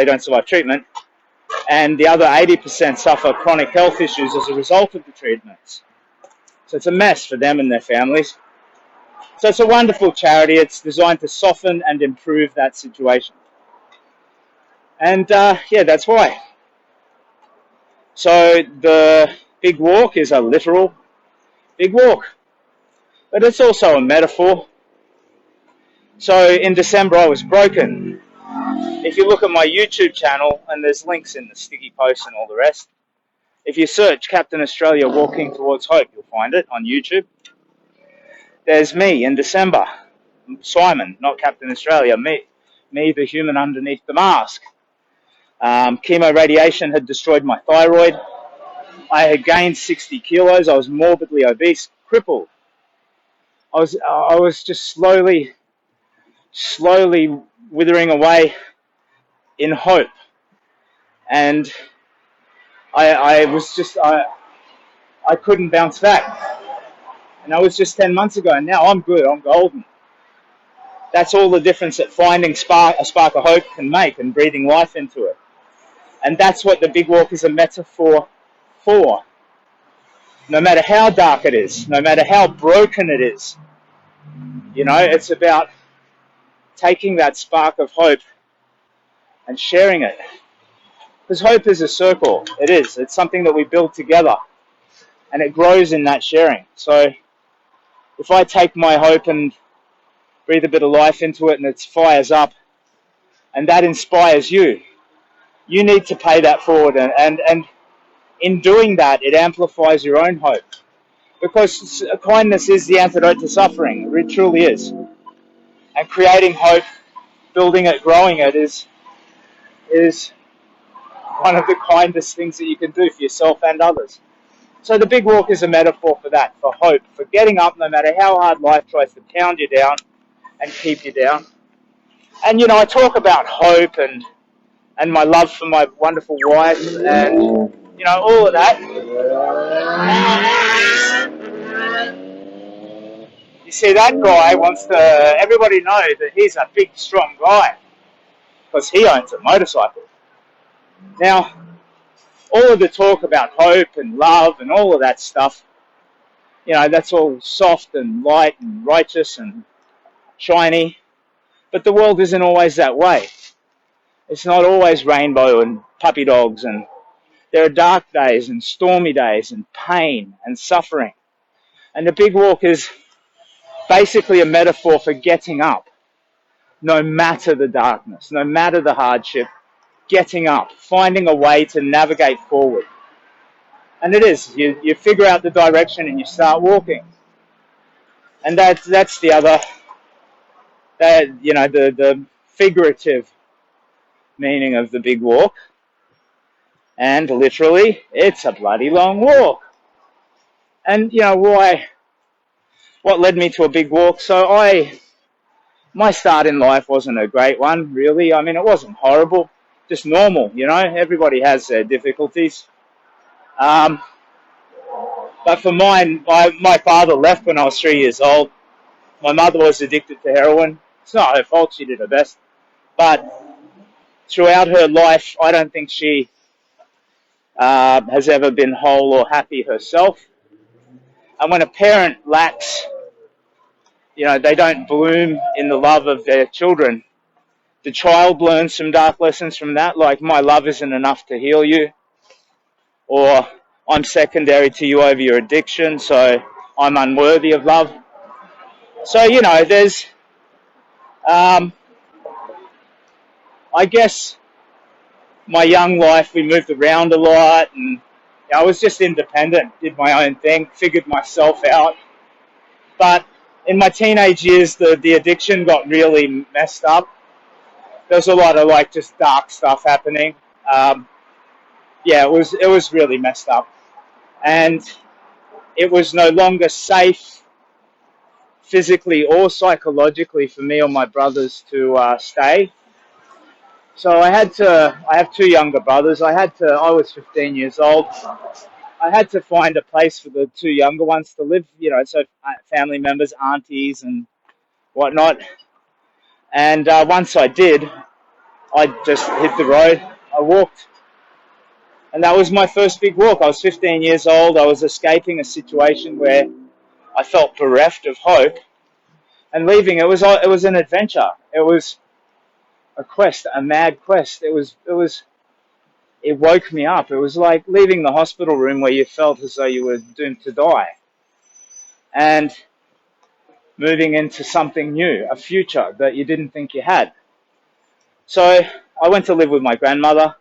don't survive treatment. And the other 80% suffer chronic health issues as a result of the treatments. So it's a mess for them and their families. So it's a wonderful charity. It's designed to soften and improve that situation. And that's why. So the big walk is a literal big walk. But it's also a metaphor. So in December I was broken. If you look at my YouTube channel, and there's links in the sticky posts and all the rest, if you search Captain Australia Walking Towards Hope, you'll find it on YouTube. There's me in December. Simon, not Captain Australia, me the human underneath the mask. Chemo radiation had destroyed my thyroid. I had gained 60 kilos. I was morbidly obese, crippled. I was just slowly withering away in hope. And I couldn't bounce back. And that was just 10 months ago, and now I'm good, I'm golden. That's all the difference that finding a spark of hope can make, and breathing life into it. And that's what the big walk is a metaphor for. No matter how dark it is, no matter how broken it is, it's about taking that spark of hope and sharing it. Because hope is a circle. It is. It's something that we build together. And it grows in that sharing. So if I take my hope and breathe a bit of life into it and it fires up, and that inspires you, you need to pay that forward. And in doing that, it amplifies your own hope. Because kindness is the antidote to suffering. It truly is. And creating hope, building it, growing it is one of the kindest things that you can do for yourself and others. So the big walk is a metaphor for that, for hope, for getting up no matter how hard life tries to pound you down and keep you down. And, I talk about hope and my love for my wonderful wife and, all of that. You see, that guy wants everybody know that he's a big, strong guy because he owns a motorcycle. Now, all of the talk about hope and love and all of that stuff, that's all soft and light and righteous and shiny. But the world isn't always that way. It's not always rainbow and puppy dogs, and there are dark days and stormy days and pain and suffering. And the big walk is basically a metaphor for getting up, no matter the darkness, no matter the hardship, getting up, finding a way to navigate forward. And it is. You figure out the direction and you start walking. And that's the other, the figurative meaning of the big walk. And literally, it's a bloody long walk. And, why? What led me to a big walk? So my start in life wasn't a great one, really. I mean, it wasn't horrible, just normal, Everybody has their difficulties. But for mine, my father left when I was 3 years old. My mother was addicted to heroin. It's not her fault, she did her best. But throughout her life, I don't think she has ever been whole or happy herself. And when a parent lacks they don't bloom in the love of their children. The child learns some dark lessons from that, like my love isn't enough to heal you, or I'm secondary to you over your addiction, so I'm unworthy of love. So, there's, I guess, my young life, we moved around a lot, and I was just independent, did my own thing, figured myself out. But in my teenage years, the addiction got really messed up. There was a lot of just dark stuff happening. It was really messed up, and it was no longer safe physically or psychologically for me or my brothers to stay. So I have two younger brothers. I was 15 years old. I had to find a place for the two younger ones to live, so family members, aunties and whatnot. And once I did, I just hit the road. I walked. And that was my first big walk. I was 15 years old. I was escaping a situation where I felt bereft of hope. And leaving, it was an adventure. It was a quest, a mad quest. It woke me up. It was like leaving the hospital room where you felt as though you were doomed to die, and moving into something new, a future that you didn't think you had. So I went to live with my grandmother.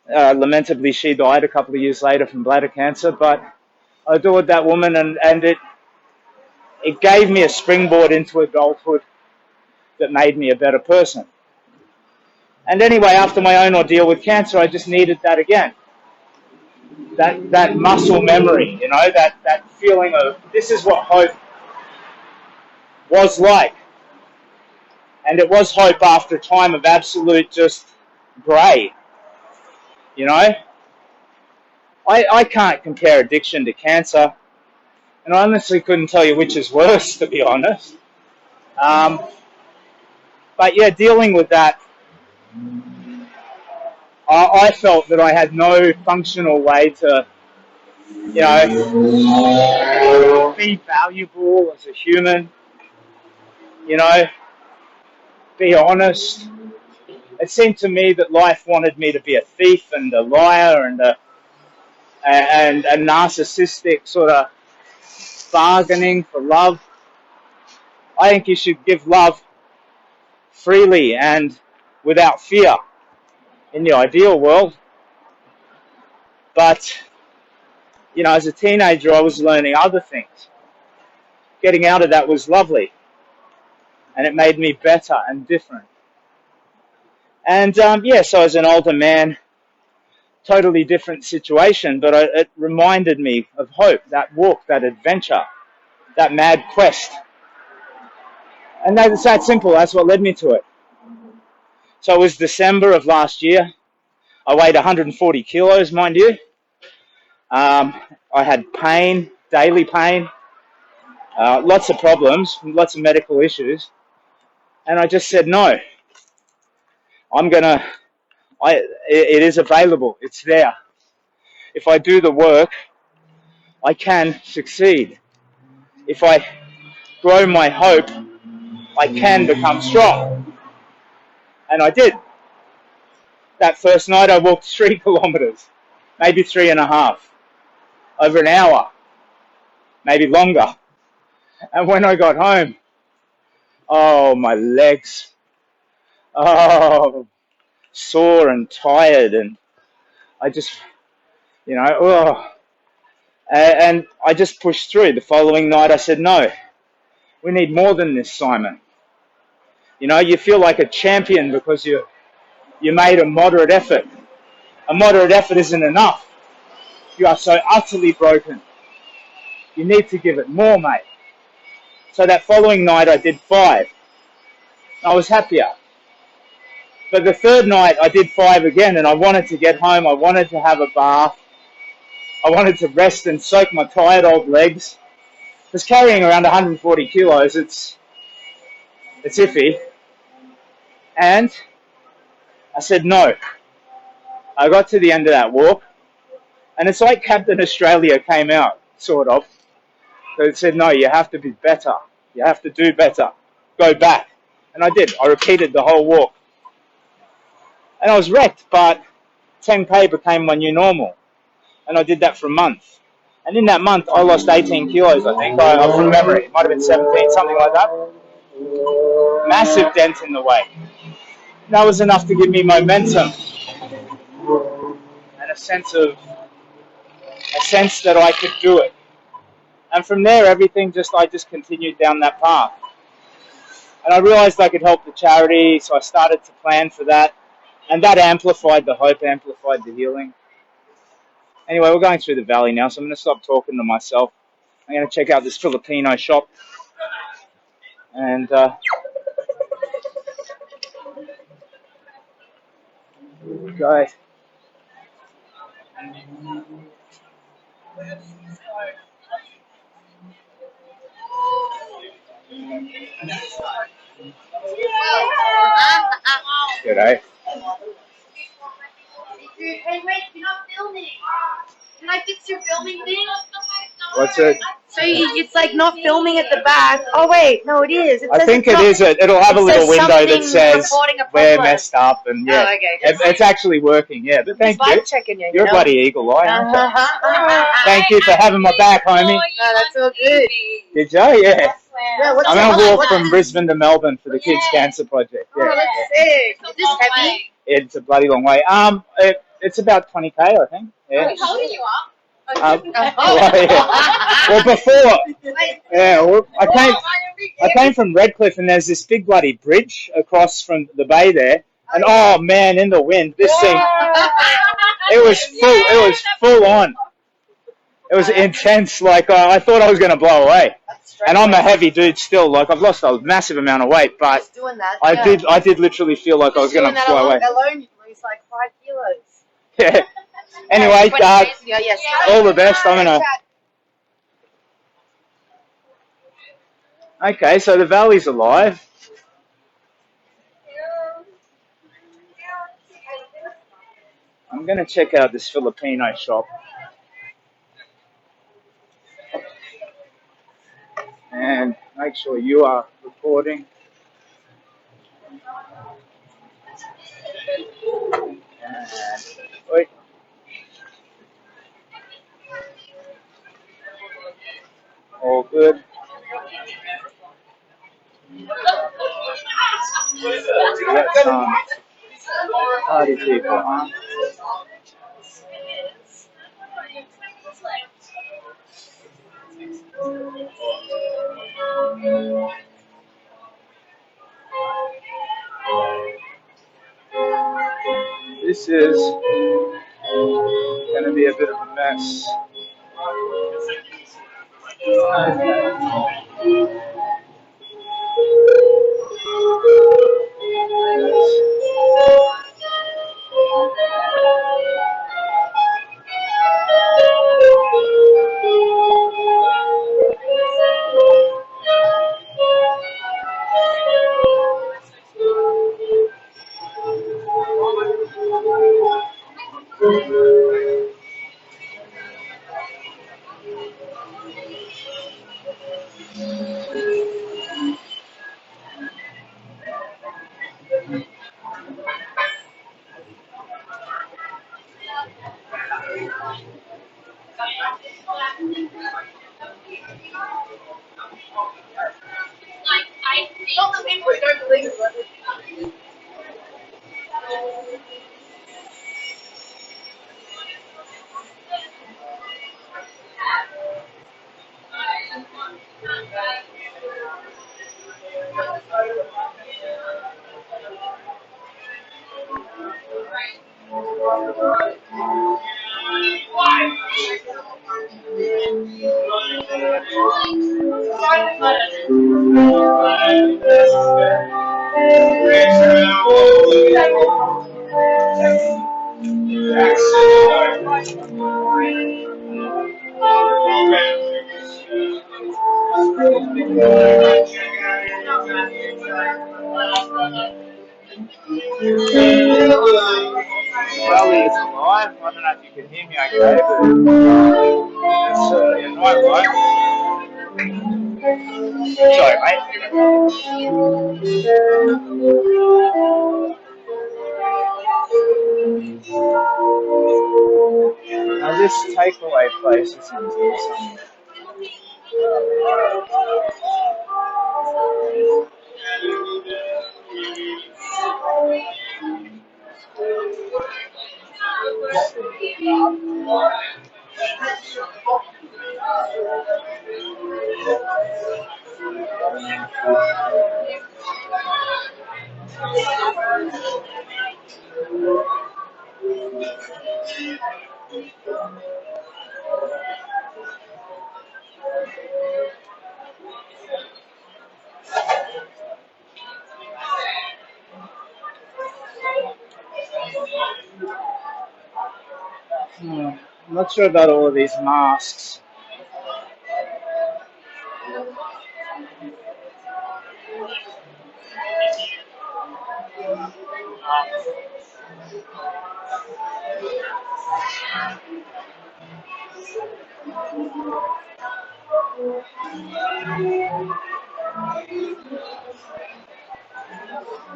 Lamentably, she died a couple of years later from bladder cancer, but I adored that woman, and it gave me a springboard into adulthood that made me a better person. And anyway, after my own ordeal with cancer, I just needed that again. That muscle memory, that feeling of this is what hope was like. And it was hope after a time of absolute just grey. I can't compare addiction to cancer, and I honestly couldn't tell you which is worse, to be honest. But yeah, dealing with that, I felt that I had no functional way to, be valuable as a human, be honest. It seemed to me that life wanted me to be a thief and a liar and a narcissistic sort of bargaining for love. I think you should give love freely and without fear in the ideal world. But, as a teenager, I was learning other things. Getting out of that was lovely, and it made me better and different. And so as an older man, totally different situation, but it reminded me of hope, that walk, that adventure, that mad quest. And it's that simple. That's what led me to it. So it was December of last year. I weighed 140 kilos, mind you. I had pain, daily pain, lots of problems, lots of medical issues. And I just said, no, it is available. It's there. If I do the work, I can succeed. If I grow my hope, I can become strong. And I did. That first night I walked 3 kilometers, maybe 3.5, over an hour, maybe longer. And when I got home, oh, my legs, sore and tired, and I just, and I just pushed through. The following night I said, no, we need more than this, Simon. You feel like a champion because you made a moderate effort. A moderate effort isn't enough. You are so utterly broken. You need to give it more, mate. So that following night I did 5. I was happier. But the third night I did 5 again, and I wanted to get home. I wanted to have a bath. I wanted to rest and soak my tired old legs. Because carrying around 140 kilos, it's iffy. And I said no. I got to the end of that walk, and it's like Captain Australia came out, sort of. So it said, no, you have to be better. You have to do better. Go back. And I did. I repeated the whole walk. And I was wrecked, but 10K became my new normal. And I did that for a month. And in that month, I lost 18 kilos, I think. From memory. It might have been 17, something like that. Massive dent in the weight. That was enough to give me momentum and a sense that I could do it. And from there, I just continued down that path. And I realized I could help the charity, so I started to plan for that. And that amplified the hope, amplified the healing. Anyway, we're going through the valley now, so I'm going to stop talking to myself. I'm going to check out this Filipino shop. And go. G'day. Hey, wait, you're not filming. Can I fix your filming thing? What's it? So it's like not filming at the back. Oh, wait, no, it is. I think it is. It'll have a little window that says we're messed up, and yeah, oh, okay. it's actually working. Yeah, but thank you. Checking you, You're a bloody eagle eye, aren't you? Thank you for having my back, homie. No, that's all good. Did you? Yeah. What's I'm gonna walk from Brisbane to Melbourne for the Kids Cancer Project. Yeah. Oh, that's sick. Is this heavy? It's a bloody long way. It's about 20K, I think. Yeah. How old are you up? Well, before, yeah, well, I came from Redcliffe, and there's this big bloody bridge across from the bay there, and oh man, in the wind, this thing, it was full on. It was intense. Like I thought I was gonna blow away, and I'm a heavy dude still. Like I've lost a massive amount of weight, but I did literally feel like I was gonna blow away. Alone, you lose like 5 kilos. Yeah. Anyway, all the best. I'm gonna. Okay, so the valley's alive. I'm gonna check out this Filipino shop. And make sure you are recording. And, wait. All good. That's party people, huh? This is going to be a bit of a mess. Valley is alive. I don't know if you can hear me okay, but it's certainly a night light. So Sorry, mate. Now this takeaway place is in here somewhere. I'm not sure about all of these masks.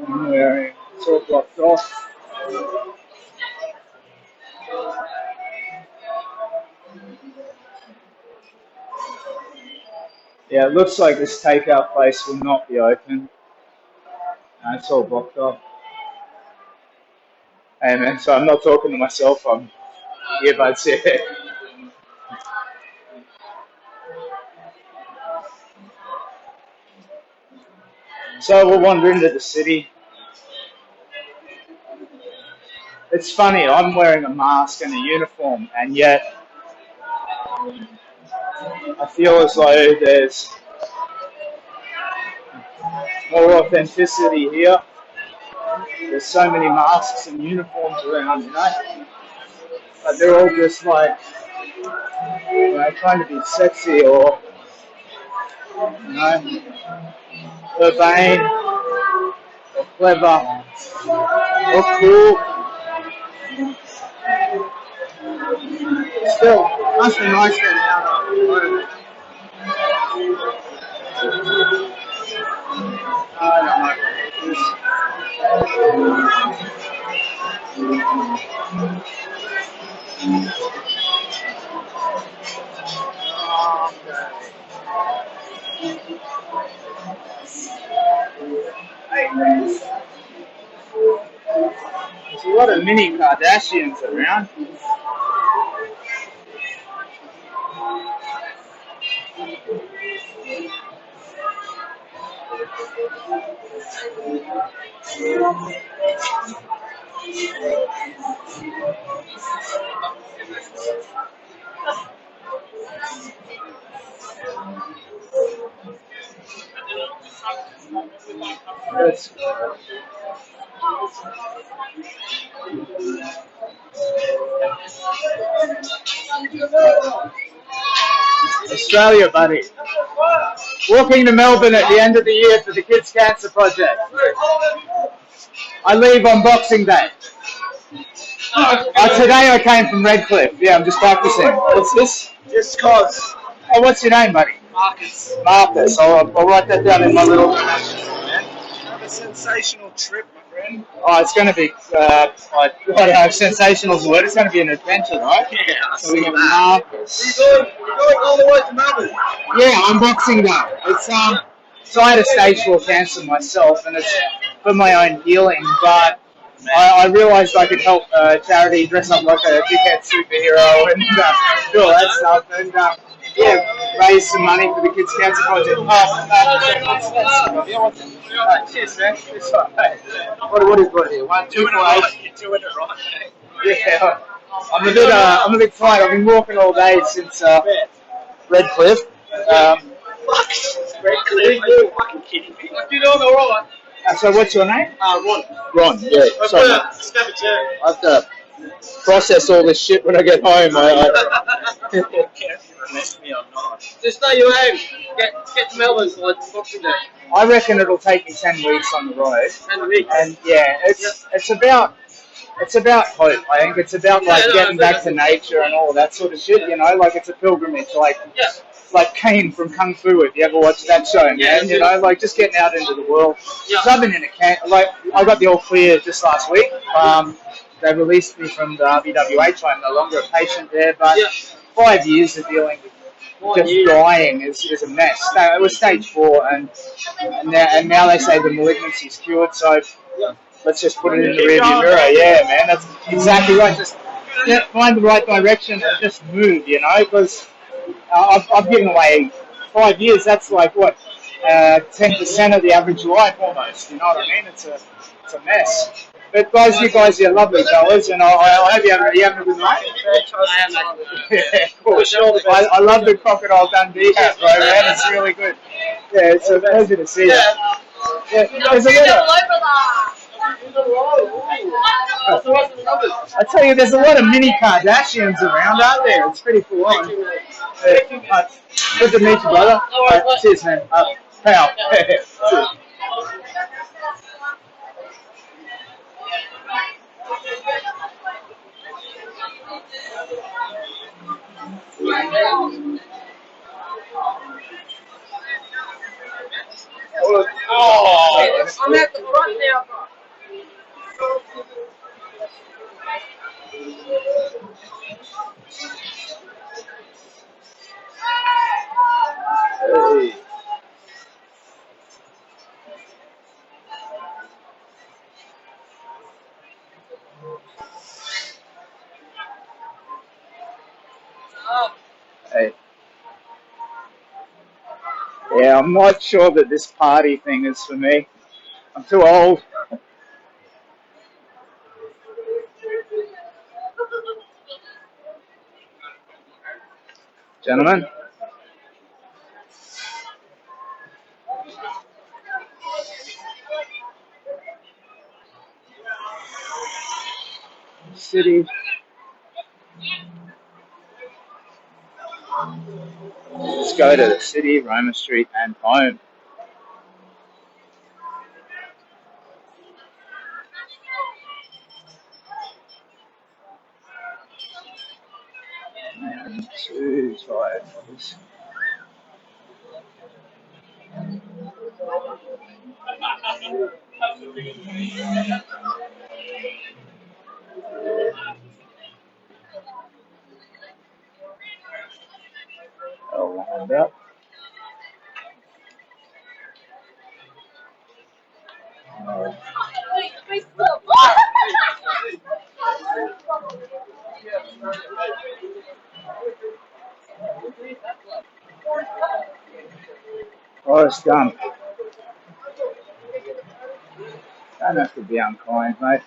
I'm wearing, it's all blocked off. Yeah, it looks like this takeout place will not be open. It's all blocked off. Hey man, so I'm not talking to myself, I'm earbuds here. So we'll wander into the city. It's funny, I'm wearing a mask and a uniform, and yet I feel as though there's more authenticity here. There's so many masks and uniforms around, you know? But they're all just like, you know, trying to be sexy or, you know, urbane or clever or cool. Still, must be nice getting out after work. I don't know. There's a lot of mini Kardashians around. That's Australia, buddy. Walking to Melbourne at the end of the year for the Kids Cancer Project. I leave on Boxing Day. Today I came from Redcliffe. Yeah, I'm just practicing. What's this? Just cause. Oh, what's your name, buddy? Marcus. Marcus. I'll write that down in my little... Have a sensational trip, my friend. Oh, it's going to be, I don't know if sensational's the word. It's going to be an adventure, right? Yeah, I So we see have that. Marcus. You're going all the way to Melbourne. Yeah, on Boxing Day. It's so I had a stage 4 cancer myself, and it's for my own healing. But I realised I could help charity dress up like a dickhead superhero and do all that stuff, and yeah, raise some money for the Kids Cancer Project. Cheers, man. It's all right. What is what here? 1, 2, 4, 8. You're doing it right, mate. Yeah, I'm a bit tired. I've been walking all day since Redcliffe. Redcliffe, are you fucking kidding me? You're doing all right. So what's your name? Ron. Ron. Yeah. So I have to process all this shit when I get home. Just know your aim. Get to Melbourne for Boxing Day. I reckon it'll take me 10 weeks on the road. 10 weeks. And yeah, it's about hope. I think it's about like getting back to nature and all that sort of shit. You know, like it's a pilgrimage. Like like Kane from Kung Fu. If you ever watched that show, man, Yeah, you know, like just getting out into the world. Yeah. So I've been in a camp. Like I got the all clear just last week. They released me from the RBWH. I'm no longer a patient there, but Yeah. 5 years of dealing with just dying is a mess. It was stage 4, and now they say the malignancy's cured. So let's just put it in the rearview mirror. Yeah, man, that's exactly right. Just find the right direction and just move, you know, because I've given away 5 years. That's like what 10% of the average life almost. You know what I mean? It's a mess. But guys, you guys are lovely fellas, and I hope you having a good night. Yeah, cool. I love the Crocodile Dundee hat, bro, man. It's really good. Yeah, it's a pleasure to see you. Yeah, there's a I tell you, there's a lot of mini Kardashians around out there. It's pretty cool on. Good to meet you, brother. Cheers, man. Pal. Cheers. Oh, I'm at the front now, bro. hey. Hey. Yeah, I'm not sure that this party thing is for me. I'm too old. Gentlemen. City. Let's go to the city, Roma Street, and home. Man, too tired for this. I'll wind up. Forrest Gump. Don't have to be unkind, mate.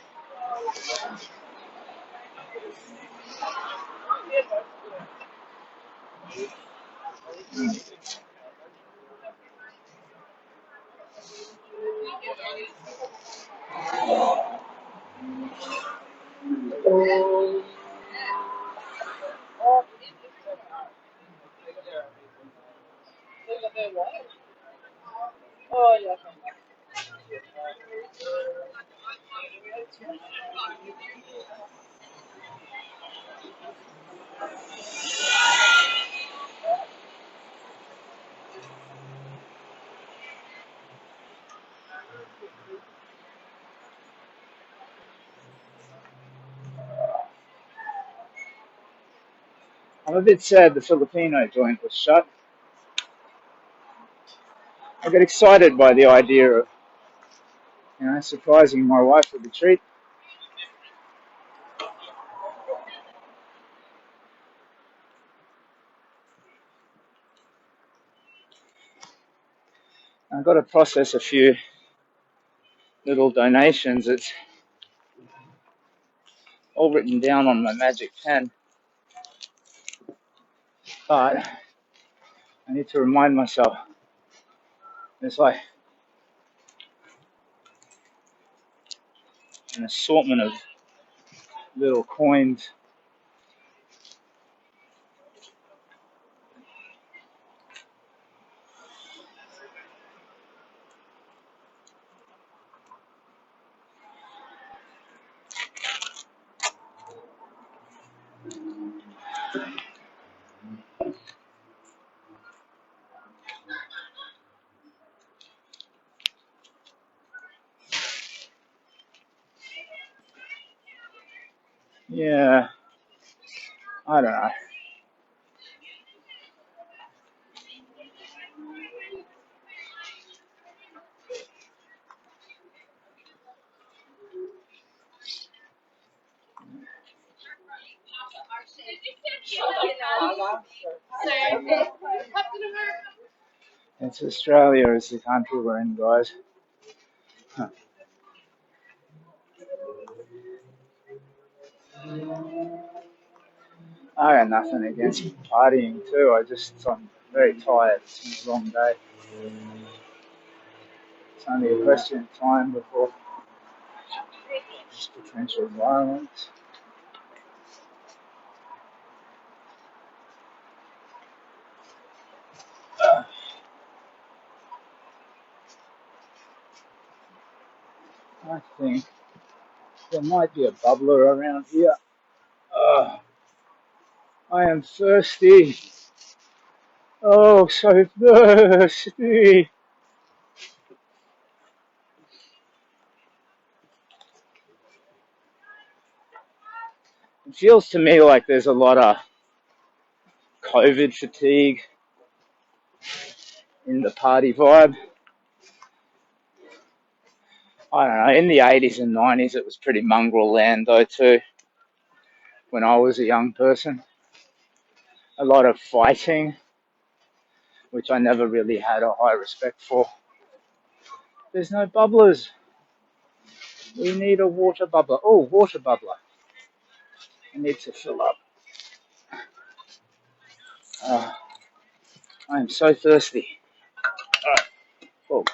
I'm a bit sad the Filipino joint was shut. I get excited by the idea of, surprising my wife with a treat. I've got to process a few little donations. It's all written down on my magic pen, but I need to remind myself. There's like an assortment of little coins. Yeah, I don't know. It's Australia is the country we're in, guys. Huh. I got nothing against partying too. I'm very tired. It's been a long day. It's only a question of time before potential violence. I think there might be a bubbler around here. Uh, I am thirsty. Oh, so thirsty. It feels to me like there's a lot of COVID fatigue in the party vibe. I don't know. In the 80s and 90s, it was pretty mongrel land, though, too, when I was a young person. A lot of fighting, which I never really had a high respect for. There's no bubblers. We need a water bubbler. Oh, water bubbler. I need to fill up. Uh, I am so thirsty. Oh.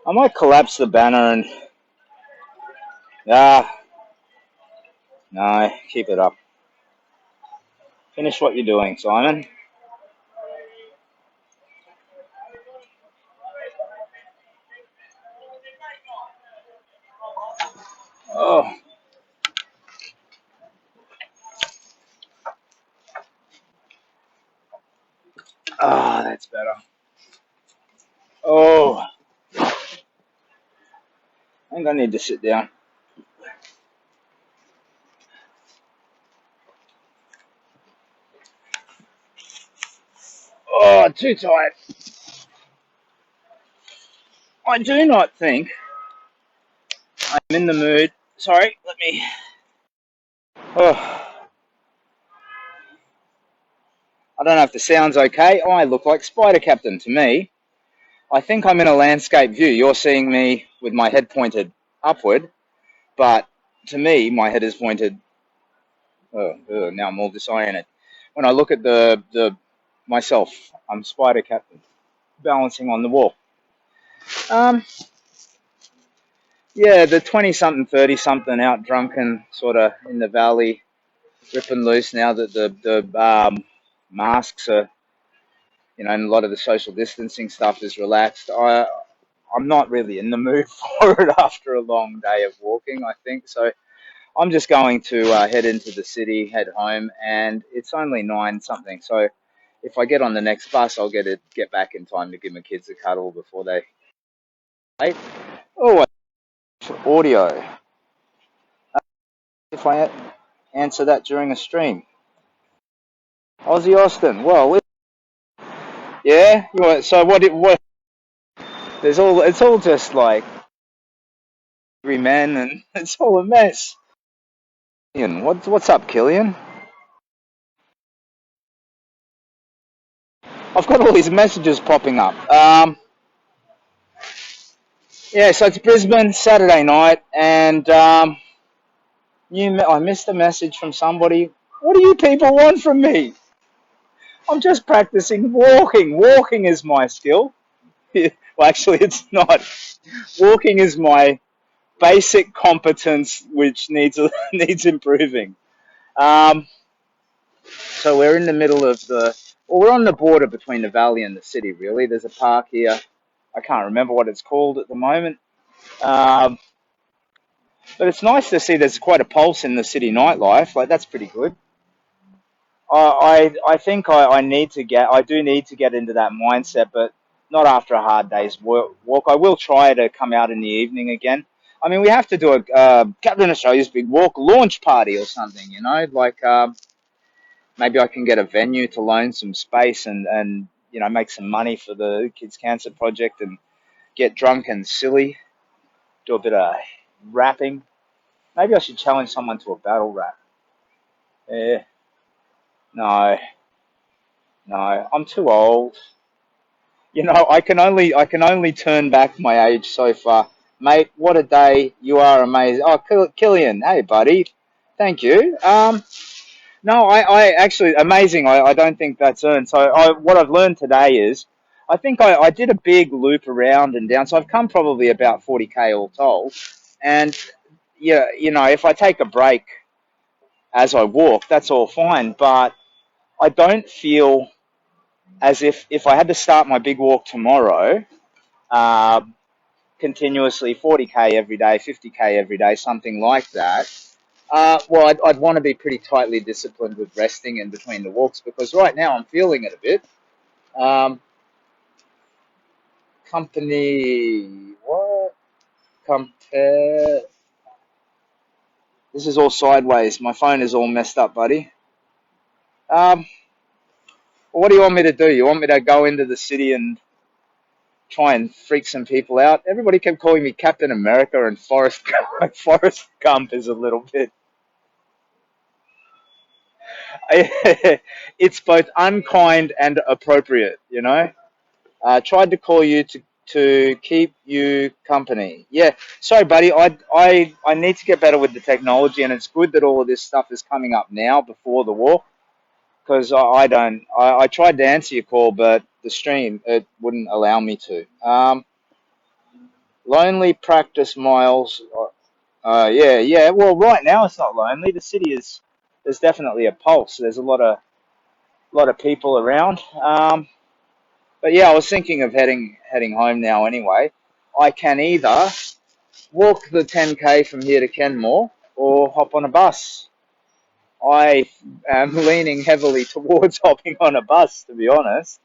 I might collapse the banner and... No, keep it up. Finish what you're doing, Simon. Oh. Ah, that's better. Oh. I think I need to sit down. Oh, too tight. I do not think I'm in the mood. Sorry, let me... Oh. I don't know if the sound's okay. I look like Spider Captain to me. I think I'm in a landscape view. You're seeing me with my head pointed upward, but to me, my head is pointed... now I'm all disoriented. When I look at the myself, I'm Spider Captain, balancing on the wall. Yeah, the 20-something, 30-something out drunken, sort of in the valley, ripping loose now that the masks are, and a lot of the social distancing stuff is relaxed. I'm not really in the mood for it after a long day of walking, I think. So I'm just going to head into the city, head home, and it's only 9-something. So if I get on the next bus, I'll get back in time to give my kids a cuddle before they... Hey, oh, audio. If I answer that during a stream. Aussie Austin. Well, yeah. So what? It's all just like angry men, and it's all a mess. Killian, what's up, Killian? I've got all these messages popping up. Yeah. So it's Brisbane Saturday night, and I missed a message from somebody. What do you people want from me? I'm just practicing walking. Walking is my skill. Well, actually, it's not. Walking is my basic competence, which needs needs improving. Um, so we're in the middle of we're on the border between the valley and the city, really. There's a park here. I can't remember what it's called at the moment. Um, but it's nice to see there's quite a pulse in the city nightlife. Like, that's pretty good. I think I do need to get into that mindset, but not after a hard day's walk. I will try to come out in the evening again. I mean, we have to do a Captain Australia's Big Walk launch party or something, you know, like maybe I can get a venue to loan some space and you know, make some money for the Kids Cancer Project and get drunk and silly, do a bit of rapping. Maybe I should challenge someone to a battle rap. Yeah, no, no, I'm too old. You know, I can only turn back my age so far. Mate, what a day. You are amazing. Oh, Killian, hey buddy. Thank you. No, I actually amazing. I don't think that's earned. So what I've learned today is I think I did a big loop around and down. So I've come probably about 40k all told. And yeah, you know, if I take a break as I walk, that's all fine. But I don't feel as if I had to start my big walk tomorrow, uh, continuously 40k every day, 50k every day, something like that. Well, I'd want to be pretty tightly disciplined with resting in between the walks because right now I'm feeling it a bit. Um, company, what? Compare. This is all sideways. My phone is all messed up, buddy. Um, what do you want me to do? You want me to go into the city and try and freak some people out? Everybody kept calling me Captain America and Forrest Gump. Forrest Gump is a little bit. It's both unkind and appropriate, you know. Tried to call you to keep you company. Yeah, sorry, buddy. I need to get better with the technology, and it's good that all of this stuff is coming up now before the war, because I don't. I tried to answer your call, but the stream it wouldn't allow me to. Lonely practice miles. Yeah, yeah. Well, right now it's not lonely. The city is. There's definitely a pulse. There's a lot of people around. But yeah, I was thinking of heading home now anyway. I can either walk the 10k from here to Kenmore or hop on a bus. I am leaning heavily towards hopping on a bus, to be honest.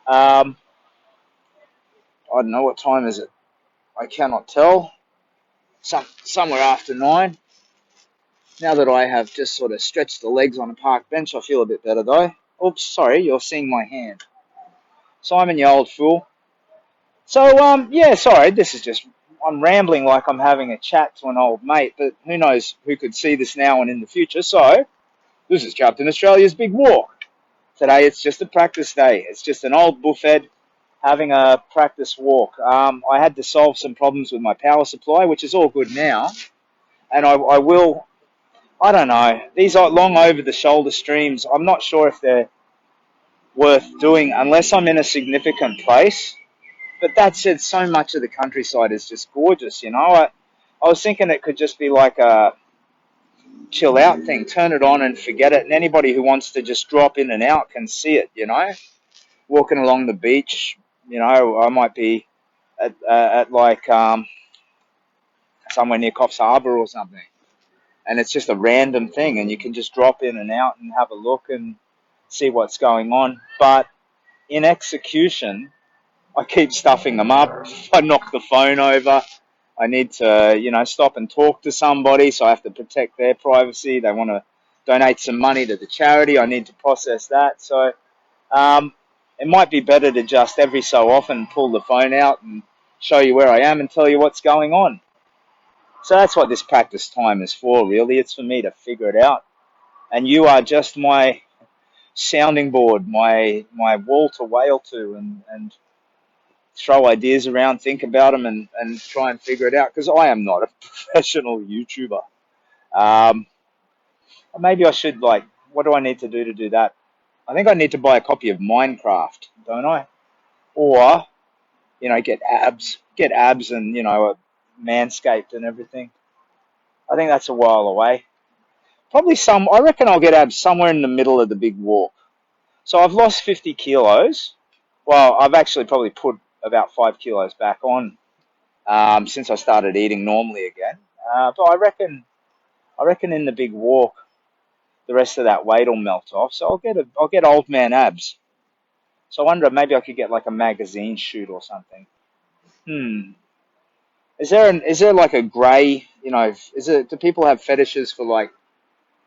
Um, I don't know what time is it. I cannot tell. Somewhere after 9. Now that I have just sort of stretched the legs on a park bench, I feel a bit better though. Oops, sorry, you're seeing my hand. Simon, you old fool. So, yeah, sorry, this is just, I'm rambling like I'm having a chat to an old mate, but who knows who could see this now and in the future. So, this is Captain Australia's Big Walk. Today it's just a practice day. It's just an old buffhead having a practice walk. I had to solve some problems with my power supply, which is all good now. And I will, I don't know, these are long over the shoulder streams. I'm not sure if they're worth doing unless I'm in a significant place. But that said, so much of the countryside is just gorgeous, you know. I was thinking it could just be like a chill out thing, turn it on and forget it. And anybody who wants to just drop in and out can see it, you know. Walking along the beach, you know, I might be at like somewhere near Coffs Harbour or something. And it's just a random thing, and you can just drop in and out and have a look and see what's going on. But in execution, I keep stuffing them up. I knock the phone over. I need to, you know, stop and talk to somebody, so I have to protect their privacy. They want to donate some money to the charity. I need to process that. So it might be better to just every so often pull the phone out and show you where I am and tell you what's going on. So that's what this practice time is for, really. It's for me to figure it out. And you are just my sounding board, my wall to wail to and throw ideas around, think about them, and try and figure it out. Because I am not a professional YouTuber. Um, Maybe I should, like, what do I need to do that? I think I need to buy a copy of Minecraft, don't I? Or, you know, get abs and, you know, a manscaped and everything. I think that's a while away. Probably I reckon I'll get abs somewhere in the middle of the big walk. So I've lost 50 kilos. Well, I've actually probably put about 5 kilos back on since I started eating normally again. But I reckon in the big walk, the rest of that weight will melt off. So I'll get old man abs. So I wonder maybe I could get like a magazine shoot or something. Is there like a grey, do people have fetishes for like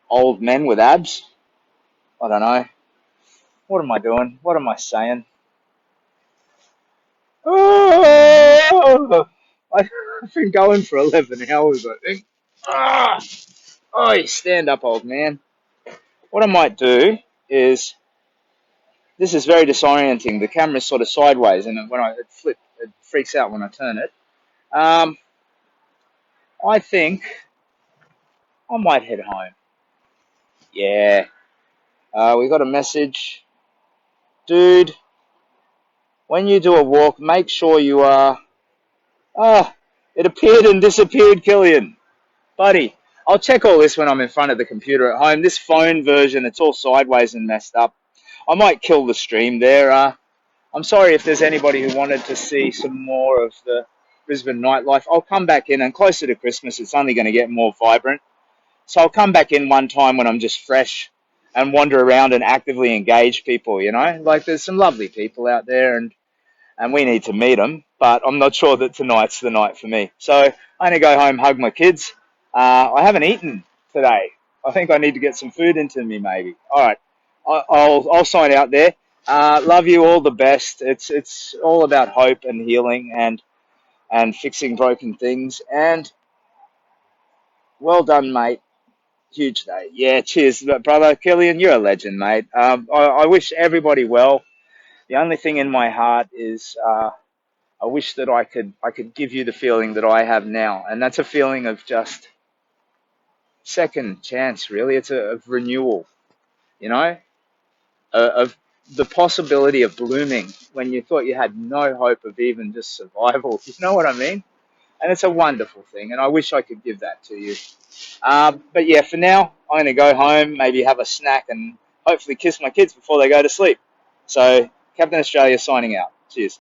old men with abs? I don't know. What am I doing? What am I saying? Oh, I've been going for 11 hours, I think. Ah, oh, stand up, old man. What I might do is, this is very disorienting. The camera's sort of sideways, and when it freaks out when I turn it. I think I might head home. Yeah. We got a message. Dude, when you do a walk, make sure you are... it appeared and disappeared, Killian. Buddy, I'll check all this when I'm in front of the computer at home. This phone version, it's all sideways and messed up. I might kill the stream there. I'm sorry if there's anybody who wanted to see some more of the Brisbane nightlife. I'll come back in, and closer to Christmas, it's only going to get more vibrant. So I'll come back in one time when I'm just fresh and wander around and actively engage people, Like, there's some lovely people out there, and we need to meet them, but I'm not sure that tonight's the night for me. So I'm going to go home, hug my kids. I haven't eaten today. I think I need to get some food into me, maybe. All right, I'll sign out there. Love you, all the best. It's all about hope and healing and fixing broken things. And well done, mate. Huge day. Yeah, cheers, brother. Killian, you're a legend, mate. I wish everybody well. The only thing in my heart is I wish that I could give you the feeling that I have now, and that's a feeling of just second chance. Really, it's of renewal. You know, of the possibility of blooming when you thought you had no hope of even just survival. You know what I mean? And it's a wonderful thing, and I wish I could give that to you. But yeah, for now, I'm going to go home, maybe have a snack, and hopefully kiss my kids before they go to sleep. So, Captain Australia signing out. Cheers.